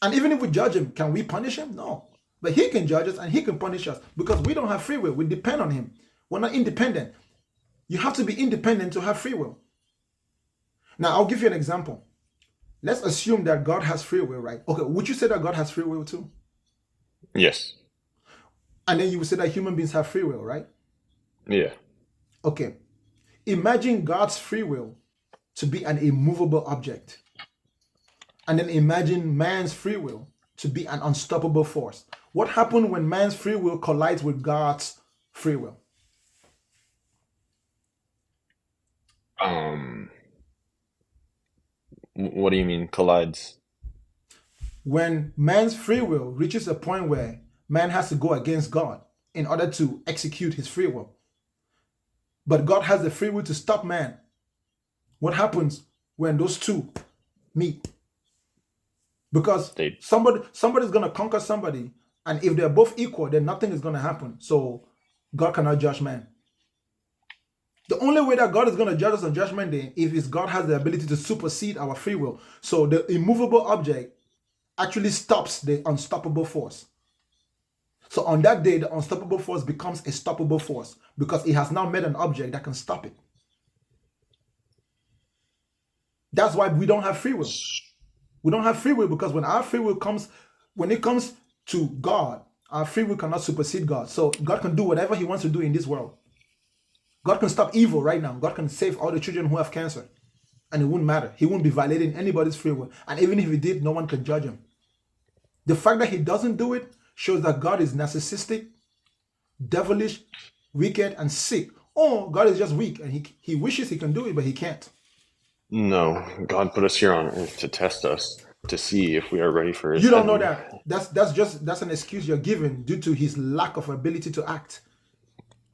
And even if we judge him, can we punish him? No. But he can judge us and he can punish us because we don't have free will. We depend on him. We're not independent. You have to be independent to have free will. Now, I'll give you an example. Let's assume that God has free will, right? Okay, would you say that God has free will too? Yes. And then you would say that human beings have free will, right? Yeah. Okay. Imagine God's free will to be an immovable object. And then imagine man's free will to be an unstoppable force. What happens when man's free will collides with God's free will? What do you mean collides? When man's free will reaches a point where man has to go against God in order to execute his free will, but God has the free will to stop man, what happens when those two meet? Because They somebody's going to conquer somebody, and if they're both equal, then nothing is going to happen. So God cannot judge man. The only way that God is going to judge us on Judgment Day is God has the ability to supersede our free will. So the immovable object actually stops the unstoppable force. So on that day, the unstoppable force becomes a stoppable force because it has now made an object that can stop it. That's why we don't have free will. We don't have free will because when it comes to God, our free will cannot supersede God. So God can do whatever he wants to do in this world. God can stop evil right now. God can save all the children who have cancer. And it wouldn't matter. He wouldn't be violating anybody's free will. And even if he did, no one could judge him. The fact that he doesn't do it shows that God is narcissistic, devilish, wicked, and sick. Or God is just weak and he wishes he can do it, but he can't. No, God put us here on earth to test us, to see if we are ready for his You don't know heaven. that. That's an excuse you're given due to his lack of ability to act.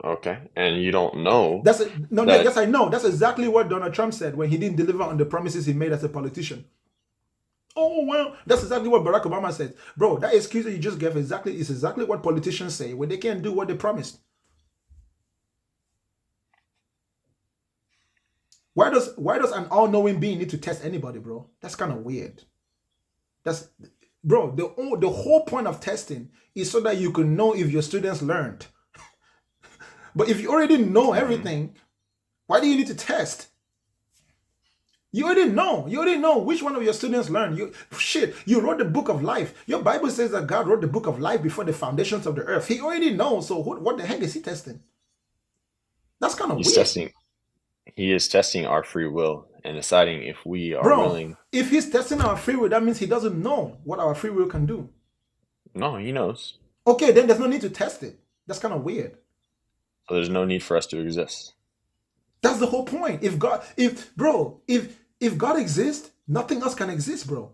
Okay. And you don't know No, that yes, I know. That's exactly what Donald Trump said when he didn't deliver on the promises he made as a politician. Oh, well, that's exactly what Barack Obama said. Bro, that excuse that you just gave is exactly what politicians say when they can't do what they promised. Why does an all-knowing being need to test anybody, bro? That's kind of weird. Bro, the whole point of testing is so that you can know if your students learned. But if you already know everything, why do you need to test? You already know. You already know which one of your students learned. You wrote the book of life. Your Bible says that God wrote the book of life before the foundations of the earth. He already knows. So what the heck is he testing? That's kind of weird. He is testing our free will and deciding if we are Bro, willing. if he's testing our free will, that means he doesn't know what our free will can do. No, he knows. Okay, then there's no need to test it. That's kind of weird. So there's no need for us to exist. That's the whole point. If God exists, nothing else can exist, bro.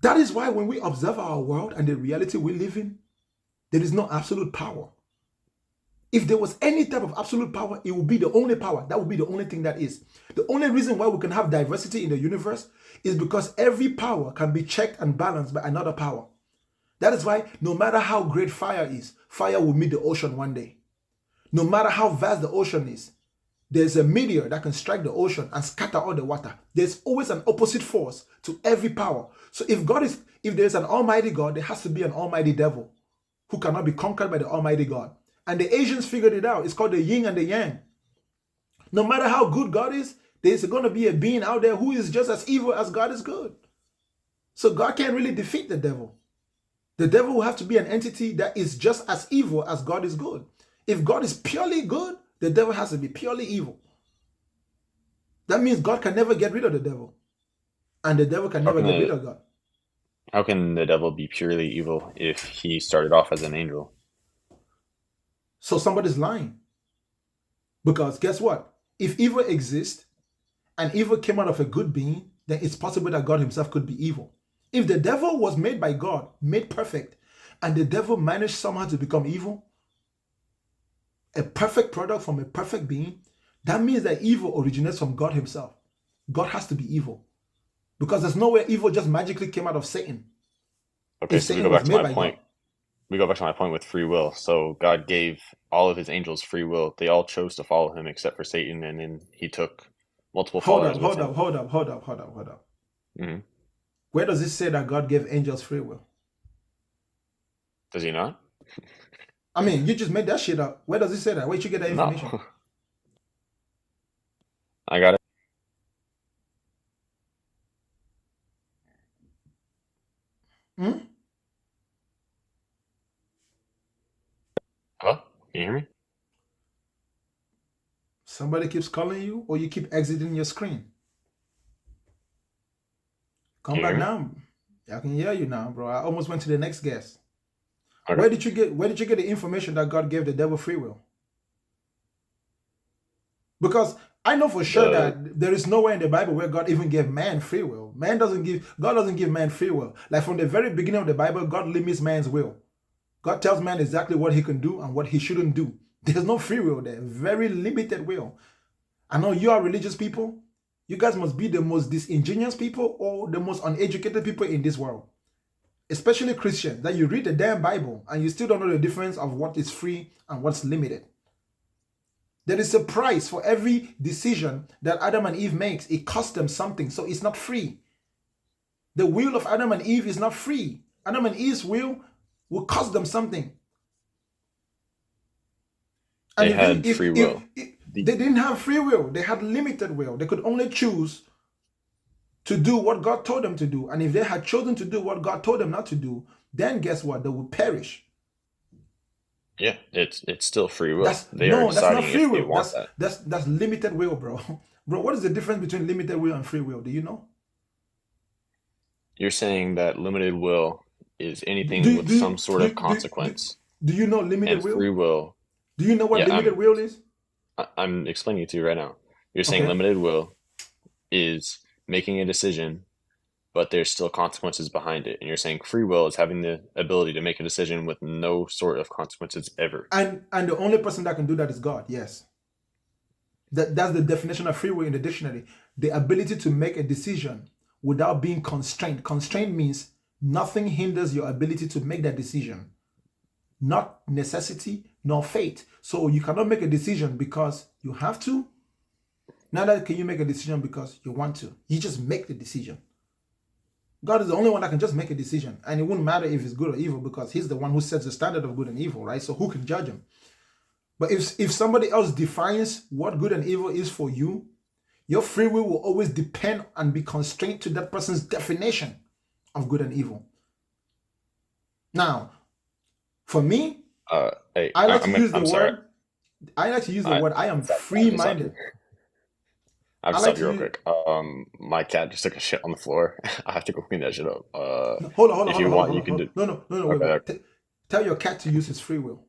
That is why when we observe our world and the reality we live in, there is no absolute power. If there was any type of absolute power, it would be the only power. That would be the only thing that is. The only reason why we can have diversity in the universe is because every power can be checked and balanced by another power. That is why no matter how great fire is, fire will meet the ocean one day. No matter how vast the ocean is, there's a meteor that can strike the ocean and scatter all the water. There's always an opposite force to every power. So if there's an almighty God, there has to be an almighty devil who cannot be conquered by the almighty God. And the Asians figured it out. It's called the yin and the yang. No matter how good God is, there's going to be a being out there who is just as evil as God is good. So God can't really defeat the devil. The devil will have to be an entity that is just as evil as God is good. If God is purely good, the devil has to be purely evil. That means God can never get rid of the devil. And the devil can never get rid of God. How can the devil be purely evil if he started off as an angel? So somebody's lying. Because guess what? If evil exists and evil came out of a good being, then it's possible that God himself could be evil. If the devil was made by God, made perfect, and the devil managed somehow to become evil, a perfect product from a perfect being, that means that evil originates from God himself. God has to be evil. Because there's no way evil just magically came out of Satan. Okay, so we go back to my point. we go back to my point with free will. So God gave all of his angels free will. They all chose to follow him except for Satan, and then he took multiple Hold up, followers with hold him. up, hold up, hold up, hold up, hold up. Hmm. Where does it say that God gave angels free will? Does he not? I mean, you just made that shit up. Where does it say that? Where'd you get that information? No. I got it. Hmm? Hello? Can you hear me? Somebody keeps calling you, or you keep exiting your screen. Can Come you hear back me? now. I can hear you now, bro. I almost went to the next guest. Okay. Where did you get the information that God gave the devil free will? Because I know for sure The that there is nowhere in the Bible where God even gave man free will. God doesn't give man free will. Like from the very beginning of the Bible, God limits man's will. God tells man exactly what he can do and what he shouldn't do. There's no free will there. Very limited will. I know you are religious people. You guys must be the most disingenuous people or the most uneducated people in this world. Especially Christians, that you read the damn Bible and you still don't know the difference of what is free and what's limited. There is a price for every decision that Adam and Eve makes. It costs them something, so it's not free. The will of Adam and Eve is not free. Adam and Eve's will cost them something. And they had free will. they The didn't have free will, they had limited will. They could only choose to do what God told them to do. And if they had chosen to do what God told them not to do, then guess what? They would perish. yeah, it's still free will. That's They are no, that's not deciding free if they will. want that. That's limited will, bro. Bro, what is the difference between limited will and free will? Do you know? You're saying that limited will is Do anything with do some sort do of do, consequence, do you know limited and free will? will. Do you know what Yeah, limited will is? I'm explaining it to you right now. You're saying Okay. limited will is making a decision, but there's still consequences behind it. And you're saying free will is having the ability to make a decision with no sort of consequences ever. And the only person that can do that is God. Yes. That's the definition of free will in the dictionary. The ability to make a decision without being constrained. Constraint means nothing hinders your ability to make that decision. Not necessity, nor fate. So you cannot make a decision because you have to. Neither can you make a decision because you want to. You just make the decision. God is the only one that can just make a decision. And it wouldn't matter if it's good or evil because he's the one who sets the standard of good and evil, right? So who can judge him? But if somebody else defines what good and evil is for you, your free will always depend and be constrained to that person's definition of good and evil. Now, for me, Hey, I like to use the I'm sorry. word. I like to use the I word. I am I have to stop free-minded. you. I have I to like stop to you real use. quick. My cat just took a shit on the floor. I have to go clean that shit up. No, hold on, hold on, If hold you on, hold on, want, hold you on, can hold do. on. No, wait, Okay. wait. Tell your cat to use his free will.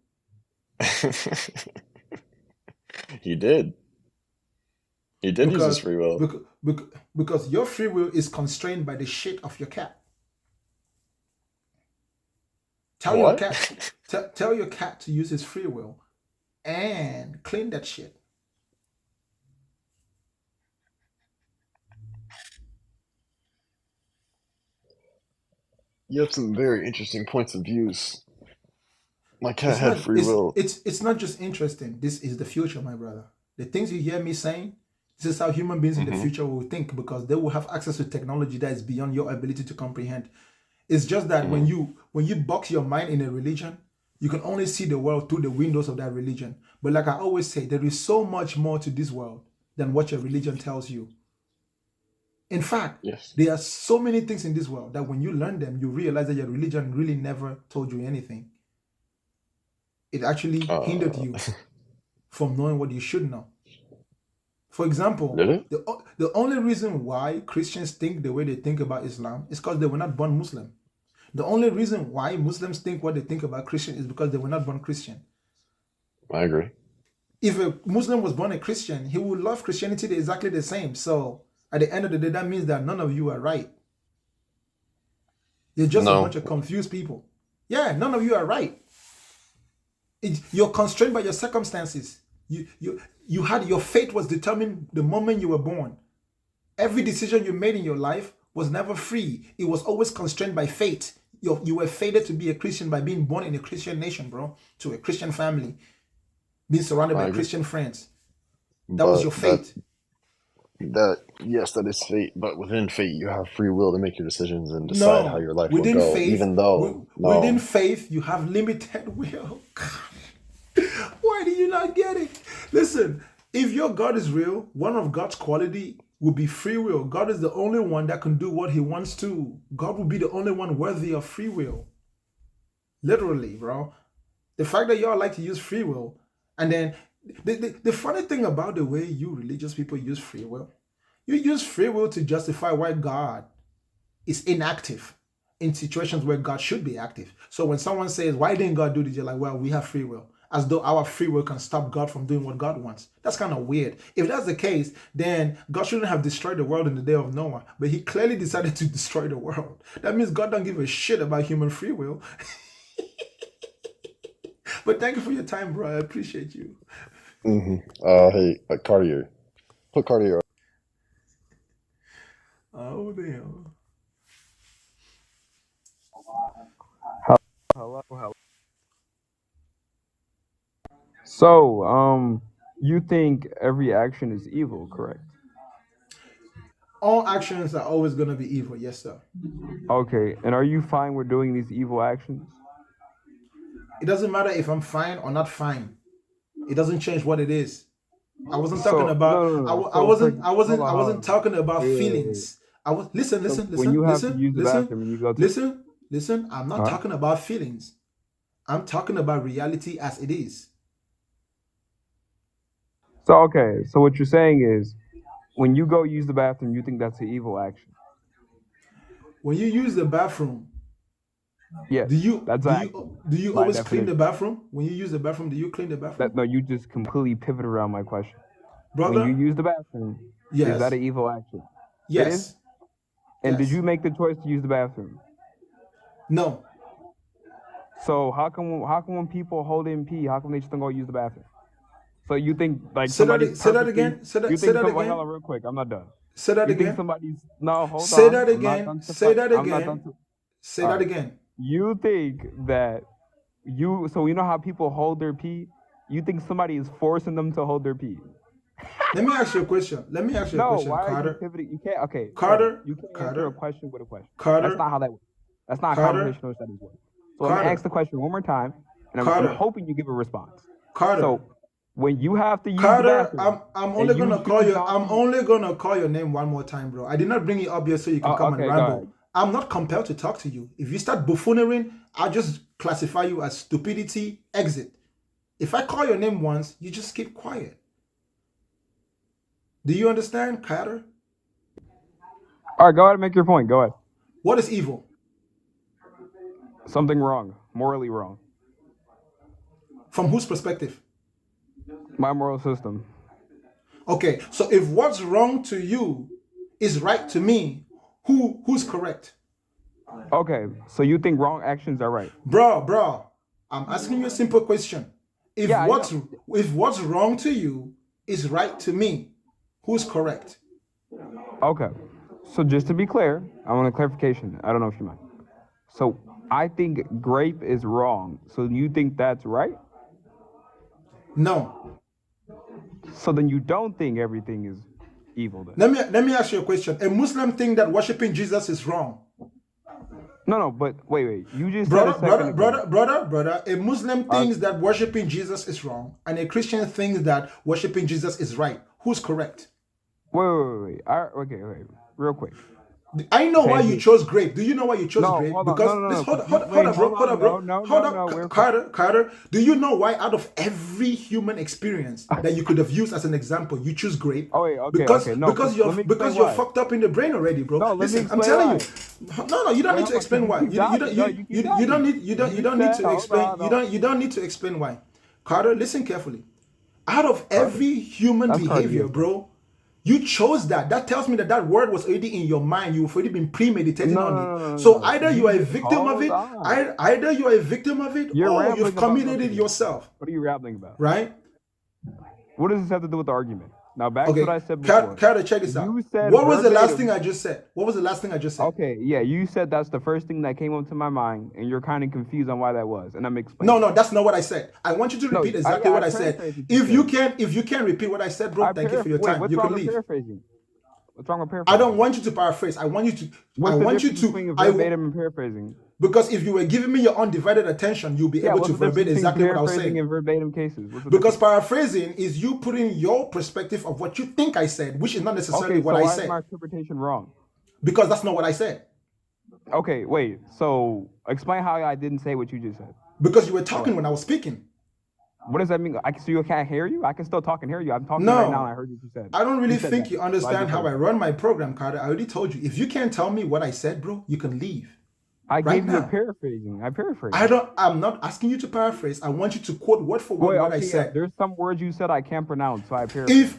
He did. He did use his Because free will. because your free will is constrained by the shit of your cat. Tell your What? cat tell your cat to use his free will and clean that shit. You have some very interesting points of views. My cat It's had not free will. it's not just interesting. This is the future, my brother. The things you hear me saying, this is how human beings in the Hmm. future will think because they will have access to technology that is beyond your ability to comprehend. It's just that Hmm. when you box your mind in a religion, you can only see the world through the windows of that religion. But like I always say, there is so much more to this world than what your religion tells you. In fact, Yes. there are so many things in this world that when you learn them, you realize that your religion really never told you anything. It actually hindered Uh, you from knowing what you should know. For example, did it? the only reason why Christians think the way they think about Islam is because they were not born Muslim. The only reason why Muslims think what they think about Christian is because they were not born Christian. I agree. If a Muslim was born a Christian, he would love Christianity exactly the same. So at the end of the day, that means that none of you are right. You're just a bunch No. of confused people. Yeah, none of you are right. You're constrained by your circumstances. You had your fate was determined the moment you were born. Every decision you made in your life was never free. It was always constrained by fate. You were fated to be a Christian by being born in a Christian nation, bro, to a Christian family, being surrounded I by agree. Christian friends. That was But your fate. yes, that is fate. But within fate, you have free will to make your decisions and decide how No, your life will go. Even though, within no, faith, you have limited will. Why do you not get it? Listen, if your God is real, one of God's quality will be free will. God is the only one that can do what he wants to. God will be the only one worthy of free will. Literally, bro. The fact that y'all like to use free will, and then the funny thing about the way you religious people use free will, you use free will to justify why God is inactive in situations where God should be active. So when someone says, why didn't God do this? You're like, well, we have free will. As though our free will can stop God from doing what God wants. That's kind of weird. If that's the case, then God shouldn't have destroyed the world in the day of Noah. But he clearly decided to destroy the world. That means God don't give a shit about human free will. But thank you for your time, bro. I appreciate you. hey, Cartier, put Cartier. Oh, damn. Hello, hello. So, you think every action is evil, correct? All actions are always going to be evil. Yes, sir. Okay, and are you fine with doing these evil actions? It doesn't matter if I'm fine or not fine. It doesn't change what it is. I wasn't talking So, about. no. So, for hold on, I hold wasn't on. talking about Wait. feelings. I was listen, So, when you have to use the bathroom, you go to. listen. I'm not Huh? talking about feelings. I'm talking about reality as it is. So, okay. So, what you're saying is, when you go use the bathroom, you think that's an evil action. When you use the bathroom, Yes, that's an action do you by always clean the definition. bathroom? When you use the bathroom, do you clean the bathroom, No, you just completely pivot around my question. When you brother? use the bathroom, is that Yes, an evil action? It is. yes, And did yes. you make the choice to use the bathroom? No. So how come when people hold in pee, how come they just don't go use the bathroom? So you think like Say somebody's that. Say that purposely again. Say you that. Say think that some wait, hold again. on real quick, I'm not done. Say that You think again. somebody's no, hold Say on. that I'm not again. done to Say that I'm not done again. to Say all that right. again. You think that so you know how people hold their pee? You think somebody is forcing them to hold their pee? Let me ask you a question. No, why are you Carter. pivoting? You can't okay, fair. Carter. You can't answer a Carter. question with a question. That's Carter. not how that works. That's not how Carter. conversational studies work. So I'm gonna ask Carter. the question one more time, and I'm Carter. hoping you give a response. Carter. So when you have to use the Carter, bathroom I'm and only you gonna call choose you. not I'm to only gonna call your name one more time, bro. I did not bring you up here so you can come and okay, go ahead. ramble. I'm not compelled to talk to you. If you start buffooning, I'll just classify you as stupidity. Exit. If I call your name once, you just keep quiet. Do you understand, Carter? All right, go ahead and make your point. Go ahead. What is evil? Something wrong, morally wrong. From whose perspective? My moral system. Okay, so if what's wrong to you is right to me, who's correct? Okay, so you think wrong actions are right? Bro, I'm asking you a simple question. If Yeah, I what's know. if what's wrong to you is right to me, who's correct? Okay. So just to be clear, I want a clarification. I don't know if you mind. So I think grape is wrong. So you think that's right? No. So then you don't think everything is evil then? Let me ask you a question. A Muslim think that worshiping Jesus is wrong. No, but wait. You just said a second ago. Brother. A Muslim thinks that worshiping Jesus is wrong, and a Christian thinks that worshiping Jesus is right. Who's correct? Wait. Okay. Real quick. I know why Pay you chose grape. Do you know why you chose No, grape? hold on. Because No. hold Wait, up, bro. hold on. Hold No. up, Carter. Do you know why out of every human experience that you could have used as an example, you choose grape? Oh wait, okay. No, because let me explain you're why. fucked up in the brain already, bro. No, let me Listen, I'm explain telling why. you. No, you don't Wait, need to hold on, explain 'cause why. you keep dodging. No, you keep dodging. You don't need to explain. You don't need to explain why. Carter, listen carefully. Out of every human That's behavior, Cartier. bro, you chose that. That tells me that word was already in your mind. You've already been premeditating on it. So either you are a victim of it, either you are a victim of it, You're or you've rambling about committed it nothing. yourself. What are you rambling about? Right? What does this have to do with the argument? Now back to what I Okay, said before. Carter, check this out. You said What was the last thing verbatim. I just said? What was the last thing I just said? Okay, yeah, you said that's the first thing that came up to my mind, and you're kind of confused on why that was, and I'm No, explaining. no, that's not what I said. I want you to No, repeat exactly yeah, what I I said. paraphrased what you If you can repeat what I said, bro, thank you for your Wait, time. what's You wrong can with leave. paraphrasing? What's wrong with I don't paraphrasing? want you to paraphrase. I want you What's the to. difference between verbatim and paraphrasing? Because if you were giving me your undivided attention, you'll be Yeah, able what's to the difference verbate between exactly what I was paraphrasing saying. and verbatim cases? What's the Because difference? paraphrasing is you putting your perspective of what you think I said, which is not necessarily Okay, what so I why is my said. interpretation wrong? Because that's not what I said. Okay, wait. So explain how I didn't say what you just said. Because you were Go talking ahead. when I was speaking. What does that mean? So you can't hear you? I can still talk and hear you. I'm talking right now, and I No, heard what you said. I don't really You said think that, you so I understand just how heard I you. run my program, Carter. I already told you. If you can't tell me what I said, bro, you can leave I right gave you a now. paraphrasing. I paraphrased. I'm not asking you to paraphrase. I want you to quote word for word Wait, what I okay, yeah. said. There's some words you said I can't pronounce, so I paraphrased.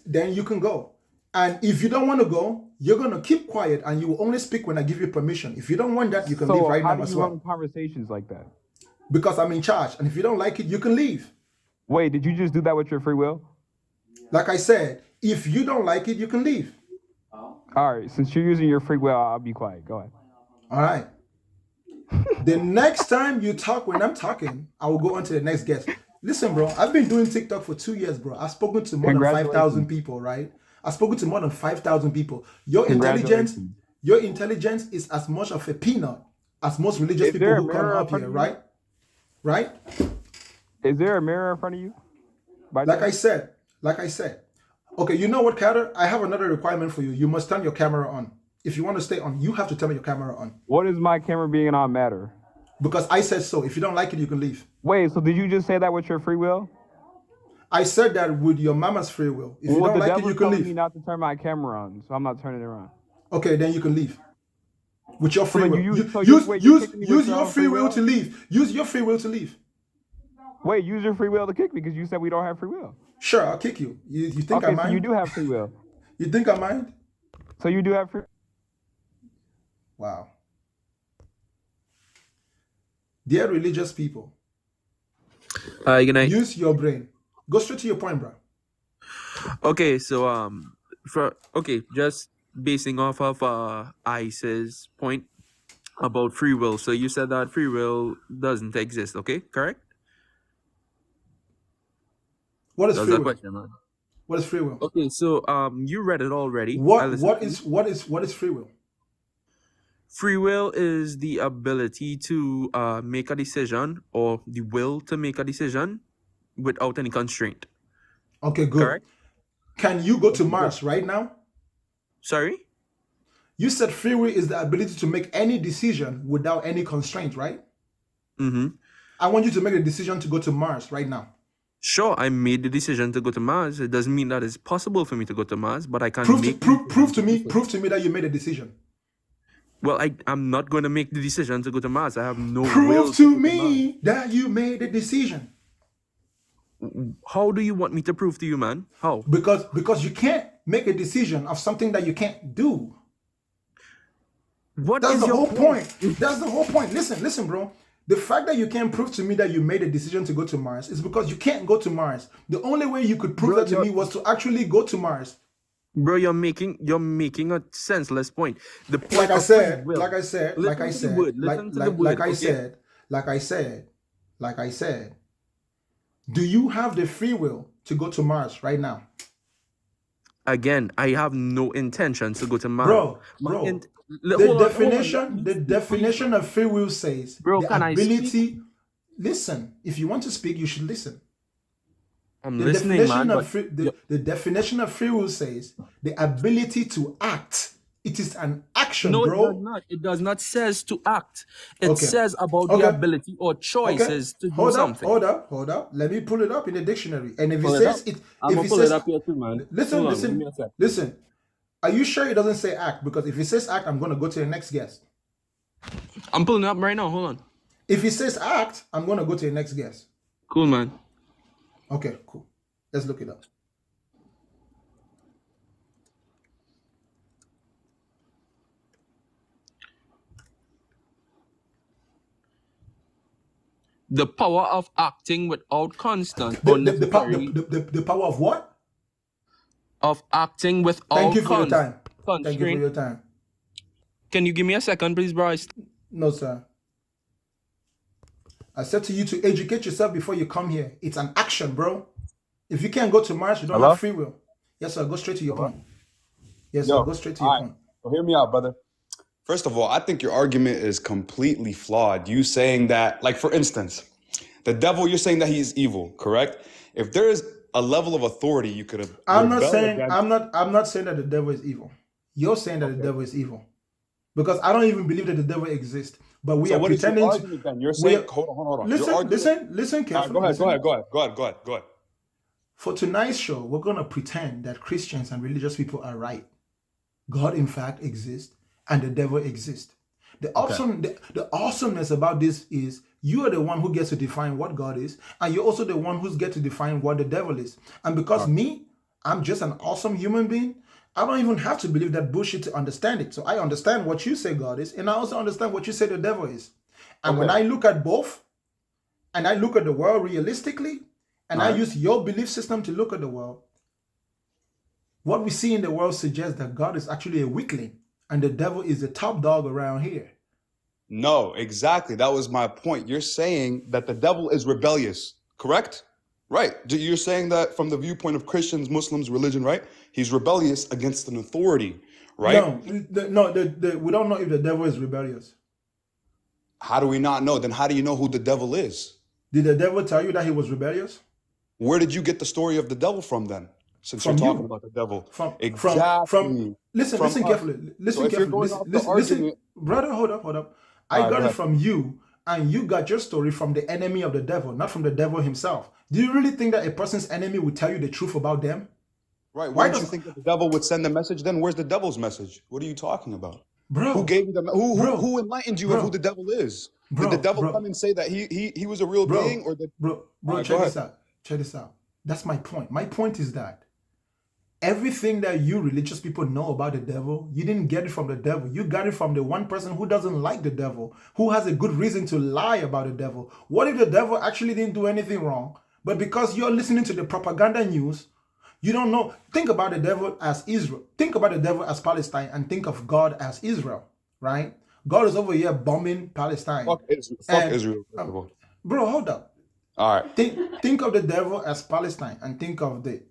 Then you can go. And if you don't want to go, you're going to keep quiet and you will only speak when I give you permission. If you don't want that, you can leave So right how now do as you run well. conversations like that? Because I'm in charge. And if you don't like it, you can leave. Wait, did you just do that with your free will? Like I said, if you don't like it, you can leave. All right, since you're using your free will, I'll be quiet. Go ahead. All right. The next time you talk when I'm talking, I will go on to the next guest. Listen, bro, I've been doing TikTok for 2 years, bro. I've spoken to more than 5,000 Congratulations. people, right? I've spoken to more than 5,000 people. Your intelligence Congratulations. is as much of a peanut as most religious Is people there a who come mirror in up front here, of you? right? Right? Is there a mirror in front of you? By Like I chance? said. Okay, you know what, Carter? I have another requirement for you. You must turn your camera on. If you want to stay on, you have to turn your camera on. What does my camera being on matter? Because I said so. If you don't like it, you can leave. Wait, so did you just say that with your free will? I said that with your mama's free will. If you Well, don't the like it, you devil's can telling me leave. not to turn my camera on, so I'm not turning it on. Okay, then you can leave. With your So free then will. you're kicking me with Use your your own free will to leave. Use your free will to leave. Wait, use your free will to kick me because you said we don't have free will. Sure, I'll kick you. You think I Okay, so you mind? do have free will. You think I mind? So you do have free. Wow. Dear religious people, Good night. use your brain. Go straight to your point, bro. Okay, so just basing off of Ice's point about free will. So you said that free will doesn't exist, okay? Correct? What is That's free the will? question, man. What is free will? Okay, so you read it already. I What listened to you. what is free will? Free will is the ability to make a decision or the will to make a decision without any constraint. Okay, good. Correct? Can you go to Okay, good. Mars right now? Sorry? You said free will is the ability to make any decision without any constraint, right? Mm-hmm. I want you to make a decision to go to Mars right now. Sure, I made the decision to go to Mars. It doesn't mean that it's possible for me to go to Mars, but I can Prove make the decision to do so. prove to me that you made a decision. Well, I'm not going to make the decision to go to Mars. I have no will Prove to to go to Mars. me that you made a decision. How do you want me to prove to you, man? How? Because you can't make a decision of something that you can't do. What That's is the your whole point? point. That's the whole point. Listen, bro. The fact that you can't prove to me that you made a decision to go to Mars is because you can't go to Mars. The only way you could prove Bro, that to me was to actually go to Mars. Bro, you're making a senseless point. The point Like I of free said, will. like I said, Listen like I to the said, word. like Listen to the like word. like I Okay. said, like I said, like I said. Do you have the free will to go to Mars right now? Again, I have no intention to go to Mars. Bro, My bro. int- The hold on. Let definition, me the speak for you. definition of free will says Bro, the can I speak? ability. Listen, if you want to speak, you should listen. I'm The listening, definition man. of free, the definition of free will says the ability to act. It is an action, No, it does bro. not. It does not says to act. It Okay, says about the okay, ability or okay. choices to do Hold up, something. hold up. Let me pull it up in the dictionary. And if it Pull it up. says it, I'm if gonna it pull it says, up here too, man. listen, Hold on, give me listen, a sec. listen. Are you sure it doesn't say act? Because if it says act, I'm gonna go to the next guest. I'm pulling it up right now. Hold on. If it says act, I'm gonna go to the next guest. Cool, man. Okay, cool. Let's look it up. The power of acting without constant The unnecessary power of what? of acting Thank without you for your time. Thank you for constraint. your time. Can you give me a second, please, bro? No, sir. I said to you to educate yourself before you come here. It's an action, bro. If you can't go to Mars, you don't have Hello? free will. Yes, sir. Go straight to your Hello? point. Yes, sir. Yo, Go straight to all your right. point. So hear me out, brother. First of all, I think your argument is completely flawed. You saying that, like, for instance, the devil, you're saying that he is evil, correct? If there is a level of authority you could have I'm not rebel saying against. I'm not saying that the devil is evil. You're saying that the Okay. devil is evil. Because I don't even believe that the devil exists. But we So are what is your pretending to argument then? You're we saying, are, hold on. Your listen, argument. listen All right, carefully. go ahead. Listen. Go ahead. For tonight's show, we're gonna pretend that Christians and religious people are right. God, in fact, exists, and the devil exists. The Okay. the awesomeness about this is you are the one who gets to define what God is, and you're also the one who's get to define what the devil is. And All because right. me, I'm just an awesome human being, I don't even have to believe that bullshit to understand it. So I understand what you say God is, and I also understand what you say the devil is. And when Okay. I look at both, and I look at the world realistically, and All I right. use your belief system to look at the world, what we see in the world suggests that God is actually a weakling and the devil is the top dog around here. No, exactly. That was my point. You're saying that the devil is rebellious, correct? Right. You're saying that from the viewpoint of Christians, Muslims, religion, right? He's rebellious against an authority, right? No, we don't know if the devil is rebellious. How do we not know? Then how do you know who the devil is? Did the devil tell you that he was rebellious? Where did you get the story of the devil from then? Since you're From talking you. about the devil. From Exactly. listen From us. carefully. So Listen if you're carefully. going off the Listen, argument, brother, hold up. all I right, go got it ahead. from you, and you got your story from the enemy of the devil, not from the devil himself. Do you really think that a person's enemy will tell you the truth about them? Right. Why Wouldn't you does think that the devil would send a message then? Where's the devil's message? What are you talking about? Who bro, gave you the bro, who enlightened you of who bro, the devil is? Did the devil come and say that he was a real being, or did all bro, right, go check ahead. this out. Check this out. That's my point. My point is that everything that you religious people know about the devil, you didn't get it from the devil. You got it from the one person who doesn't like the devil, who has a good reason to lie about the devil. What if the devil actually didn't do anything wrong, but because you're listening to the propaganda news, you don't know? Think about the devil as Israel. Think about the devil as Palestine, and think of God as Israel, right? God is over here bombing Palestine. Fuck Israel. Fuck And Israel, first of all. bro, hold up. All right. Think of the devil as Palestine, and think of the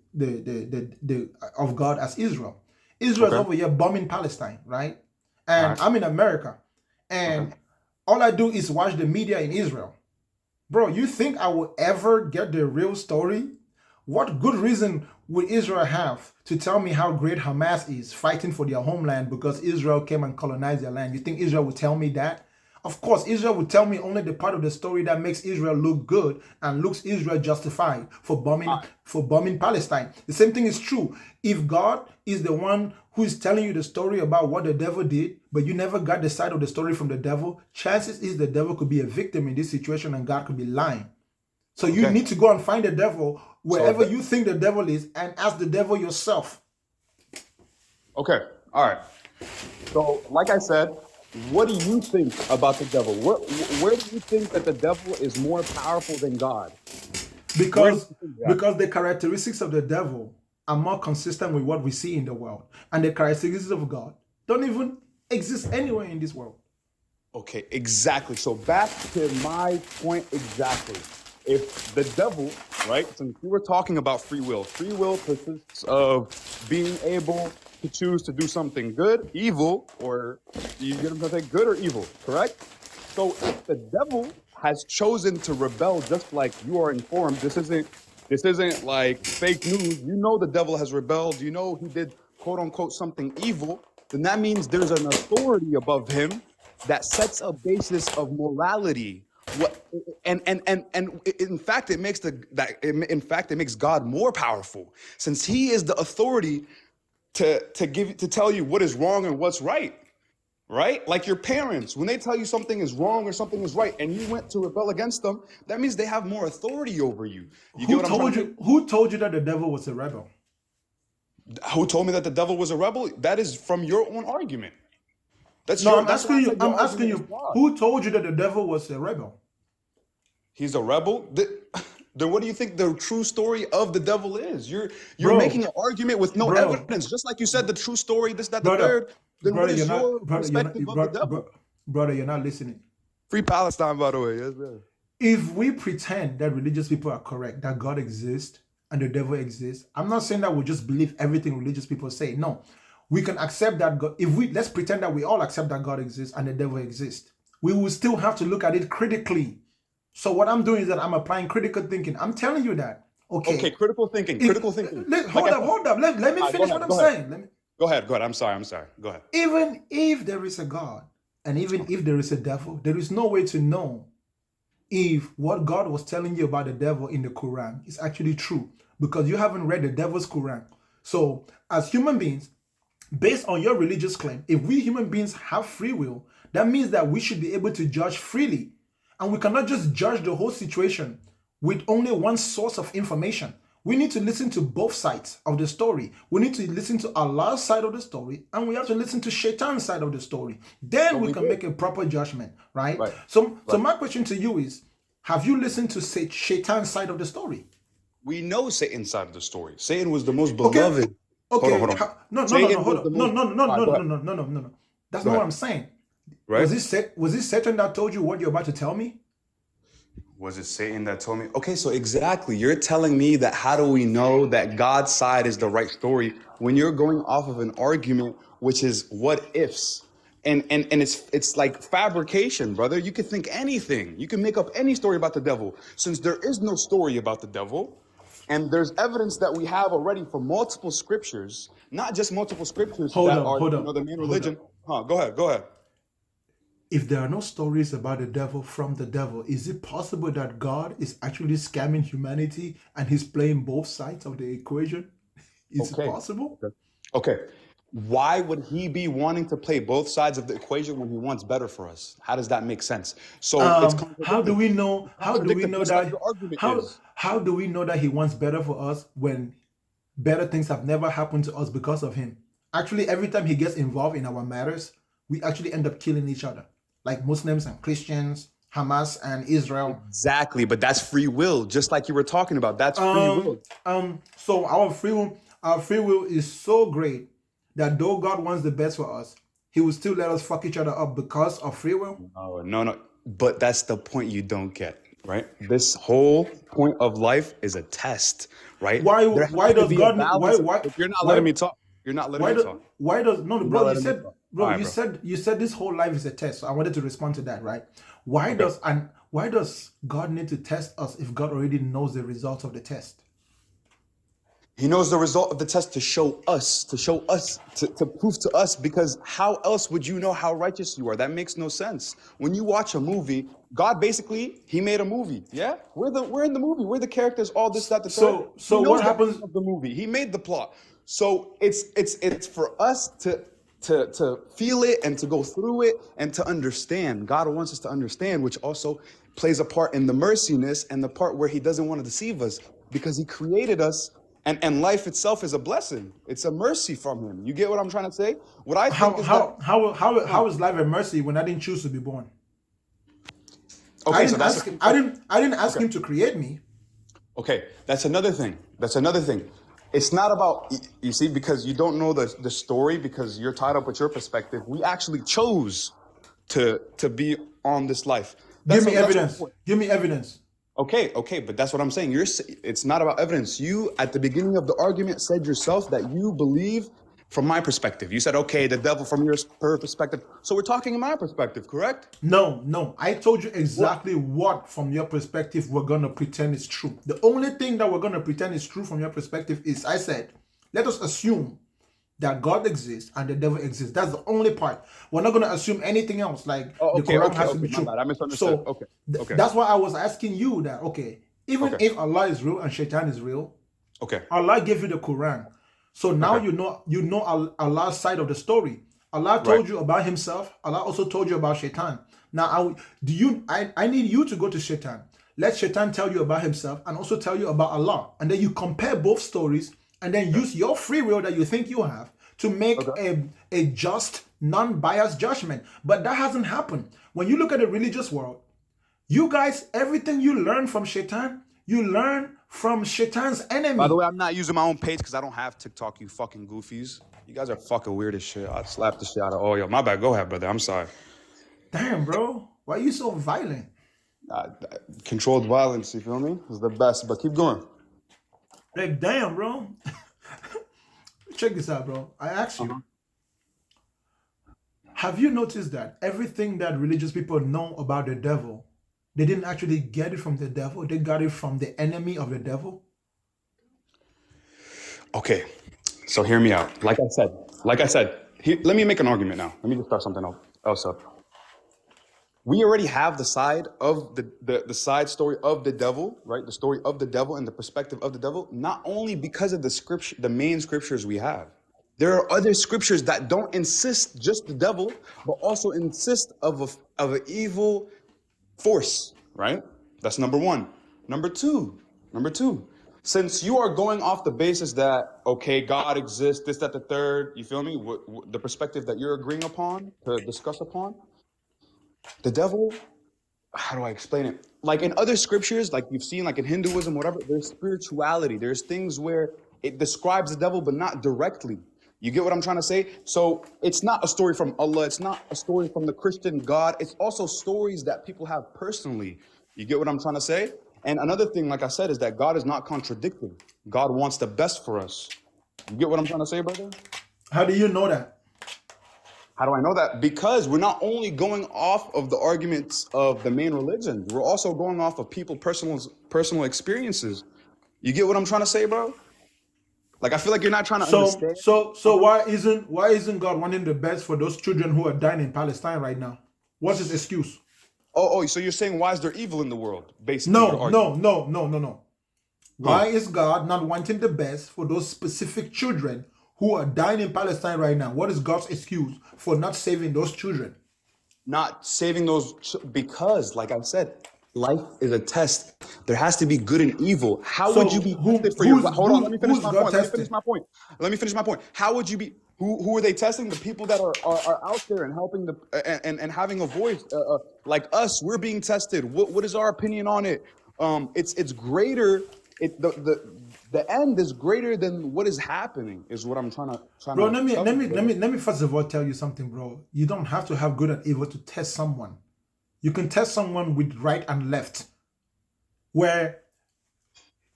of God as Israel. Israel is Okay. over here bombing Palestine, right? All And right. I'm in America, and Okay. all I do is watch the media in Israel. Bro, you think I will ever get the real story? What good reason would Israel have to tell me how great Hamas is fighting for their homeland because Israel came and colonized their land? You think Israel would tell me that? Of course, Israel would tell me only the part of the story that makes Israel look good and looks Israel justified for bombing Palestine. The same thing is true. If God is the one who is telling you the story about what the devil did, but you never got the side of the story from the devil, chances is the devil could be a victim in this situation and God could be lying. So you Okay. need to go and find the devil So wherever you think the devil is and ask the devil yourself. okay. All right. So, like I said, what do you think about the devil? Where do you think that the devil is more powerful than God? Where do Because you think that? because the characteristics of the devil are more consistent with what we see in the world. And the characteristics of God don't even exist anywhere in this world. Okay, exactly. So back to my point exactly. If the devil, right, since we were talking about free will consists of being able to choose to do something good, evil, or you get them to say good or evil, correct? So if the devil has chosen to rebel, just like you are informed, this isn't like fake news. You know the devil has rebelled. You know he did quote unquote something evil. Then that means there's an authority above him that sets a basis of morality. What and in fact it makes God more powerful, since he is the authority to tell you what is wrong and what's right. Right? Like your parents, when they tell you something is wrong or something is right and you went to rebel against them, that means they have more authority over you. You get what I'm trying to say? Who told you that the devil was a rebel? Who told me that the devil was a rebel? That is from your own argument. That's No, your that's why I said I'm your asking argument is you, flawed. who told you that the devil was a rebel? He's a rebel? then what do you think the true story of the devil is? You're making Bro, an argument with no bro, evidence, just like you said the true story, this, that, the brother, third. Then what brother, is your you're not, perspective of the devil? brother, you're not listening. Free Palestine, by the way. Yes, sir. If we pretend that religious people are correct, that God exists and the devil exists, I'm not saying that we just believe everything religious people say. No, we can accept that God. Let's pretend that we all accept that God exists and the devil exists. We will still have to look at it critically. So what I'm doing is that I'm applying critical thinking. I'm telling you that. Okay, Okay. critical thinking. If, Critical thinking. hold up. Let me finish what I'm saying. Go ahead. I'm sorry. Go ahead. Even if there is a God and even if there is a devil, there is no way to know if what God was telling you about the devil in the Quran is actually true, because you haven't read the devil's Quran. So as human beings, based on your religious claim, if we human beings have free will, that means that we should be able to judge freely. And we cannot just judge the whole situation with only one source of information. We need to listen to both sides of the story. We need to listen to Allah's side of the story, and we have to listen to Shaitan's side of the story. Then we can make a proper judgment, right? So my question to you is, have you listened to Shaitan's side of the story? We know Satan's side of the story. Satan was the most beloved. Okay. Hold on. No. That's not what I'm saying. Right? Was it Satan that told you what you're about to tell me? Was it Satan that told me? Okay, so exactly. You're telling me that how do we know that God's side is the right story when you're going off of an argument which is what ifs? And it's like fabrication, brother. You could think anything. You can make up any story about the devil. Since there is no story about the devil, and there's evidence that we have already from multiple scriptures, not just multiple scriptures Hold that on, are hold you on, know, the main hold religion. Go ahead. If there are no stories about the devil from the devil, is it possible that God is actually scamming humanity and he's playing both sides of the equation? Is it possible? Okay. Why would he be wanting to play both sides of the equation when he wants better for us? How does that make sense? So it's How do we know? How do we contradicting. know That's what that? your argument How is. how do we know that he wants better for us when better things have never happened to us because of him? Actually, every time he gets involved in our matters, we actually end up killing each other, like Muslims and Christians, Hamas and Israel. Exactly, but that's free will, just like you were talking about. That's free will. So our free will is so great that though God wants the best for us, he will still let us fuck each other up because of free will. No. But that's the point you don't get, right? This whole point of life is a test, right? Why There has why to does be a God balance. why If you're not why letting me talk, you're not letting why me do, talk. why does no You're not bro you letting me said talk. bro All right, you said this whole life is a test, so I wanted to respond to that, right? Why does God need to test us if God already knows the results of the test? He knows the result of the test to show us, to prove to us, because how else would you know how righteous you are? That makes no sense. When you watch a movie, God basically, he made a movie. Yeah? We're in the movie. We're the characters, all this, that, the third. So He knows what the happens? ending of the movie. He made the plot. So it's for us to feel it and to go through it and to understand. God wants us to understand, which also plays a part in the merciness and the part where he doesn't want to deceive us, because he created us. And life itself is a blessing. It's a mercy from him. You get what I'm trying to say? What I think is that How is life a mercy when I didn't choose to be born? okay, I didn't ask him to create me. okay, that's another thing. It's not about, you see, because you don't know the story, because you're tied up with your perspective. We actually chose to be on this life. Give me that's evidence. the point. Give me evidence. Okay, but that's what I'm saying. It's not about evidence. You, at the beginning of the argument, said yourself that you believe from my perspective. You said, okay, the devil from your perspective. So we're talking in my perspective, correct? No. I told you exactly what from your perspective we're going to pretend is true. The only thing that we're going to pretend is true from your perspective is, I said, let us assume that God exists and the devil exists. That's the only part. We're not going to assume anything else, like the Quran has to be true. My bad. I misunderstood. So that's why I was asking you that, even if Allah is real and Shaitan is real, Allah gave you the Quran. So now you know Allah's side of the story. Allah told you about himself. Allah also told you about Shaitan. Now, I need you to go to Shaitan. Let Shaitan tell you about himself and also tell you about Allah. And then you compare both stories and then use your free will that you think you have to make a just, non-biased judgment. But that hasn't happened. When you look at the religious world, you guys, everything you learn from Shaitan, You learn from Shaitan's By the enemy. way, I'm not using my own page because I don't have TikTok, you fucking goofies. You guys are fucking weird as shit. I'd slap the shit out of all y'all. My bad. Go ahead, brother. I'm sorry. Damn, bro. Why are you so violent? Controlled violence, you feel me? Is the best, but keep going. Like, damn, bro. Check this out, bro. I asked you, have you noticed that everything that religious people know about the devil, they didn't actually get it from the devil, they got it from the enemy of the devil? Okay, so hear me out. Like I said, let me make an argument now. Let me just start something else up. We already have the side of the side story of the devil, right? The story of the devil and the perspective of the devil, not only because of the scripture, the main scriptures we have. There are other scriptures that don't insist just the devil, but also insist of an evil force, right? That's number one. Number two, since you are going off the basis that, okay, God exists, this, that, the third, you feel me? The perspective that you're agreeing upon, to discuss upon, the devil, how do I explain it? Like in other scriptures, like you've seen, like in Hinduism, whatever, there's spirituality. There's things where it describes the devil, but not directly. You get what I'm trying to say? So it's not a story from Allah. It's not a story from the Christian God. It's also stories that people have personally. You get what I'm trying to say? And another thing, like I said, is that God is not contradicting. God wants the best for us. You get what I'm trying to say, brother? How do you know that? How do I know that? Because we're not only going off of the arguments of the main religion, we're also going off of people's personal experiences. You get what I'm trying to say, bro? Like I feel like you're not trying to understand. So why isn't God wanting the best for those children who are dying in Palestine right now? What's his excuse? Oh, so you're saying why is there evil in the world? Basically, your argument. No. Why is God not wanting the best for those specific children who are dying in Palestine right now? What is God's excuse for not saving those children? Not saving those because, like I said, life is a test. There has to be good and evil. How would you be tested for your? Hold on, let me finish my point. How would you be? Who are they testing? The people that are out there and helping and having a voice, like us. We're being tested. What is our opinion on it? It's greater. The end is greater than what is happening. Is what I'm trying to. Bro, let me first of all tell you something, bro. You don't have to have good and evil to test someone. You can test someone with right and left, where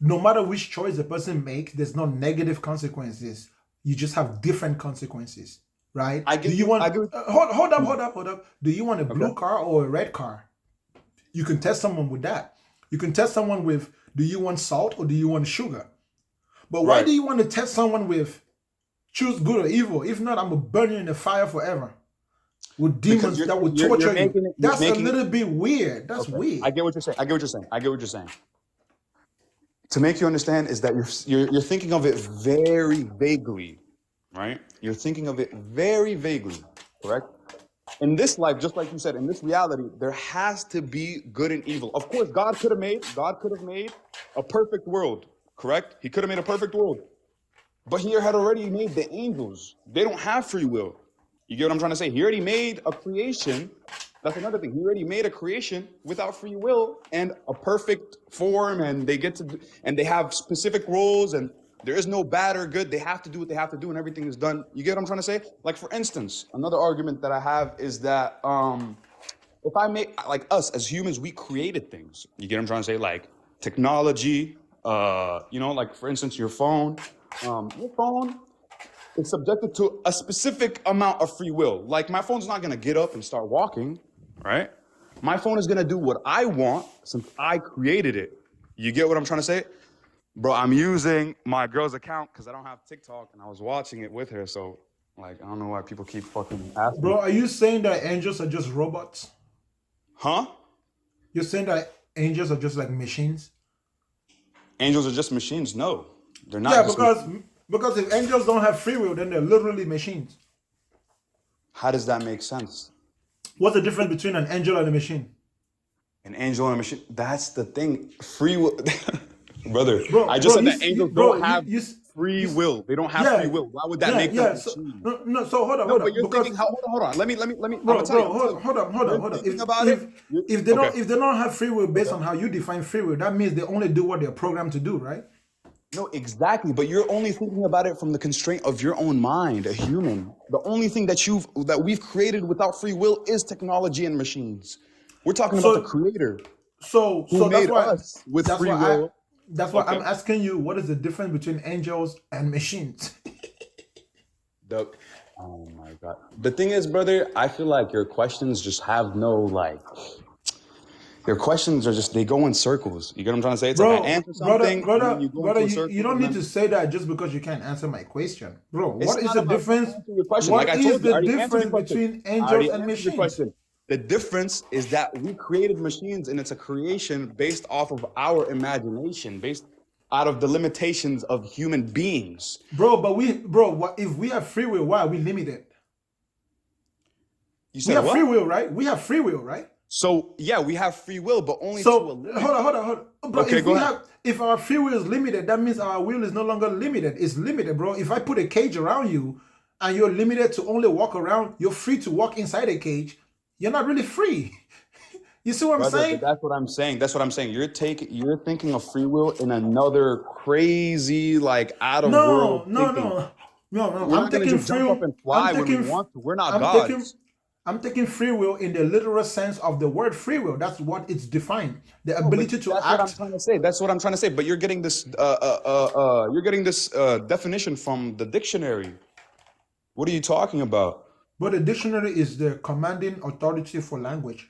no matter which choice the person makes, there's no negative consequences. You just have different consequences, right? Hold up. Do you want a blue car or a red car? You can test someone with that. You can test someone with, do you want salt or do you want sugar? But why do you want to test someone with choose good or evil? If not, I'm going to burn you in the fire forever. With demons that will torture you. That's a little bit weird. That's weird. I get what you're saying. To make you understand is that you're thinking of it very vaguely, right? You're thinking of it very vaguely, correct? In this life, just like you said, in this reality, there has to be good and evil. Of course, God could have made a perfect world, correct? He could have made a perfect world. But he had already made the angels. They don't have free will. You get what I'm trying to say? He already made a creation. That's another thing. He already made a creation without free will and a perfect form, and they have specific roles, and there is no bad or good. They have to do what they have to do, and everything is done. You get what I'm trying to say? Like, for instance, another argument that I have is that if I make, like us as humans, we created things. You get what I'm trying to say? Like technology, like for instance, your phone. Your phone is subjected to a specific amount of free will. Like my phone's not gonna get up and start walking, right? My phone is gonna do what I want since I created it. You get what I'm trying to say? Bro, I'm using my girl's account because I don't have TikTok and I was watching it with her. So like, I don't know why people keep fucking asking. Bro, are you saying that angels are just robots? Huh? You're saying that angels are just like machines? Angels are just machines? No, they're not. Yeah, because if angels don't have free will, then they're literally machines. How does that make sense? What's the difference between an angel and a machine? An angel and a machine? That's the thing. Free will. Brother, I just said that angels don't have free You, will. They don't have free yeah, will. Why would that make them So machines? no, so hold on, No, hold but on, you're because thinking. Hold on. Let me. I'm gonna bro, tell you. bro, hold on. You're thinking about it. If they Okay. don't have free will based Okay. on how you define free will, that means they only do what they're programmed to do, right? No, exactly. But you're only thinking about it from the constraint of your own mind, a human. The only thing that we've created without free will is technology and machines. We're talking about the So creator so who so made us with that's free why I will. that's why I'm Okay. asking you, what is the difference between angels and machines? The oh my god. The thing is, brother, I feel like your questions just have no like your questions are just they go in circles. You get what I'm trying to say? It's like I Bro, answer something and then you go brother, into a you circle don't and need to then say that just because you can't answer my question. Bro, it's what is not the about not difference? answering your question. Like What I is told you, I the already answered your difference question. between I angels already and answered your machines? question. The difference is that we created machines and it's a creation based off of our imagination, based out of the limitations of human beings. Bro, what if we have free will, why are we limited? You We said have free what? will, right? We have free will, right? So yeah, we have free will, but only to a So limit. hold on. Bro, Okay, go ahead. if our free will is limited, that means our will is no longer limited. It's limited, bro. If I put a cage around you and you're limited to only walk around, you're free to walk inside a cage. You're not really free. You see what I'm Brother, but saying? that's what I'm saying. That's what I'm saying. You're thinking of free will in another crazy, like out of No, world no, thinking. no, no, no. We're not gonna just jump up and fly when we want to. We're not I'm taking, gods. I'm taking free will in the literal sense of the word free will. That's what it's defined. The No, but ability to that's what I'm act. trying to say. That's what I'm trying to say. But you're getting this definition from the dictionary. What are you talking about? But the dictionary is the commanding authority for language.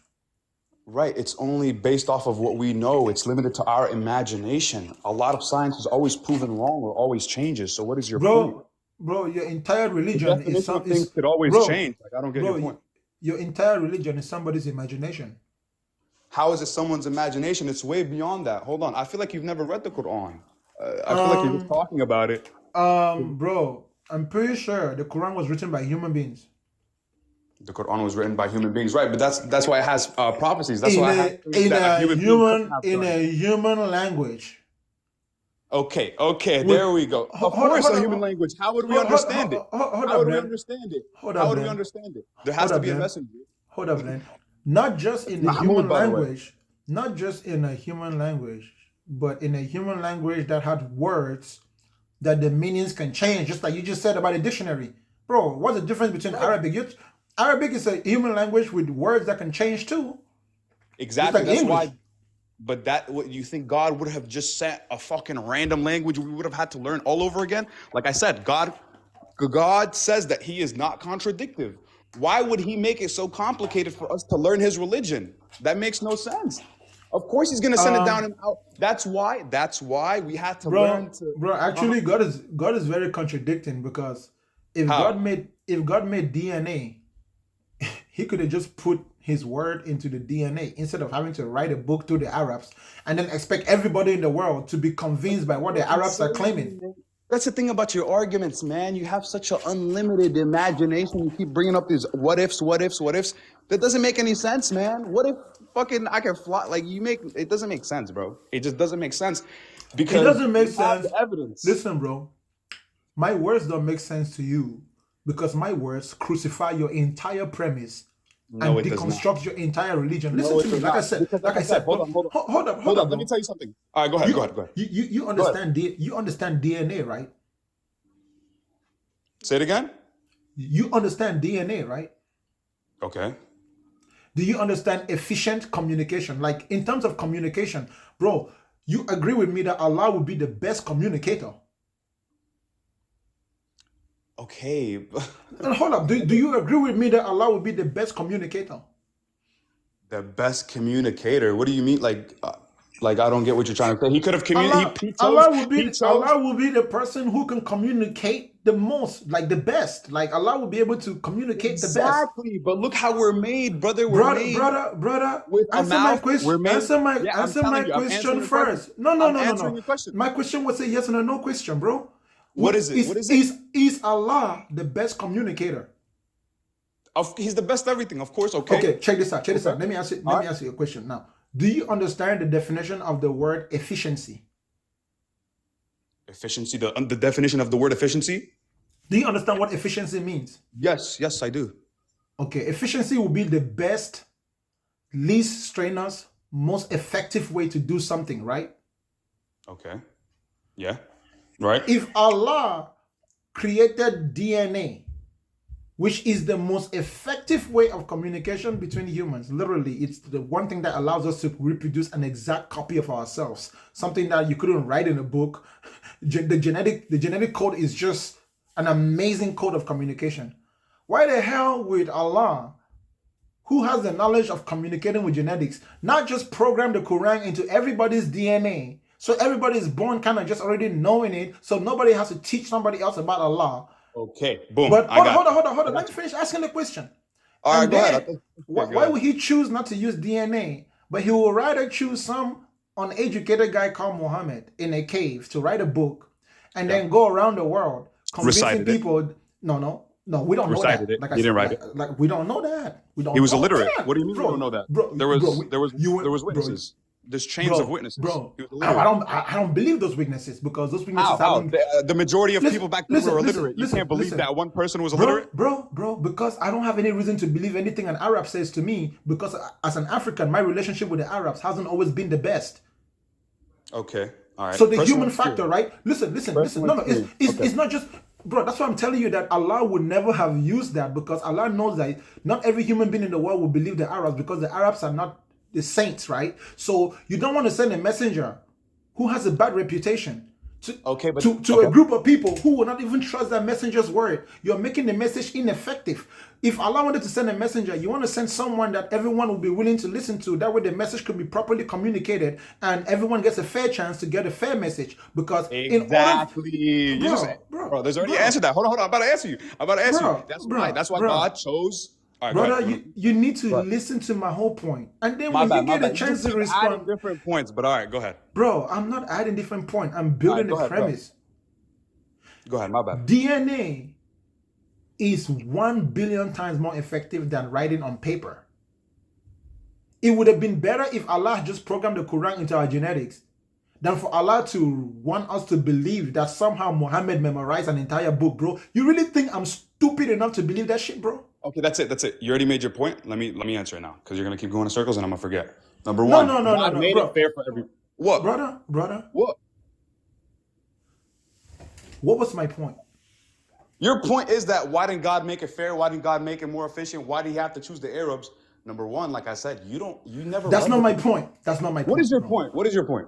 Right. It's only based off of what we know. It's limited to our imagination. A lot of science is always proven wrong or always changes. So what is your point? Bro, your entire The religion definition of things could always change. Like I don't get your point. your entire religion is somebody's imagination. How is it someone's imagination? It's way beyond that. Hold on. I feel like you've never read the Quran. I feel like you're just talking about it. Bro, I'm pretty sure the Quran was written by human beings. The Quran was written by human beings, right? But that's why it has prophecies. That's In why a in that a human being human couldn't have in done it. a human language. Okay, With there we go. Of course, a human language. How would we understand it? hold How up, would we man. understand it? Hold How up, would we man. understand it? There has Hold to up, be a man. messenger. Hold up, man. Not just It's in the Mahmoud, human by the way. language, not just in a human language, but in a human language that had words that the meanings can change, just like you just said about a dictionary. Bro, what's the difference between Right. Arabic? Arabic is a human language with words that can change too, just Exactly. like That's English. why. But what you think God would have just sent a fucking random language we would have had to learn all over again? Like I said, God says that He is not contradictive. Why would He make it so complicated for us to learn His religion? That makes no sense. Of course, He's gonna send it down and out. That's why we had to learn to. Bro, actually God is very contradicting, because if How? God made DNA, he could have just put his word into the DNA instead of having to write a book to the Arabs and then expect everybody in the world to be convinced by what the Arabs are claiming. That's the thing about your arguments, man. You have such an unlimited imagination. You keep bringing up these what ifs. That doesn't make any sense, man. What if fucking I can fly? Like it doesn't make sense, bro. It just doesn't make sense It because doesn't make you have sense. the evidence. Listen, bro, my words don't make sense to you because my words crucify your entire premise No, and it does not. deconstruct your entire religion. No, Listen it to me, does like I not. said, Because like I said. hold on. Hold up, Hold on. Let bro. me tell you something. All right, go ahead. Go ahead. You understand you understand DNA, right? Say it again. You understand DNA, right? Okay. Do you understand efficient communication? Like in terms of communication, bro, you agree with me that Allah will be the best communicator? Okay. And hold up, do you agree with me that Allah will be the best communicator? The best communicator. What do you mean? Like I don't get what you're trying to say. He could have communicated. Allah will be the person who can communicate the most, like the best. Like Allah will be able to communicate the best. Exactly. But look how we're made, brother. We're made Brother, with a answer my mouth. question. We're made. Answer my Yeah, I'm answer my telling you. I'm question answering your question. first. No. I'm answering your question. My question was a yes and a no question, bro. What is it? What is it? Is Allah the best communicator? He's the best everything, of course. Okay. Okay, check this out. Let me ask you. All Let me ask you a question now. Do you understand the definition of the word efficiency? Efficiency, the definition of the word efficiency? Do you understand what efficiency means? Yes, yes, I do. Okay, efficiency will be the best, least strenuous, most effective way to do something, right? Okay. Yeah. Right. If Allah created DNA, which is the most effective way of communication between humans, literally, it's the one thing that allows us to reproduce an exact copy of ourselves, something that you couldn't write in a book. The genetic code is just an amazing code of communication. Why the hell would Allah, who has the knowledge of communicating with genetics, not just program the Quran into everybody's DNA, so everybody is born kind of just already knowing it, so nobody has to teach somebody else about Allah? Okay. Boom. But I got hold on. I Let got me you. finish asking the question. All right, And go ahead. I then, think, why, yeah, go why ahead. would he choose not to use DNA, but he will rather choose some uneducated guy called Muhammad in a cave to write a book and Yeah. then go around the world convincing Recited it. people? No, we don't know Recited that. it. Like He didn't write it. like we don't know that. We don't He was know illiterate. that, What do you mean we don't bro. know that? Bro, There was bro, there was you, there was bro, witnesses. There's chains of witnesses. bro. He was I illiterate. don't believe those witnesses because those witnesses How? haven't. The majority of people back then were illiterate. You can't believe listen. that one person was illiterate? Bro, because I don't have any reason to believe anything an Arab says to me, because as an African, my relationship with the Arabs hasn't always been the best. Okay. All right. So the Personal human factor, experience. right? Listen. Personal No, experience. it's Okay. not just, bro. That's why I'm telling you that Allah would never have used that, because Allah knows that not every human being in the world will believe the Arabs, because the Arabs are not the saints, right? So you don't want to send a messenger who has a bad reputation to Okay, but to a group of people who will not even trust that messenger's word. You're making the message ineffective. If Allah wanted to send a messenger, you want to send someone that everyone will be willing to listen to. That way the message could be properly communicated and everyone gets a fair chance to get a fair message. Because Exactly. You just, bro, there's already bro. answered that. Hold on. I'm about to answer you. Bro, That's why bro. God chose. All right, go Brother, ahead. you need to Bro. listen to my whole point. And then My when bad, you my get a bad. You chance just to keep respond, adding different points, but all right, go ahead. bro, I'm not adding different point. I'm All right, building go a ahead, bro. premise. Go ahead, my bad. DNA is 1 billion times more effective than writing on paper. It would have been better if Allah just programmed the Quran into our genetics than for Allah to want us to believe that somehow Muhammad memorized an entire book, bro. You really think I'm stupid enough to believe that shit, bro? Okay, that's it. You already made your point. Let me answer it now, because you're gonna keep going in circles and I'm gonna forget. Number No, one, no, God made bro. it fair for every. What? Brother, What? what was my point? Your point is that why didn't God make it fair? Why didn't God make it more efficient? Why did He have to choose the Arabs? Number one, like I said, you never. That's read not the my book. point. That's not my point. What is your bro. point? What is your point?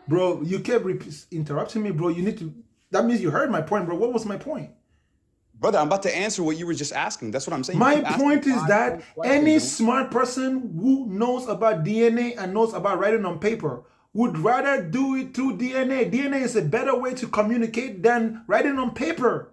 Bro, you kept interrupting me, bro. You need to. That means you heard my point, bro. What was my point? Brother, I'm about to answer what you were just asking. That's what I'm saying. You My keep asking point is 5 that questions, any man. smart person who knows about DNA and knows about writing on paper would rather do it through DNA. DNA is a better way to communicate than writing on paper.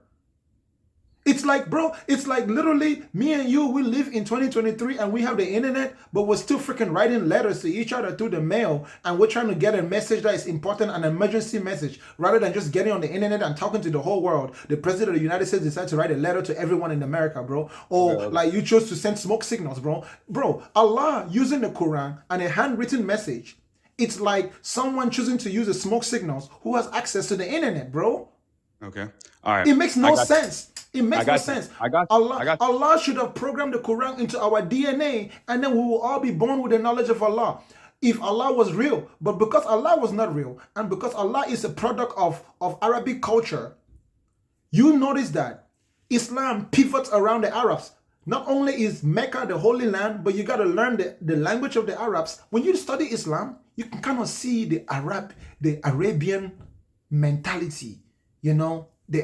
It's like, bro, it's like literally me and you, we live in 2023 and we have the internet, but we're still freaking writing letters to each other through the mail, and we're trying to get a message that is important, an emergency message, rather than just getting on the internet and talking to the whole world. The president of the United States decided to write a letter to everyone in America, bro. Or like you chose to send smoke signals, bro. Bro, Allah using the Quran and a handwritten message, it's like someone choosing to use a smoke signals who has access to the internet, bro. Okay. All right. It makes no sense. It makes no sense. I got you. Allah should have programmed the Quran into our DNA, and then we will all be born with the knowledge of Allah. If Allah was real, but because Allah was not real, and because Allah is a product of Arabic culture, you notice that Islam pivots around the Arabs. Not only is Mecca the holy land, but you got to learn the language of the Arabs. When you study Islam, you can kind of see the Arabian mentality, you know, the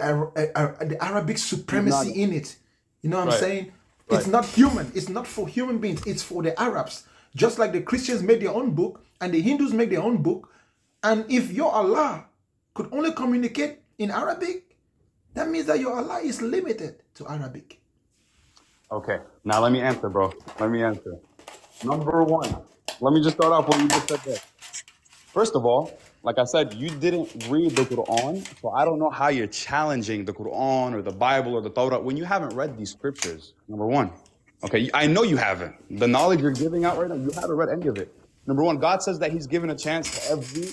Arabic supremacy in it. You know what I'm saying? It's not human. It's not for human beings. It's for the Arabs. Just like the Christians made their own book and the Hindus make their own book. And if your Allah could only communicate in Arabic, that means that your Allah is limited to Arabic. Okay. Now let me answer, bro. Let me answer. Number one, let me just start off what you just said there. First of all, like I said, you didn't read the Quran, so I don't know how you're challenging the Quran or the Bible or the Torah when you haven't read these scriptures. Number one. Okay, I know you haven't. The knowledge you're giving out right now, you haven't read any of it. Number one, God says that He's given a chance to every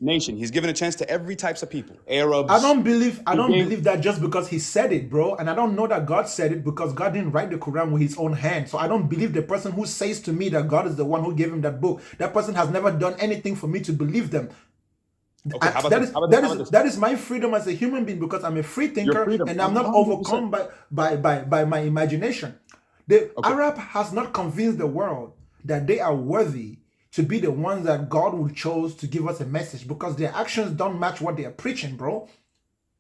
nation. He's given a chance to every types of people. I Arabs. don't believe He gave that just because he said it, bro. And I don't know that God said it because God didn't write the Quran with his own hand. So I don't believe the person who says to me that God is the one who gave him that book. That person has never done anything for me to believe them. Okay, how about That this? is How about that this? How is about this? that is my freedom as a human being because I'm a free Your thinker freedom, and I'm not 100%. overcome by my imagination. The Okay. Arab has not convinced the world that they are worthy to be the ones that God will chose to give us a message because their actions don't match what they are preaching, bro.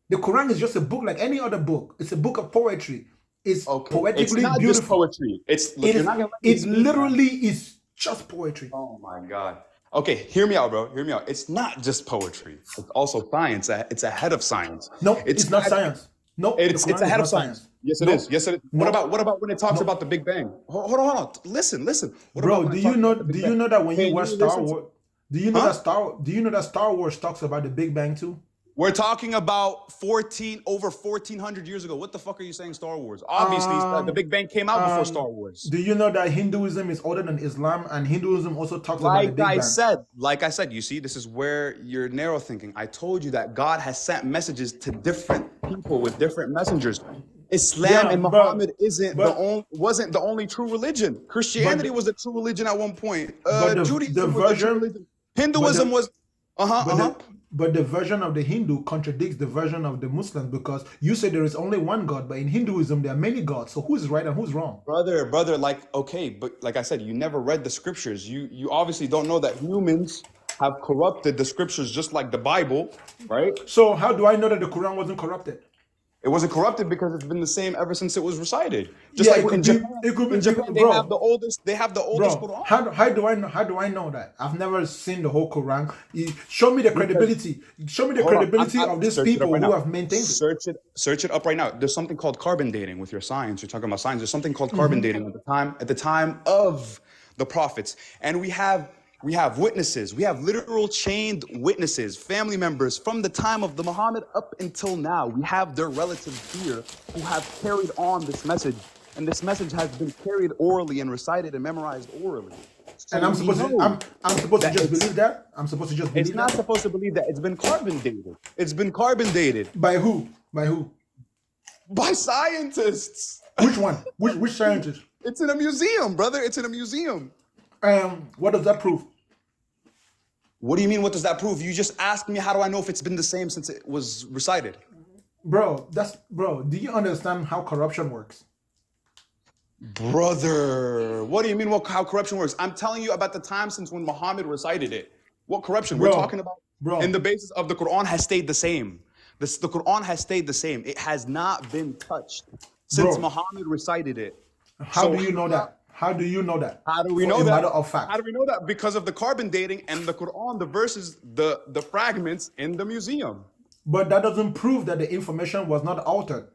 The Quran is just a book like any other book. It's a book of poetry. It's Okay. It's poetically not just beautiful. poetry. It's look, It you're is. not gonna let me It speak, man. literally is just poetry. Oh my God. Okay, hear me out, bro. Hear me out. It's not just poetry. It's also science. It's ahead of science. No, It's it's not not. science. No, the It's Quran is ahead not of science. science. Yes, it No, is. Yes, it is. What no, about when it talks no. about the Big Bang? Hold on, hold on. Listen, listen. What about Bro, when do it you talks know? about the Do Big you Bang? know that when you Can watch you Star listen to? Wars, do you know Huh? that Star Wars talks about the Big Bang too? We're talking about over 1400 years ago. What the fuck are you saying, Star Wars? Obviously, the Um, Big Bang came out before Star Wars. do you know that Hinduism is older than Islam, and Hinduism also talks about the Big Bang? Like I said, you see, this is where you're narrow thinking. I told you that God has sent messages to different people with different messengers. Islam Yeah, and Muhammad wasn't the only true religion. but Christianity was the true religion at one point. but the Judaism was the true version, religion. but Hinduism the was but the but the version of the Hindu contradicts the version of the Muslims because you say there is only one God, but in Hinduism there are many gods. So who's right and who's wrong? brother. Like okay, but like I said, you never read the scriptures. You obviously don't know that humans have corrupted the scriptures just like the Bible, right? So how do I know that the Quran wasn't corrupted? It wasn't corrupted because it's been the same ever since it was recited. Just Yeah, like it could in be. Japan, It could be, they have the oldest bro. Quran. How do I know? How do I know that? I've never seen the whole Quran. Show me the Because credibility. Show me the hold on, credibility of these search it up people right who now. have maintained it. Search it up right now. There's something called carbon dating with your science. You're talking about science. There's something called carbon dating at the time of the prophets, and we have witnesses. We have literal chained witnesses, family members from the time of the Muhammad up until now. We have their relatives here who have carried on this message, and this message has been carried orally and recited and memorized orally. So And I'm we supposed to. know I'm supposed to that just believe that. I'm supposed to just it's believe not that. supposed to believe that it's been carbon dated. It's been carbon dated By who? By who? by scientists. Which one? Which scientist? It's in a museum, brother. It's in a museum. What does that prove? What do you mean? What does that prove? You just asked me, how do I know if it's been the same since it was recited? Bro, do you understand how corruption works? Brother, what do you mean how corruption works? I'm telling you about the time since when Muhammad recited it. What corruption? We're talking about Bro. in the basis of the Quran has stayed the same. The Quran has stayed the same. It has not been touched since Bro. Muhammad recited it. How do you know that? How do you know that? How do we For know a that? matter of fact. How do we know that? Because of the carbon dating and the Quran, the verses, the fragments in the museum. But that doesn't prove that the information was not altered.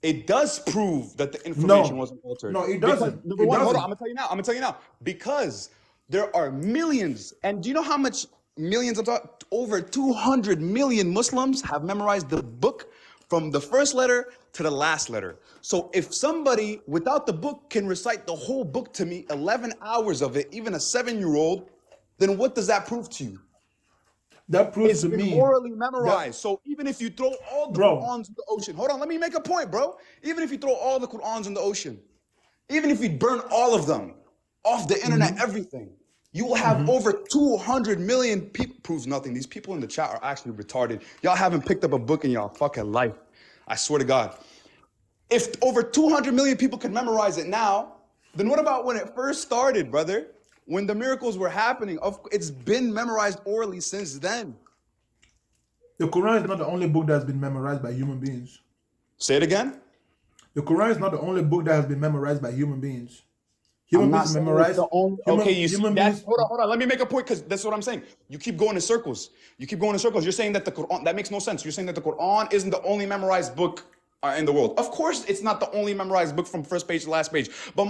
It does prove that the information wasn't altered. No, it Because, doesn't. number It one, hold on, doesn't. I'm gonna tell you now. Because there are millions, and do you know how much millions of over 200 million Muslims have memorized the book from the first letter to the last letter. So if somebody without the book can recite the whole book to me, 11 hours of it, even a 7-year-old, then what does that prove to you? That proves It's to been me orally memorized. So even if you throw all the Bro. Qur'ans in the ocean, hold on, let me make a point, bro. Even if you throw all the Qur'ans in the ocean, even if you burn all of them off the internet, everything, you will have over 200 million people. Proves nothing. These people in the chat are actually retarded. Y'all haven't picked up a book in y'all fucking life. I swear to God. If over 200 million people can memorize it now, then what about when it first started, brother? When the miracles were happening? It's been memorized orally since then. the Quran is not the only book that has been memorized by human beings. Say it again. The Quran is not the only book that has been memorized by human beings. Human beings memorize. Okay, you see human that? beings. Hold on. Let me make a point because that's what I'm saying. You keep going in circles. You're saying that the Quran, that makes no sense. You're saying that the Quran isn't the only memorized book in the world. Of course, it's not the only memorized book from first page to last page. But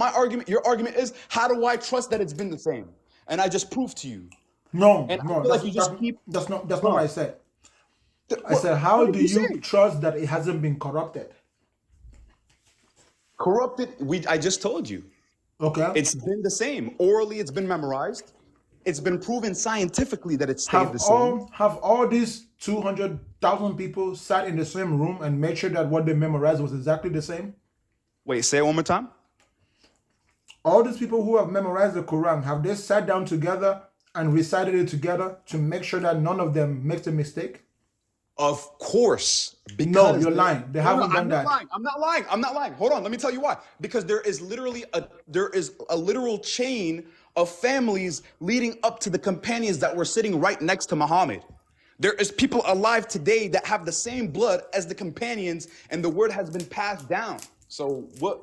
your argument is, how do I trust that it's been the same? And I just proved to you. No, And I no, feel like you just keep. that's not what I said. I said, how what do did you you say? trust that it hasn't been corrupted? Corrupted? I just told you. Okay. It's been the same. Orally, it's been memorized. It's been proven scientifically that it stayed Have the same. all these 200,000 people sat in the same room and made sure that what they memorized was exactly the same? Wait, say it one more time. All these people who have memorized the Quran, have they sat down together and recited it together to make sure that none of them makes a mistake? Of course, No, because you're lying. They no, haven't done I'm not that. lying. I'm not lying. I'm not lying. Hold on, let me tell you why. Because there is a literal chain of families leading up to the companions that were sitting right next to Muhammad. There is people alive today that have the same blood as the companions, and the word has been passed down. So what?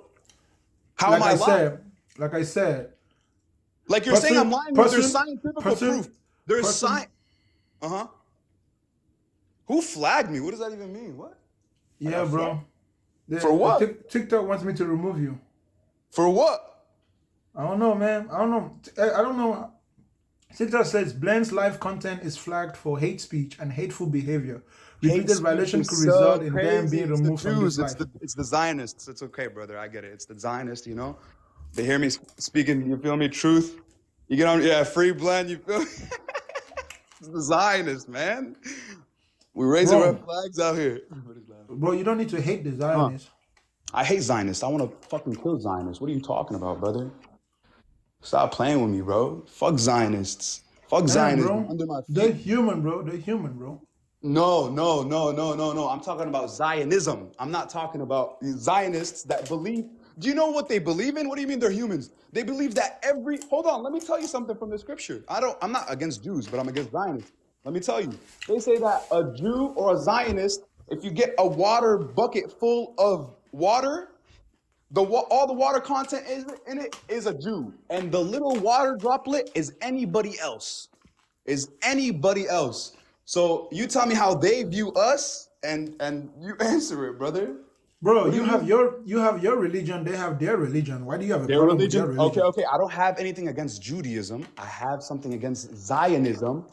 How am Like I I lying? said, Like you're saying I'm person, lying, but there's person, scientific person, proof. There's person. science. Uh-huh. Who flagged me? What does that even mean? What? I Yeah, got flagged? bro. For what? TikTok wants me to remove you. For what? I don't know, man. I don't know. I don't know. TikTok says Blend's live content is flagged for hate speech and hateful behavior. Hate Repeated speech violation is could so result in them crazy. being It's the removed from this Jews. live. It's the Zionists. It's okay, brother. I get it. It's the Zionists. You know, they hear me speaking. You feel me? Truth. You get on. Yeah, free blend. You feel me? It's the Zionists, man. We raising red Bro, flags out here. bro, you don't need to hate the Huh. Zionists. I hate Zionists. I want to fucking kill Zionists. What are you talking about, brother? Stop playing with me, bro. Fuck Zionists. Fuck Damn, Zionism bro. under my They're feet. human, bro. They're human, bro. No. I'm talking about Zionism. I'm not talking about Zionists that believe. Do you know what they believe in? What do you mean they're humans? They believe that hold on, let me tell you something from the scripture. I'm not against Jews, but I'm against Zionists. Let me tell you. They say that a Jew or a Zionist, if you get a water bucket full of water, all the water content in it is a Jew. And the little water droplet is anybody else. So you tell me how they view us, and you answer it, brother. Bro, What do you you have mean? your religion, they have their religion. Why do you have a Their problem with their religion? Okay, religion? I don't have anything against Judaism. I have something against Zionism.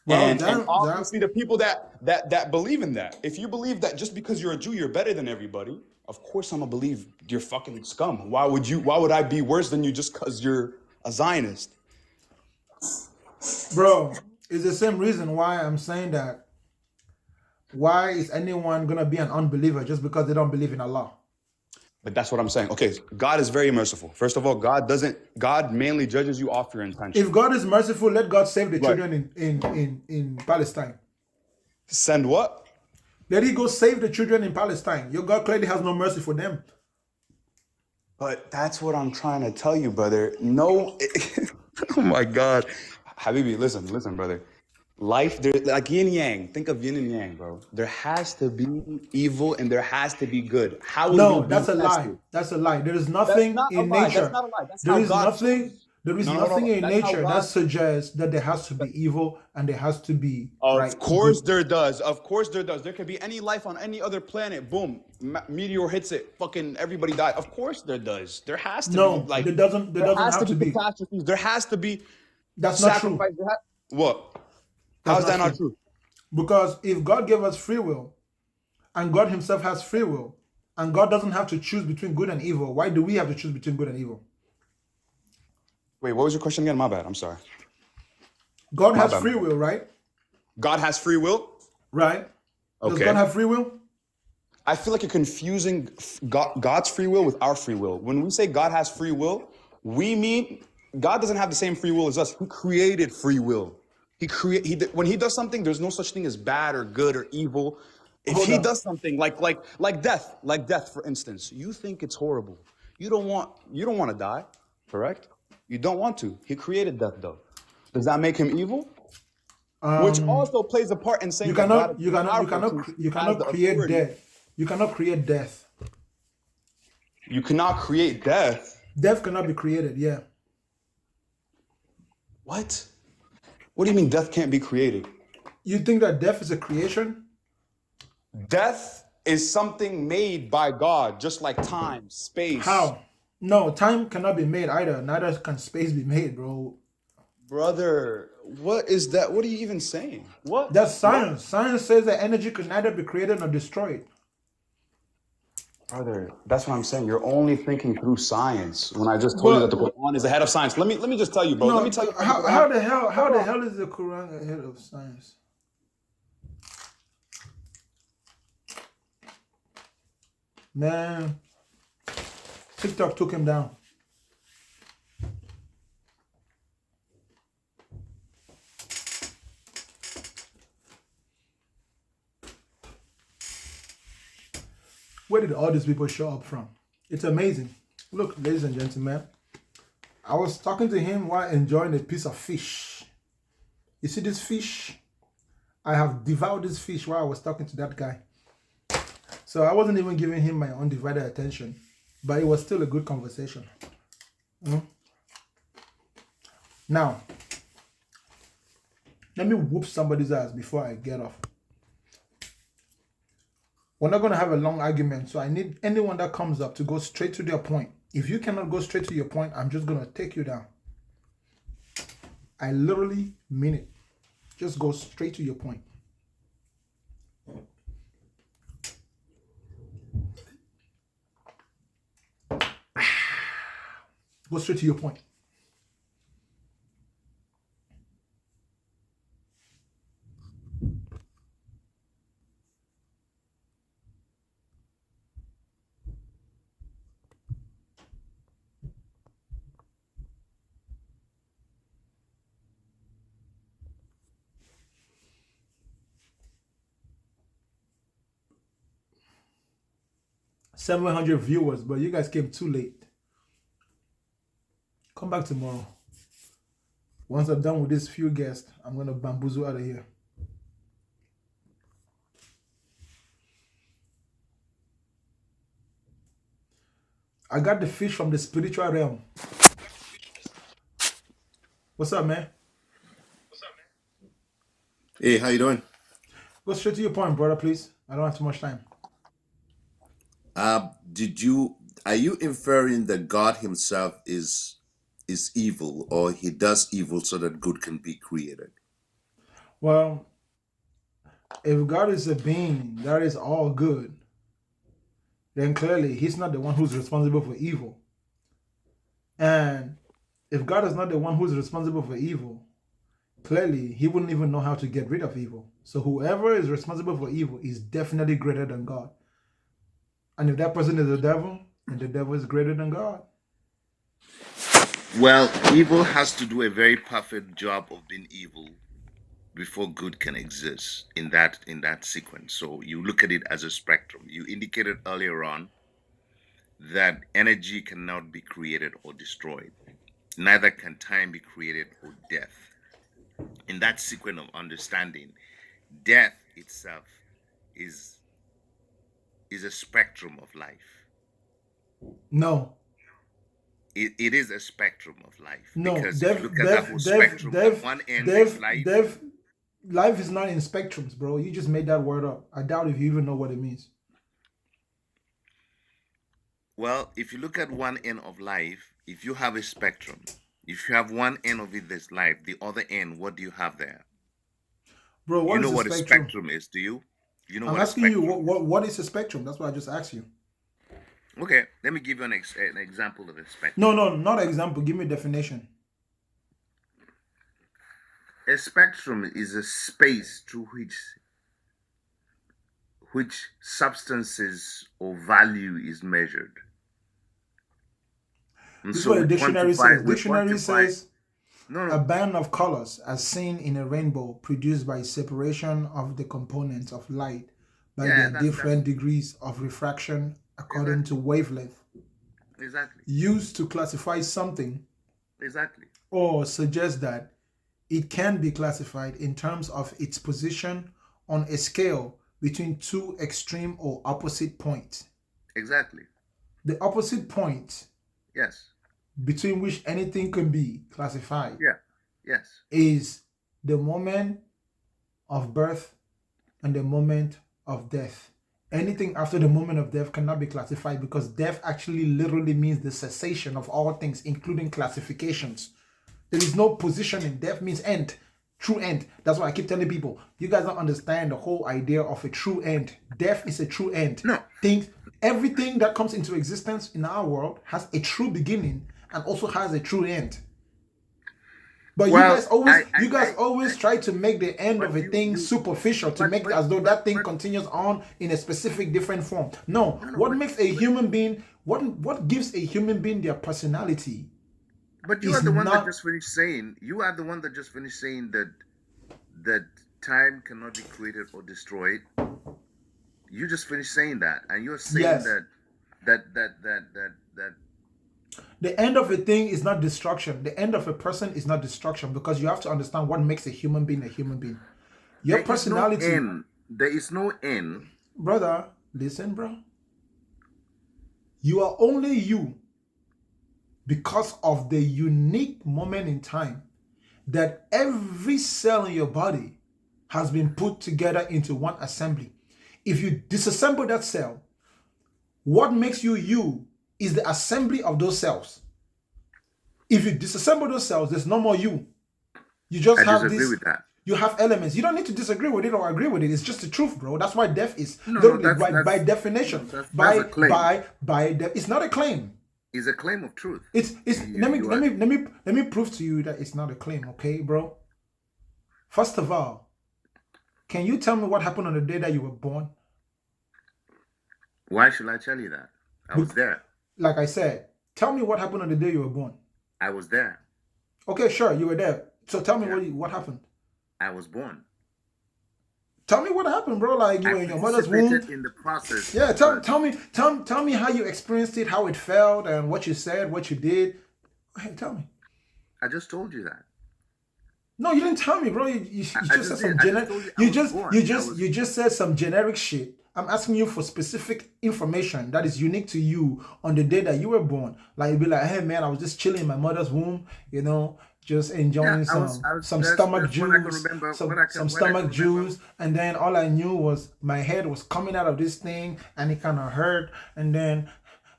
Well, And that obviously the people that believe in that. If you believe that just because you're a Jew, you're better than everybody, of course I'm gonna believe you're fucking scum. Why would I be worse than you just because you're a Zionist? bro, it's the same reason why I'm saying that. Why is anyone gonna be an unbeliever just because they don't believe in Allah? But that's what I'm saying. Okay, God is very merciful. First of all, God mainly judges you off your If intention. God is merciful, let God save the Right. children in Palestine. Send what? Let He go save the children in Palestine. Your God clearly has no mercy for them. But that's what I'm trying to tell you, brother. No, oh my God. Habibi, listen, brother. Life, like yin yang. Think of yin and yang, bro. There has to be evil and there has to be good. How will No, you be that's a lie. tested? That's a lie. There is That's nothing not a in lie. That's nature. not a lie. That's There how is God nothing. chose. There is No. nothing in That's how nature that God. suggests that there has to be evil and there has to be Of course good. there does. Of course there does. There could be any life on any other planet. Boom, meteor hits it. Fucking everybody dies. Of course there does. There has to be No, like there doesn't. There there doesn't has have to to be be. catastrophes. There has to be That's not true. sacrifice. What? How That's is not that not true. true? Because if God gave us free will, and God Himself has free will, and God doesn't have to choose between good and evil, why do we have to choose between good and evil? Wait, what was your question again? My bad. I'm sorry. God My has bad. free will, right? God has free will? Right? Does God Okay. have free will? I feel like you're confusing God's free will with our free will. When we say God has free will, we mean God doesn't have the same free will as us. He created free will. When he does something, there's no such thing as bad or good or evil. If Hold he on. does something like death, for instance, you think it's horrible. You don't want to die, correct? You don't want to. He created death though. Does that make him evil? Which also plays a part in You saying that God cannot. is You cannot. You powerful cannot. since You he has cannot the create authority. death. You cannot create death. You cannot create death. Death cannot be created. Yeah. What? What do you mean death can't be created? You think that death is a creation? Death is something made by God, just like time, space. How? No, time cannot be made either. Neither can space be made, bro. Brother, what is that? What are you even saying? What? That's science. Science says that energy could neither be created nor destroyed. Brother, that's what I'm saying. You're only thinking through science when I just told you that the But Quran is ahead of science. Let me just tell you, bro. Let me no, tell you about the how Quran. the hell Hold on. is the Quran ahead of science? Man, TikTok took him down. Where did all these people show up from? It's amazing. Look, ladies and gentlemen, I was talking to him while enjoying a piece of fish. You see this fish? I have devoured this fish while I was talking to that guy. So I wasn't even giving him my undivided attention, but it was still a good conversation. Now, let me whoop somebody's ass before I get off. We're not going to have a long argument, so I need anyone that comes up to go straight to their point. If you cannot go straight to your point, I'm just going to take you down. I literally mean it. Just go straight to your point. Go straight to your point. $700 viewers, but you guys came too late. Come back tomorrow. Once I'm done with this few guests, I'm going to bamboozle out of here. I got the fish from the spiritual realm. What's up, man? Hey, how you doing? Go straight to your point, brother, please. I don't have too much time. Are you inferring that God himself is evil, or he does evil so that good can be created? Well, if God is a being that is all good, then clearly he's not the one who's responsible for evil. And if God is not the one who's responsible for evil, clearly he wouldn't even know how to get rid of evil. So whoever is responsible for evil is definitely greater than God. And if that person is the devil, then the devil is greater than God. Well, evil has to do a very perfect job of being evil before good can exist in that sequence. So you look at it as a spectrum. You indicated earlier on that energy cannot be created or destroyed. Neither can time be created or death. In that sequence of understanding, death itself is a spectrum of life. No. It is a spectrum of life. No, Because if you look at that whole spectrum, at one end is life. Life is not in spectrums, bro. You just made that word up. I doubt if you even know what it means. Well, if you look at one end of life, if you have a spectrum, if you have one end of it that's life, the other end, what do you have there? Bro, what You know is a what a spectrum? spectrum is, do you? You know I'm what a asking you, spectrum what is a spectrum? That's what I just asked you. Okay, let me give you an example of a spectrum. No, not an example. Give me a definition. A spectrum is a space through which substances or value is measured. And This is so what the we dictionary quantify, says. we Dictionary quantify. says No, a no, band of colors as seen in a rainbow produced by separation of the components of light by yeah, their that's different degrees of refraction according to wavelength, exactly, used to classify something exactly. or suggest that it can be classified in terms of its position on a scale between two extreme or opposite points. Exactly. The opposite point Yes. between which anything can be classified Yeah. Yes. is the moment of birth and the moment of death. Anything after the moment of death cannot be classified because death actually literally means the cessation of all things, including classifications. There is no positioning. Death means end, true end. That's why I keep telling people, you guys don't understand the whole idea of a true end. Death is a true end. No. Things, Everything that comes into existence in our world has a true beginning and also has a true end. But Well, you guys always try to make the end of but a thing superficial to make as though that thing continues on in a specific different form. No, what makes a human being, what gives a human being their personality but you is are the one that not just finished saying. You are the one that just finished saying that time cannot be created or destroyed. You just finished saying that, and you're saying yes. that The end of a thing is not destruction. The end of a person is not destruction because you have to understand what makes a human being a human being. Your there is no personality, end. There is no end. brother, listen, bro. You are only you because of the unique moment in time that every cell in your body has been put together into one assembly. If you disassemble that cell, what makes you you is the assembly of those cells. If you disassemble those cells, there's no more you. You just I have disagree this, with that. you have elements. You don't need to disagree with it or agree with it. It's just the truth, bro. That's why death is No, literally by definition. that's a claim. It's not a claim. It's a claim of truth. It's let me prove to you that it's not a claim, okay, bro? First of all, can you tell me what happened on the day that you were born? Why should I tell you that? I was there. Like I said, tell me what happened on the day you were born. I was there. Okay, sure, you were there. So tell me Yeah. what happened. I was born. Tell me what happened, bro. Like you I were in your mother's womb. participated in the process. Yeah, but tell me how you experienced it, how it felt, and what you said, what you did. Hey, tell me. I just told you that. No, you didn't tell me, bro. You I just said just some did. I generic. just told you I You was just born. you just said some generic shit. I'm asking you for specific information that is unique to you on the day that you were born. Like you'd be like, hey man, I was just chilling in my mother's womb, just enjoying I was some stomach that's what I can juice, remember. some What I can stomach remember. juice, and then all I knew was my head was coming out of this thing, and it kind of hurt, and then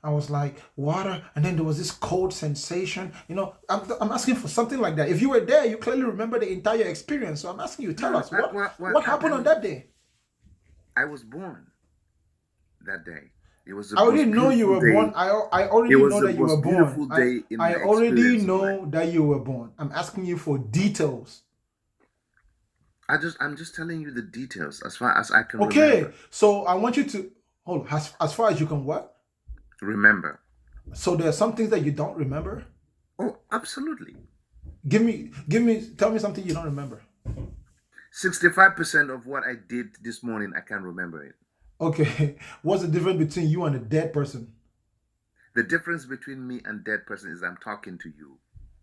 I was like water, and then there was this cold sensation. I'm asking for something like that. If you were there, you clearly remember the entire experience. So I'm asking you, tell us what happened on that day. I was born that day. It was the I already most know you beautiful were born. day. I It already was know the that you were most born. beautiful day in I my already experience of life. know that you were born. I'm asking you for details. I'm just telling you the details as far as I can Okay, remember. so I want you to hold on, as far as you can what? Remember. So there are some things that you don't remember. Oh, absolutely. Tell me something you don't remember. 65% of what I did this morning, I can remember it. Okay, what's the difference between you and a dead person? The difference between me and dead person is I'm talking to you.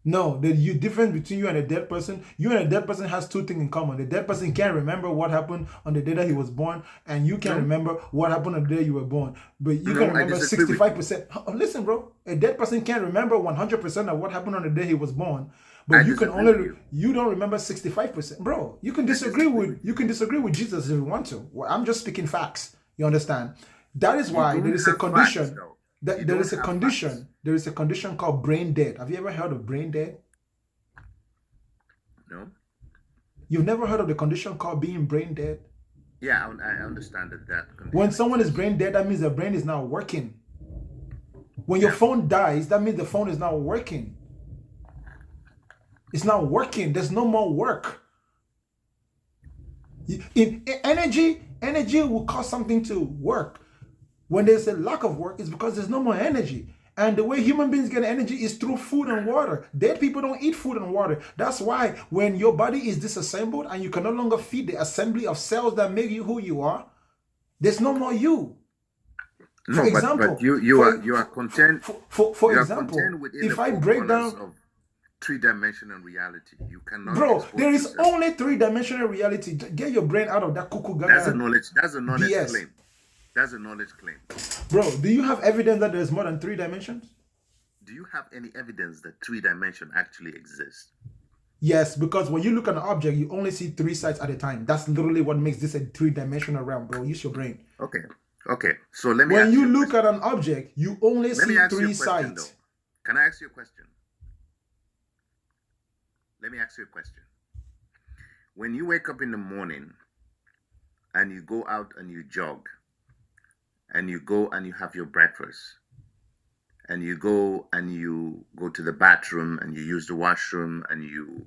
No, the difference between you and a dead person, you and a dead person has two things in common. The dead person can't remember what happened on the day that he was born, and you can't No, remember what happened on the day you were born. But you no, can I remember disagree with you. 65%. Listen, bro, a dead person can't remember 100% of what happened on the day he was born. But I you can disagree with only you. you don't remember 65%. Bro, you can I disagree disagree with you. with Jesus if you want to. Well, I'm just speaking facts. You understand? That is You why don't there is a have facts, condition. though. That You there don't is a have facts. condition. There is a condition called brain dead. Have you ever heard of brain dead? No? You've never heard of the condition called being brain dead? Yeah, I understand that When condition someone is exists. brain dead, that means the brain is not working. When your Yeah. phone dies, that means the phone is not working. It's not working. There's no more work. Energy will cause something to work. When there's a lack of work, it's because there's no more energy. And the way human beings get energy is through food and water. Dead people don't eat food and water. That's why when your body is disassembled and you can no longer feed the assembly of cells that make you who you are, there's no more you. For No, example, but you are content. for You are example, content within the if I four break corners down, of three-dimensional reality. You cannot bro, expose there is yourself. only three-dimensional reality. Get your brain out of that cuckoo That's a gaga knowledge. That's a knowledge BS. claim. That's a knowledge claim. Bro, do you have evidence that there's more than 3 dimensions? Do you have any evidence that 3 dimension actually exists? Yes, because when you look at an object, you only see 3 sides at a time. That's literally what makes this a 3-dimensional realm, bro. Use your brain. Okay. So let me When ask you you a look question. at an object, you only Let me see ask you 3 a question, sides. though. Can I ask you a question? Let me ask you a question. When you wake up in the morning and you go out and you jog and you go and you have your breakfast, and you go to the bathroom and you use the washroom, and you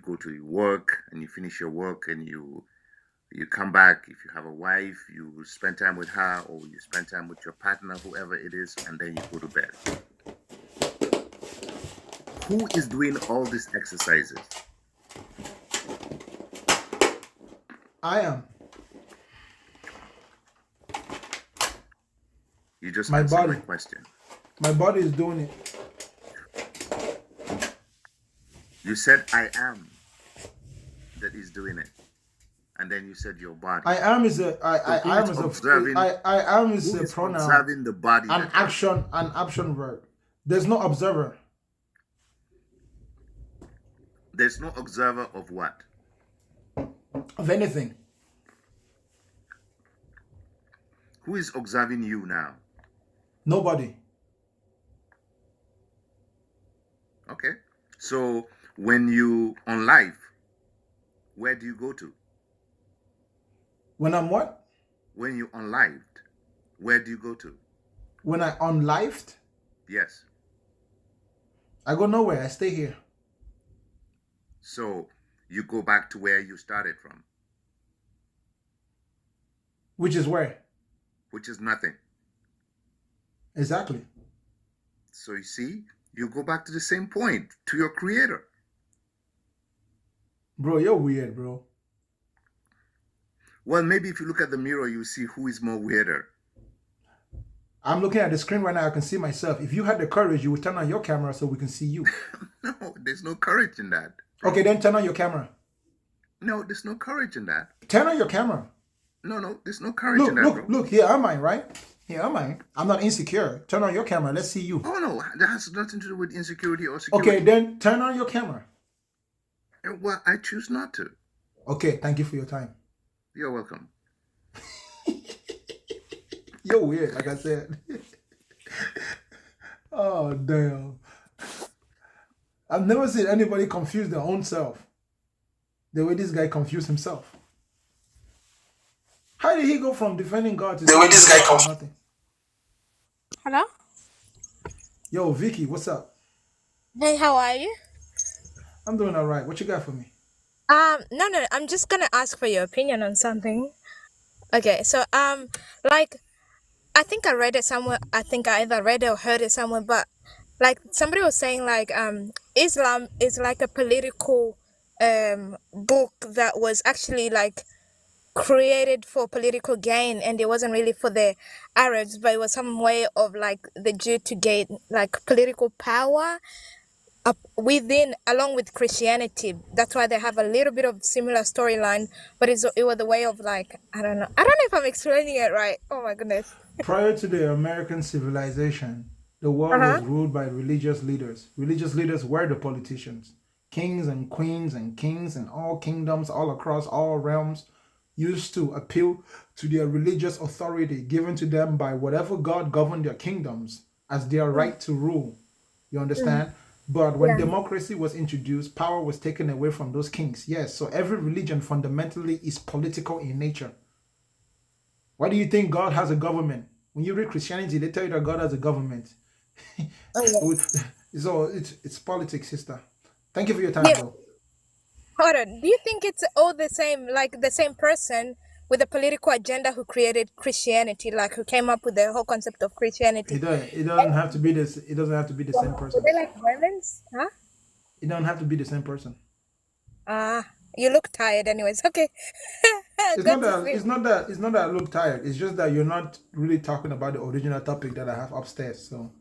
go to your work and you finish your work, and you come back. If you have a wife, you spend time with her, or you spend time with your partner, whoever it is, and then you go to bed. Who is doing all these exercises? I am. You just My answered my body. question. My body is doing it. You said I am that is doing it, and then you said your body. I am is a I So I who am is is a observing? I am is Who a is pronoun. observing the body An that you're doing? action verb. There's no observer There's no observer of what? of anything. Who is observing you now? Nobody. Okay. So when you on live, where do you go to? When I'm what? When you unlived, where do you go to? When I unlived, Yes. I go nowhere. I stay here. So you go back to where you started from, Which is where? which is nothing. Exactly. So you see, you go back to the same point, to your creator. Bro, you're weird, bro. Well, maybe if you look at the mirror, you see who is more weirder. I'm looking at the screen right now. I can see myself. If you had the courage, you would turn on your camera so we can see you. No, there's no courage in that. Okay, then turn on your camera. No, there's no courage in that. Turn on your camera. No, there's no courage in that, bro. Look. Here am I, right? Here am I. I'm not insecure. Turn on your camera. Let's see you. Oh no, that has nothing to do with insecurity or security. Okay, then turn on your camera. Well, I choose not to. Okay, thank you for your time. You're welcome. You're weird, like I said. Oh, damn. I've never seen anybody confuse their own self the way this guy confused himself. How did he go from defending God to The way saying this guy God comes. for nothing? Hello? Yo, Vicky, what's up? Hey, how are you? I'm doing all right. What you got for me? No, I'm just gonna ask for your opinion on something. Okay, so like I think I read it somewhere. I think I either read it or heard it somewhere, but like somebody was saying like Islam is like a political book that was actually like created for political gain, and it wasn't really for the Arabs, but it was some way of like the Jew to gain like political power up within, along with Christianity. That's why they have a little bit of similar storyline, but it was the way of like I don't know if I'm explaining it right. Oh my goodness. Prior to the American civilization, the world Uh-huh. was ruled by religious leaders. Religious leaders were the politicians. Kings and queens and kings and all kingdoms all across all realms used to appeal to their religious authority given to them by whatever God governed their kingdoms as their right to rule. You understand? But when Yeah. democracy was introduced, power was taken away from those kings. Yes, so every religion fundamentally is political in nature. Why do you think God has a government? When you read Christianity, they tell you that God has a government. Oh, So it's politics, sister. Thank you for your yeah. time, Yeah. though. Hold on. Do you think it's all the same, like the same person with a political agenda who created Christianity, like who came up with the whole concept of Christianity? It doesn't have to be this. It doesn't have to be the same Were person. they like women's? Huh? It don't have to be the same person. You look tired anyways. Okay. It's Good not to that. see. It's not that. It's not that I look tired. It's just that you're not really talking about the original topic that I have upstairs. So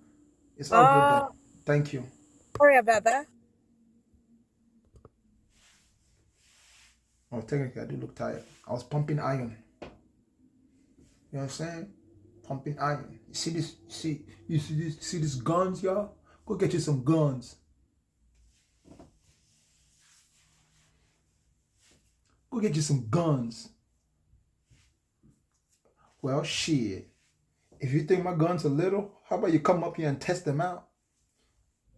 it's all good though. Oh, Thank you. sorry about that. Oh, technically, I do look tired. I was pumping iron. You know what I'm saying? Pumping iron. You see this? You see these guns, y'all? Go get you some guns. Go get you some guns. Well, shit. If you think my guns are little, how about you come up here and test them out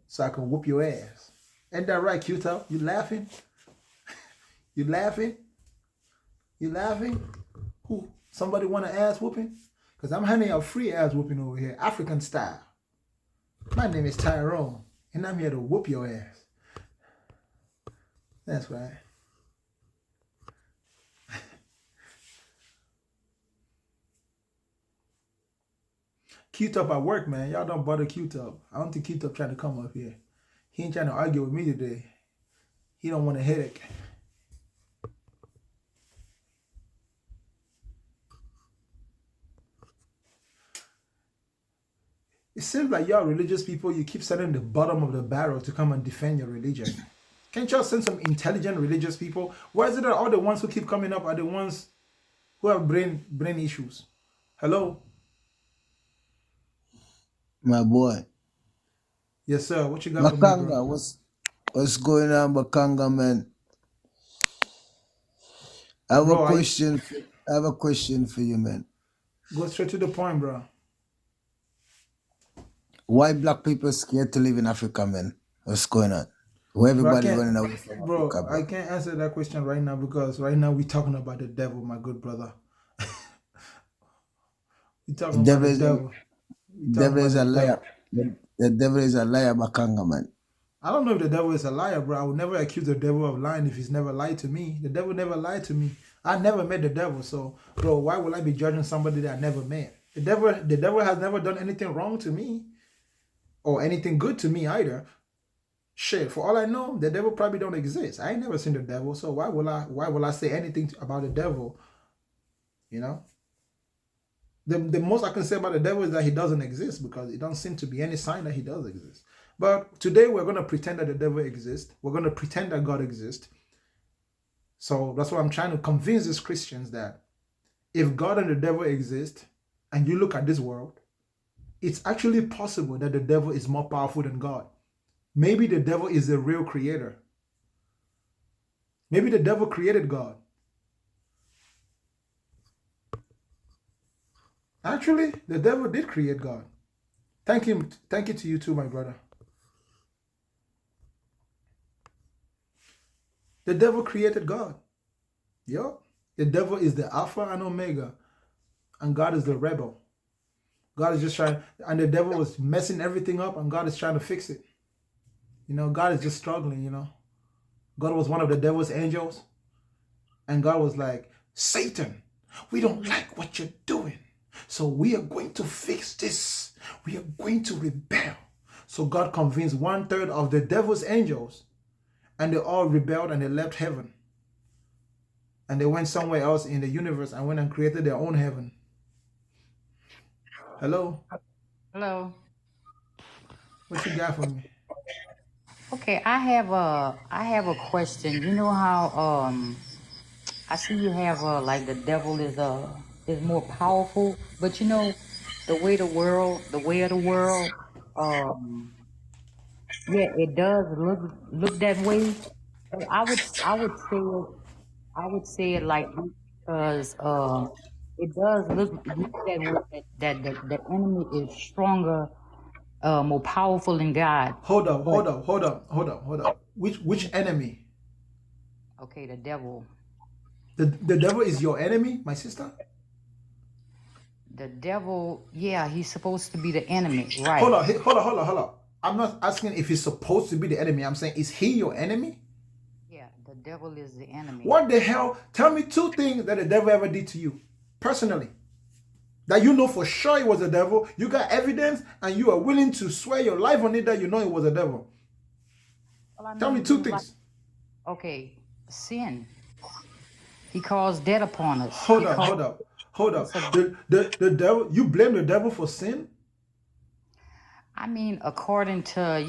so I can whoop your ass? Ain't that right, Q-Top? You laughing? You laughing? You laughing? Who? Somebody want an ass whooping? Because I'm handing out free ass whooping over here, African style. My name is Tyrone, and I'm here to whoop your ass. That's right. Q-Top at work, man. Y'all don't bother Q-Top. I don't think Q-Top trying to come up here. He ain't trying to argue with me today. He don't want a headache. It seems like y'all religious people, you keep sending the bottom of the barrel to come and defend your religion. Can't y'all send some intelligent religious people? Why is it that all the ones who keep coming up are the ones who have brain issues? Hello? My boy. Yes, sir. What you got for me, bro? Makanga, what's going on, Makanga, man? I have Bro, a question. I have a question for you, man. go straight to the point, bro. Why black people scared to live in Africa, man? What's going on? Why Bro, I everybody can't, running away from bro, Africa, I bro? can't answer that question right now because right now we're talking about the devil, my good brother. We're The talking about devil the is a, devil. We're talking devil about is the a liar. devil. The devil is a liar, Makanga, man. I don't know if the devil is a liar, bro. I would never accuse the devil of lying if he's never lied to me. The devil never lied to me. I never met the devil, so bro, why would I be judging somebody that I never met? The devil has never done anything wrong to me or anything good to me either. Shit, for all I know, the devil probably don't exist. I ain't never seen the devil, so why will I say anything about the devil? You know, the most I can say about the devil is that he doesn't exist because it doesn't seem to be any sign that he does exist. But today we're going to pretend that the devil exists. We're going to pretend that God exists. So that's why I'm trying to convince these Christians that if God and the devil exist, and you look at this world, it's actually possible that the devil is more powerful than God. Maybe the devil is the real creator. Maybe the devil created God. Actually, the devil did create God. Thank you to you too, my brother. The devil created God. Yup. The devil is the Alpha and Omega, and God is the rebel. God is just trying, and the devil was messing everything up, and God is trying to fix it. You know, God is just struggling, you know. God was one of the devil's angels, and God was like, Satan, we don't like what you're doing, so we are going to fix this. We are going to rebel. So God convinced 1/3 of the devil's angels, and they all rebelled and they left heaven. And they went somewhere else in the universe and went and created their own heaven. Hello? Hello. What you got for me? Okay, I have a question. You know how I see you have like the devil is more powerful, but you know the way of the world, um yeah, it does look that way. But I would say it like because it does look that way that the enemy is stronger, more powerful than God. Hold up, But hold up. Which enemy? okay, the devil. The devil is your enemy, my sister? The devil, yeah, he's supposed to be the enemy, Hold right? up. I'm not asking if he's supposed to be the enemy. I'm saying, is he your enemy? Yeah, the devil is the enemy. What the hell? Tell me 2 things that the devil ever did to you, personally. That you know for sure it was the devil. You got evidence and you are willing to swear your life on it that you know it was the devil. Well, I Tell me mean, 2 like, things. okay, sin. He calls death upon us. Hold up. It's a, The devil, you blame the devil for sin? I mean, according to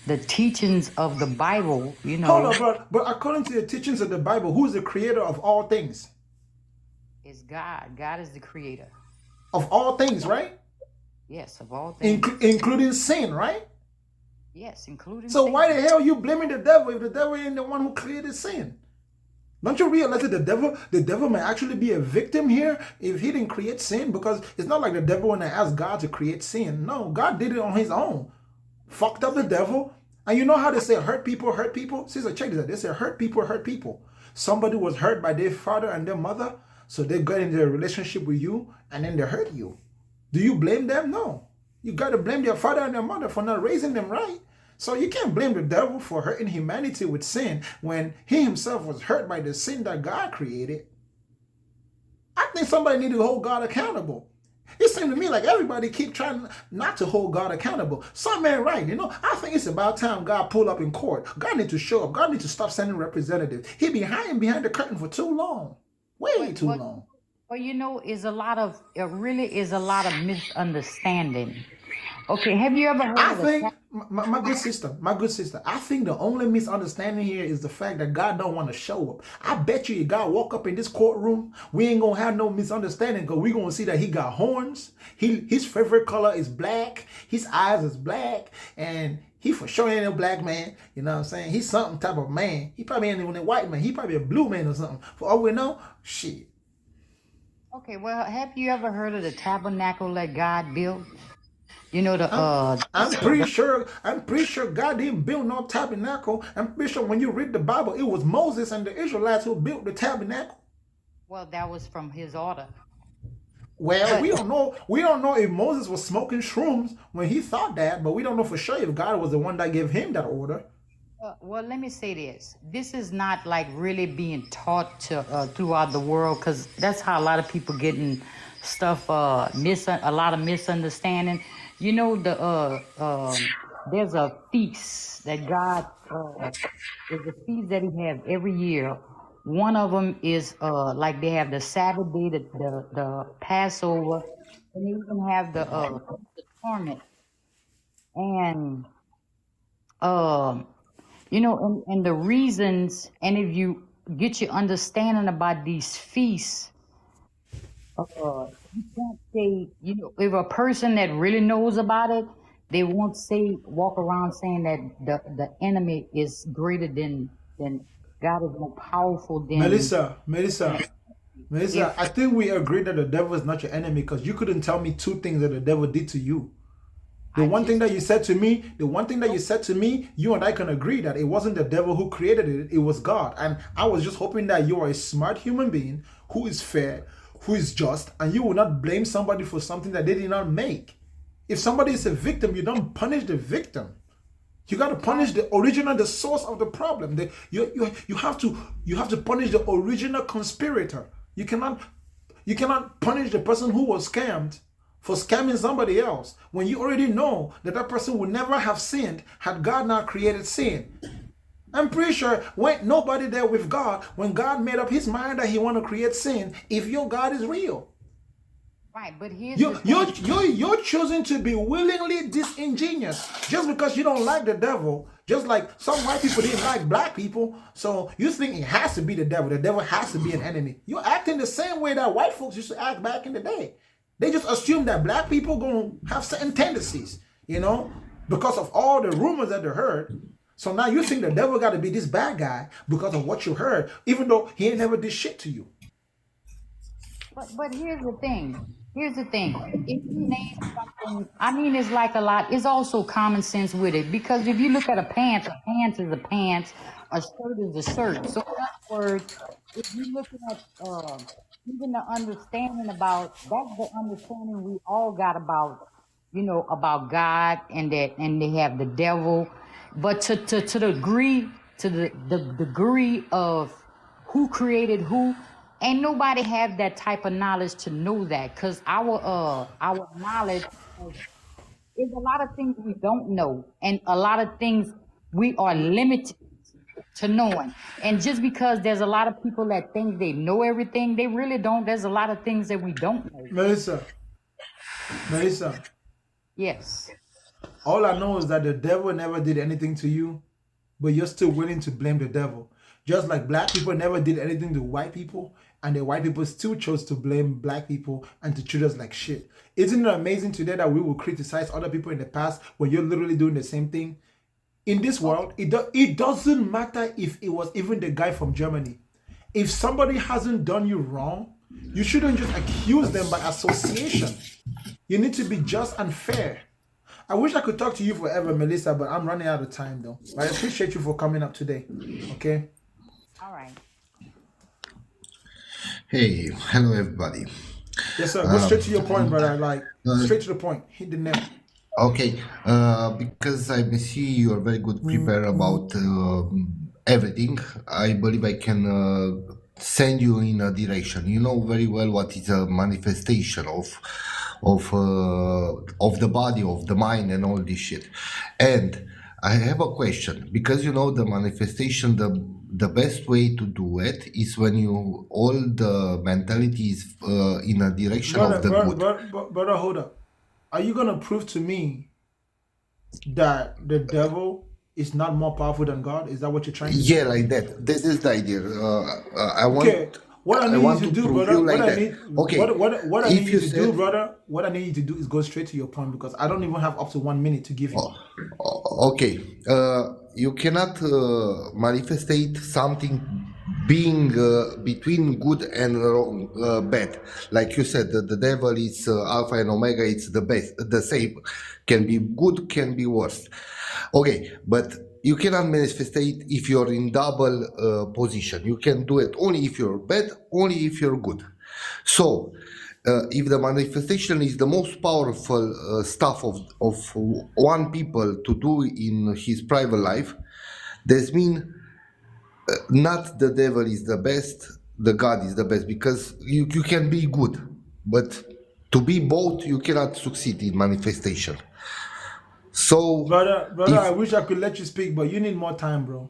the teachings of the Bible, Hold up, bro. But according to the teachings of the Bible, who is the creator of all things? it's God. God is the creator. Of all things, right? Yes, of all things. Including sin, right? Yes, including So why the sin. hell are you blaming the devil if the devil ain't the one who created sin? Don't you realize that the devil may actually be a victim here if he didn't create sin? Because it's not like the devil when I asked God to create sin. No, God did it on his own. Fucked up the devil, And you know how they say hurt people hurt people? Sister, check this out. They say hurt people hurt people. Somebody was hurt by their father and their mother, so they got into a relationship with you and then they hurt you. Do you blame them? No. You got to blame their father and their mother for not raising them right. So you can't blame the devil for hurting humanity with sin when he himself was hurt by the sin that God created. I think somebody need to hold God accountable. It seems to me like everybody keep trying not to hold God accountable. Some ain't right, you know. I think it's about time God pull up in court. God need to show up. God need to stop sending representatives. He been hiding behind the curtain for too long. Way too long. Well, you know, it really is a lot of misunderstanding. Okay, have you ever heard I of the think, my good sister, I think the only misunderstanding here is the fact that God don't want to show up. I bet you if God walk up in this courtroom, we ain't going to have no misunderstanding because we going to see that he got horns. His favorite color is black. His eyes is black. And he for sure ain't a black man. You know what I'm saying? He's something type of man. He probably ain't even a white man. He probably a blue man or something. For all we know, shit. Okay, well, have you ever heard of the tabernacle that God built? You know I'm pretty sure God didn't build no tabernacle. I'm pretty sure when you read the Bible, it was Moses and the Israelites who built the tabernacle. Well, that was from his order. Well, But we don't know. We don't know if Moses was smoking shrooms when he thought that, but we don't know for sure if God was the one that gave him that order. well, let me say this. This is not like really being taught to throughout the world, because that's how a lot of people getting stuff a lot of misunderstanding. You know, there's a feast that God there's a feast that he has every year. One of them is like they have the Sabbath day, the Passover, and they even have the torment. And you know, and the reasons, and if you get your understanding about these feasts, you can't say, you know, if a person that really knows about it, they won't walk around saying that the enemy is greater than God, is more powerful than. Melissa, Yes. I think we agree that the devil is not your enemy because you couldn't tell me two things that the devil did to you. The one thing that you said to me, you and I can agree that it wasn't the devil who created it, it was God. And I was just hoping that you are a smart human being who is fair, who is just, and you will not blame somebody for something that they did not make. If somebody is a victim, you don't punish the victim. You got to punish the original, the source of the problem. You have to punish the original conspirator. You cannot punish the person who was scammed for scamming somebody else when you already know that that person would never have sinned had God not created sin. I'm pretty sure when nobody there with God, when God made up his mind that he want to create sin, if your God is real. Right, but here's the thing. You're choosing to be willingly disingenuous just because you don't like the devil. Just like some white people didn't like black people, so you think it has to be the devil. The devil has to be an enemy. You're acting the same way that white folks used to act back in the day. They just assume that black people gonna have certain tendencies, you know, because of all the rumors that they heard. So now you think the devil got to be this bad guy because of what you heard, even though he ain't never did shit to you. But here's the thing. If you name something, I mean, it's like a lot. It's also common sense with it, because if you look at a pants is a pants, a shirt is a shirt. So in other words, if you're looking at even the understanding about, that's the understanding we all got about, you know, about God, and they have the devil. But to the degree of who created who, ain't nobody have that type of knowledge to know that, because our knowledge is a lot of things we don't know, and a lot of things we are limited to knowing. And just because there's a lot of people that think they know everything, they really don't. There's a lot of things that we don't know. Melissa, Yes. all I know is that the devil never did anything to you, but you're still willing to blame the devil. Just like black people never did anything to white people, and the white people still chose to blame black people and to treat us like shit. Isn't it amazing today that we will criticize other people in the past when you're literally doing the same thing? In this world, it doesn't matter if it was even the guy from Germany. If somebody hasn't done you wrong, you shouldn't just accuse them by association. You need to be just and fair. I wish I could talk to you forever, Melissa, but I'm running out of time though. But I appreciate you for coming up today. Okay. All right. Hey, hello everybody. Yes, sir. Go straight to your point, Um, brother. Like uh, straight to the point. Hit the nail. okay, because I see you are very good prepared about everything. I believe I can send you in a direction. You know very well what is a manifestation of the body, of the mind, and all this shit. And I have a question because you know the manifestation, the best way to do it is when you all the mentality is in a direction of the good. Brother, hold up. Are you gonna prove to me that the devil is not more powerful than God? Is that what you're trying to say? Yeah, like that. This is the idea. I Okay. want What I I need want you to to do, prove brother. you What like I that. need, Okay, what I need if you you to do, said, brother. What I need you to do is go straight to your point because I don't even have up to 1 minute to give you. okay, you cannot manifestate something being between good and wrong, bad. Like you said, the devil is alpha and omega. It's the best, the same. Can be good, can be worse. Okay, but you cannot manifestate if you're in double position. You can do it only if you're bad, only if you're good. So, if the manifestation is the most powerful stuff of one people to do in his private life, this means not the devil is the best, the God is the best, because you can be good, but to be both, you cannot succeed in manifestation. So, Brother, I if wish I could let you speak, but you need more time, bro.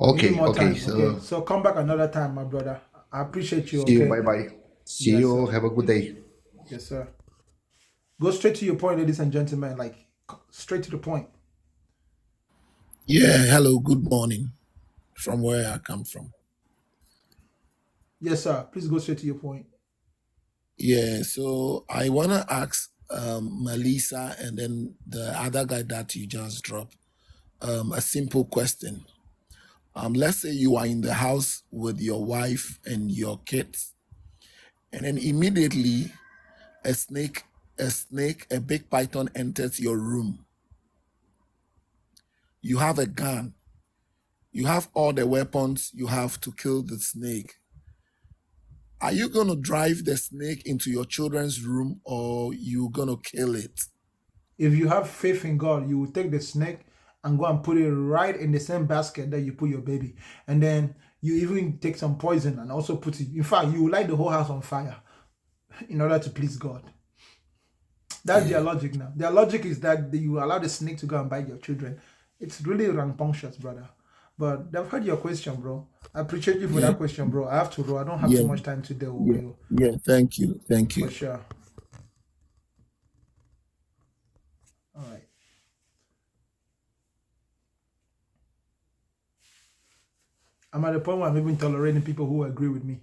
You need okay, more okay, time. Okay. so So come back another time, my brother. I appreciate you, see you, okay? bye bye. See Yes, you, sir. have a good day. Yes, sir. Go straight to your point, ladies and gentlemen. Like straight to the point. Yeah, hello, good morning from where I come from. Yes, sir. Please go straight to your point. Yeah, so I want to ask Melissa and then the other guy that you just dropped a simple question. Let's say you are in the house with your wife and your kids, and then immediately a big python enters your room. You have a gun, you have all the weapons you have to kill the snake. Are you going to drive the snake into your children's room or you going to kill it? If you have faith in God, you will take the snake and go and put it right in the same basket that you put your baby. And then you even take some poison and also put it. In fact, you will light the whole house on fire in order to please God. That's their logic now. Their logic is that you allow the snake to go and bite your children. It's really rambunctious, brother. But I've heard your question, bro. I appreciate you for Yeah, that question, bro. I have to go. I don't have yeah, too much time to deal with yeah, you. yeah. Thank you. For sure. All right. I'm at the point where I'm even tolerating people who agree with me.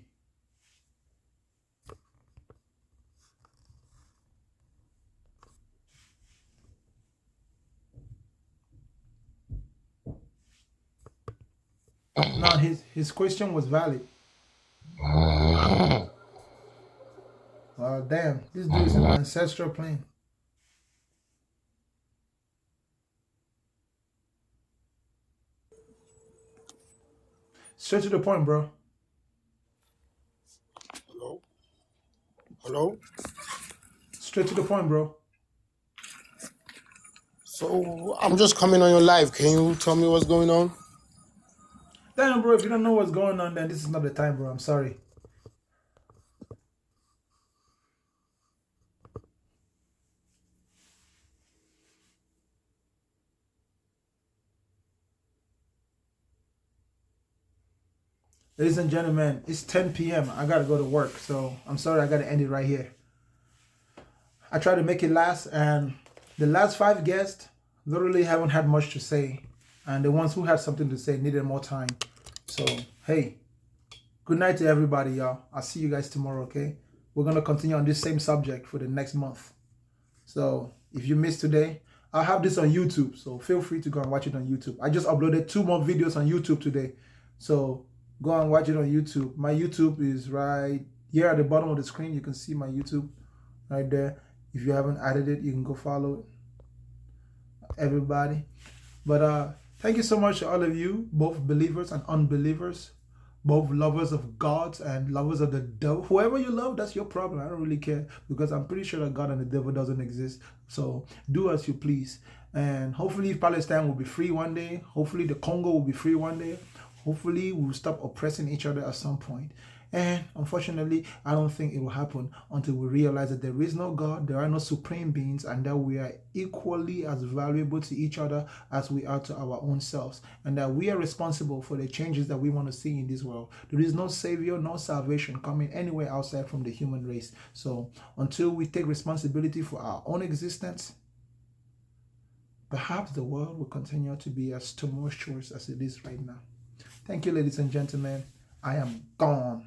Now his question was valid. Well, damn, this dude is an ancestral plane. Straight to the point, bro. Hello? Hello? Straight to the point, bro. So I'm just coming on your live. Can you tell me what's going on? Damn, bro, if you don't know what's going on, then this is not the time, bro. I'm sorry. Ladies and gentlemen, it's 10 p.m. I gotta go to work, so I'm sorry I gotta end it right here. I tried to make it last, and the last 5 guests literally haven't had much to say, and the ones who had something to say needed more time. So, hey, good night to everybody, y'all. I'll see you guys tomorrow, okay? We're gonna continue on this same subject for the next month. So, if you missed today, I'll have this on YouTube, so feel free to go and watch it on YouTube. I just uploaded 2 more videos on YouTube today, so go and watch it on YouTube. My YouTube is right here at the bottom of the screen. You can see my YouTube right there. If you haven't added it, you can go follow it. everybody. But thank you so much to all of you, both believers and unbelievers, both lovers of God and lovers of the devil. Whoever you love, that's your problem. I don't really care, because I'm pretty sure that God and the devil doesn't exist. So do as you please. And hopefully Palestine will be free one day. Hopefully the Congo will be free one day. Hopefully we'll stop oppressing each other at some point. And unfortunately, I don't think it will happen until we realize that there is no God, there are no supreme beings, and that we are equally as valuable to each other as we are to our own selves, and that we are responsible for the changes that we want to see in this world. There is no savior, no salvation coming anywhere outside from the human race. So until we take responsibility for our own existence, perhaps the world will continue to be as tumultuous as it is right now. Thank you, ladies and gentlemen. I am gone.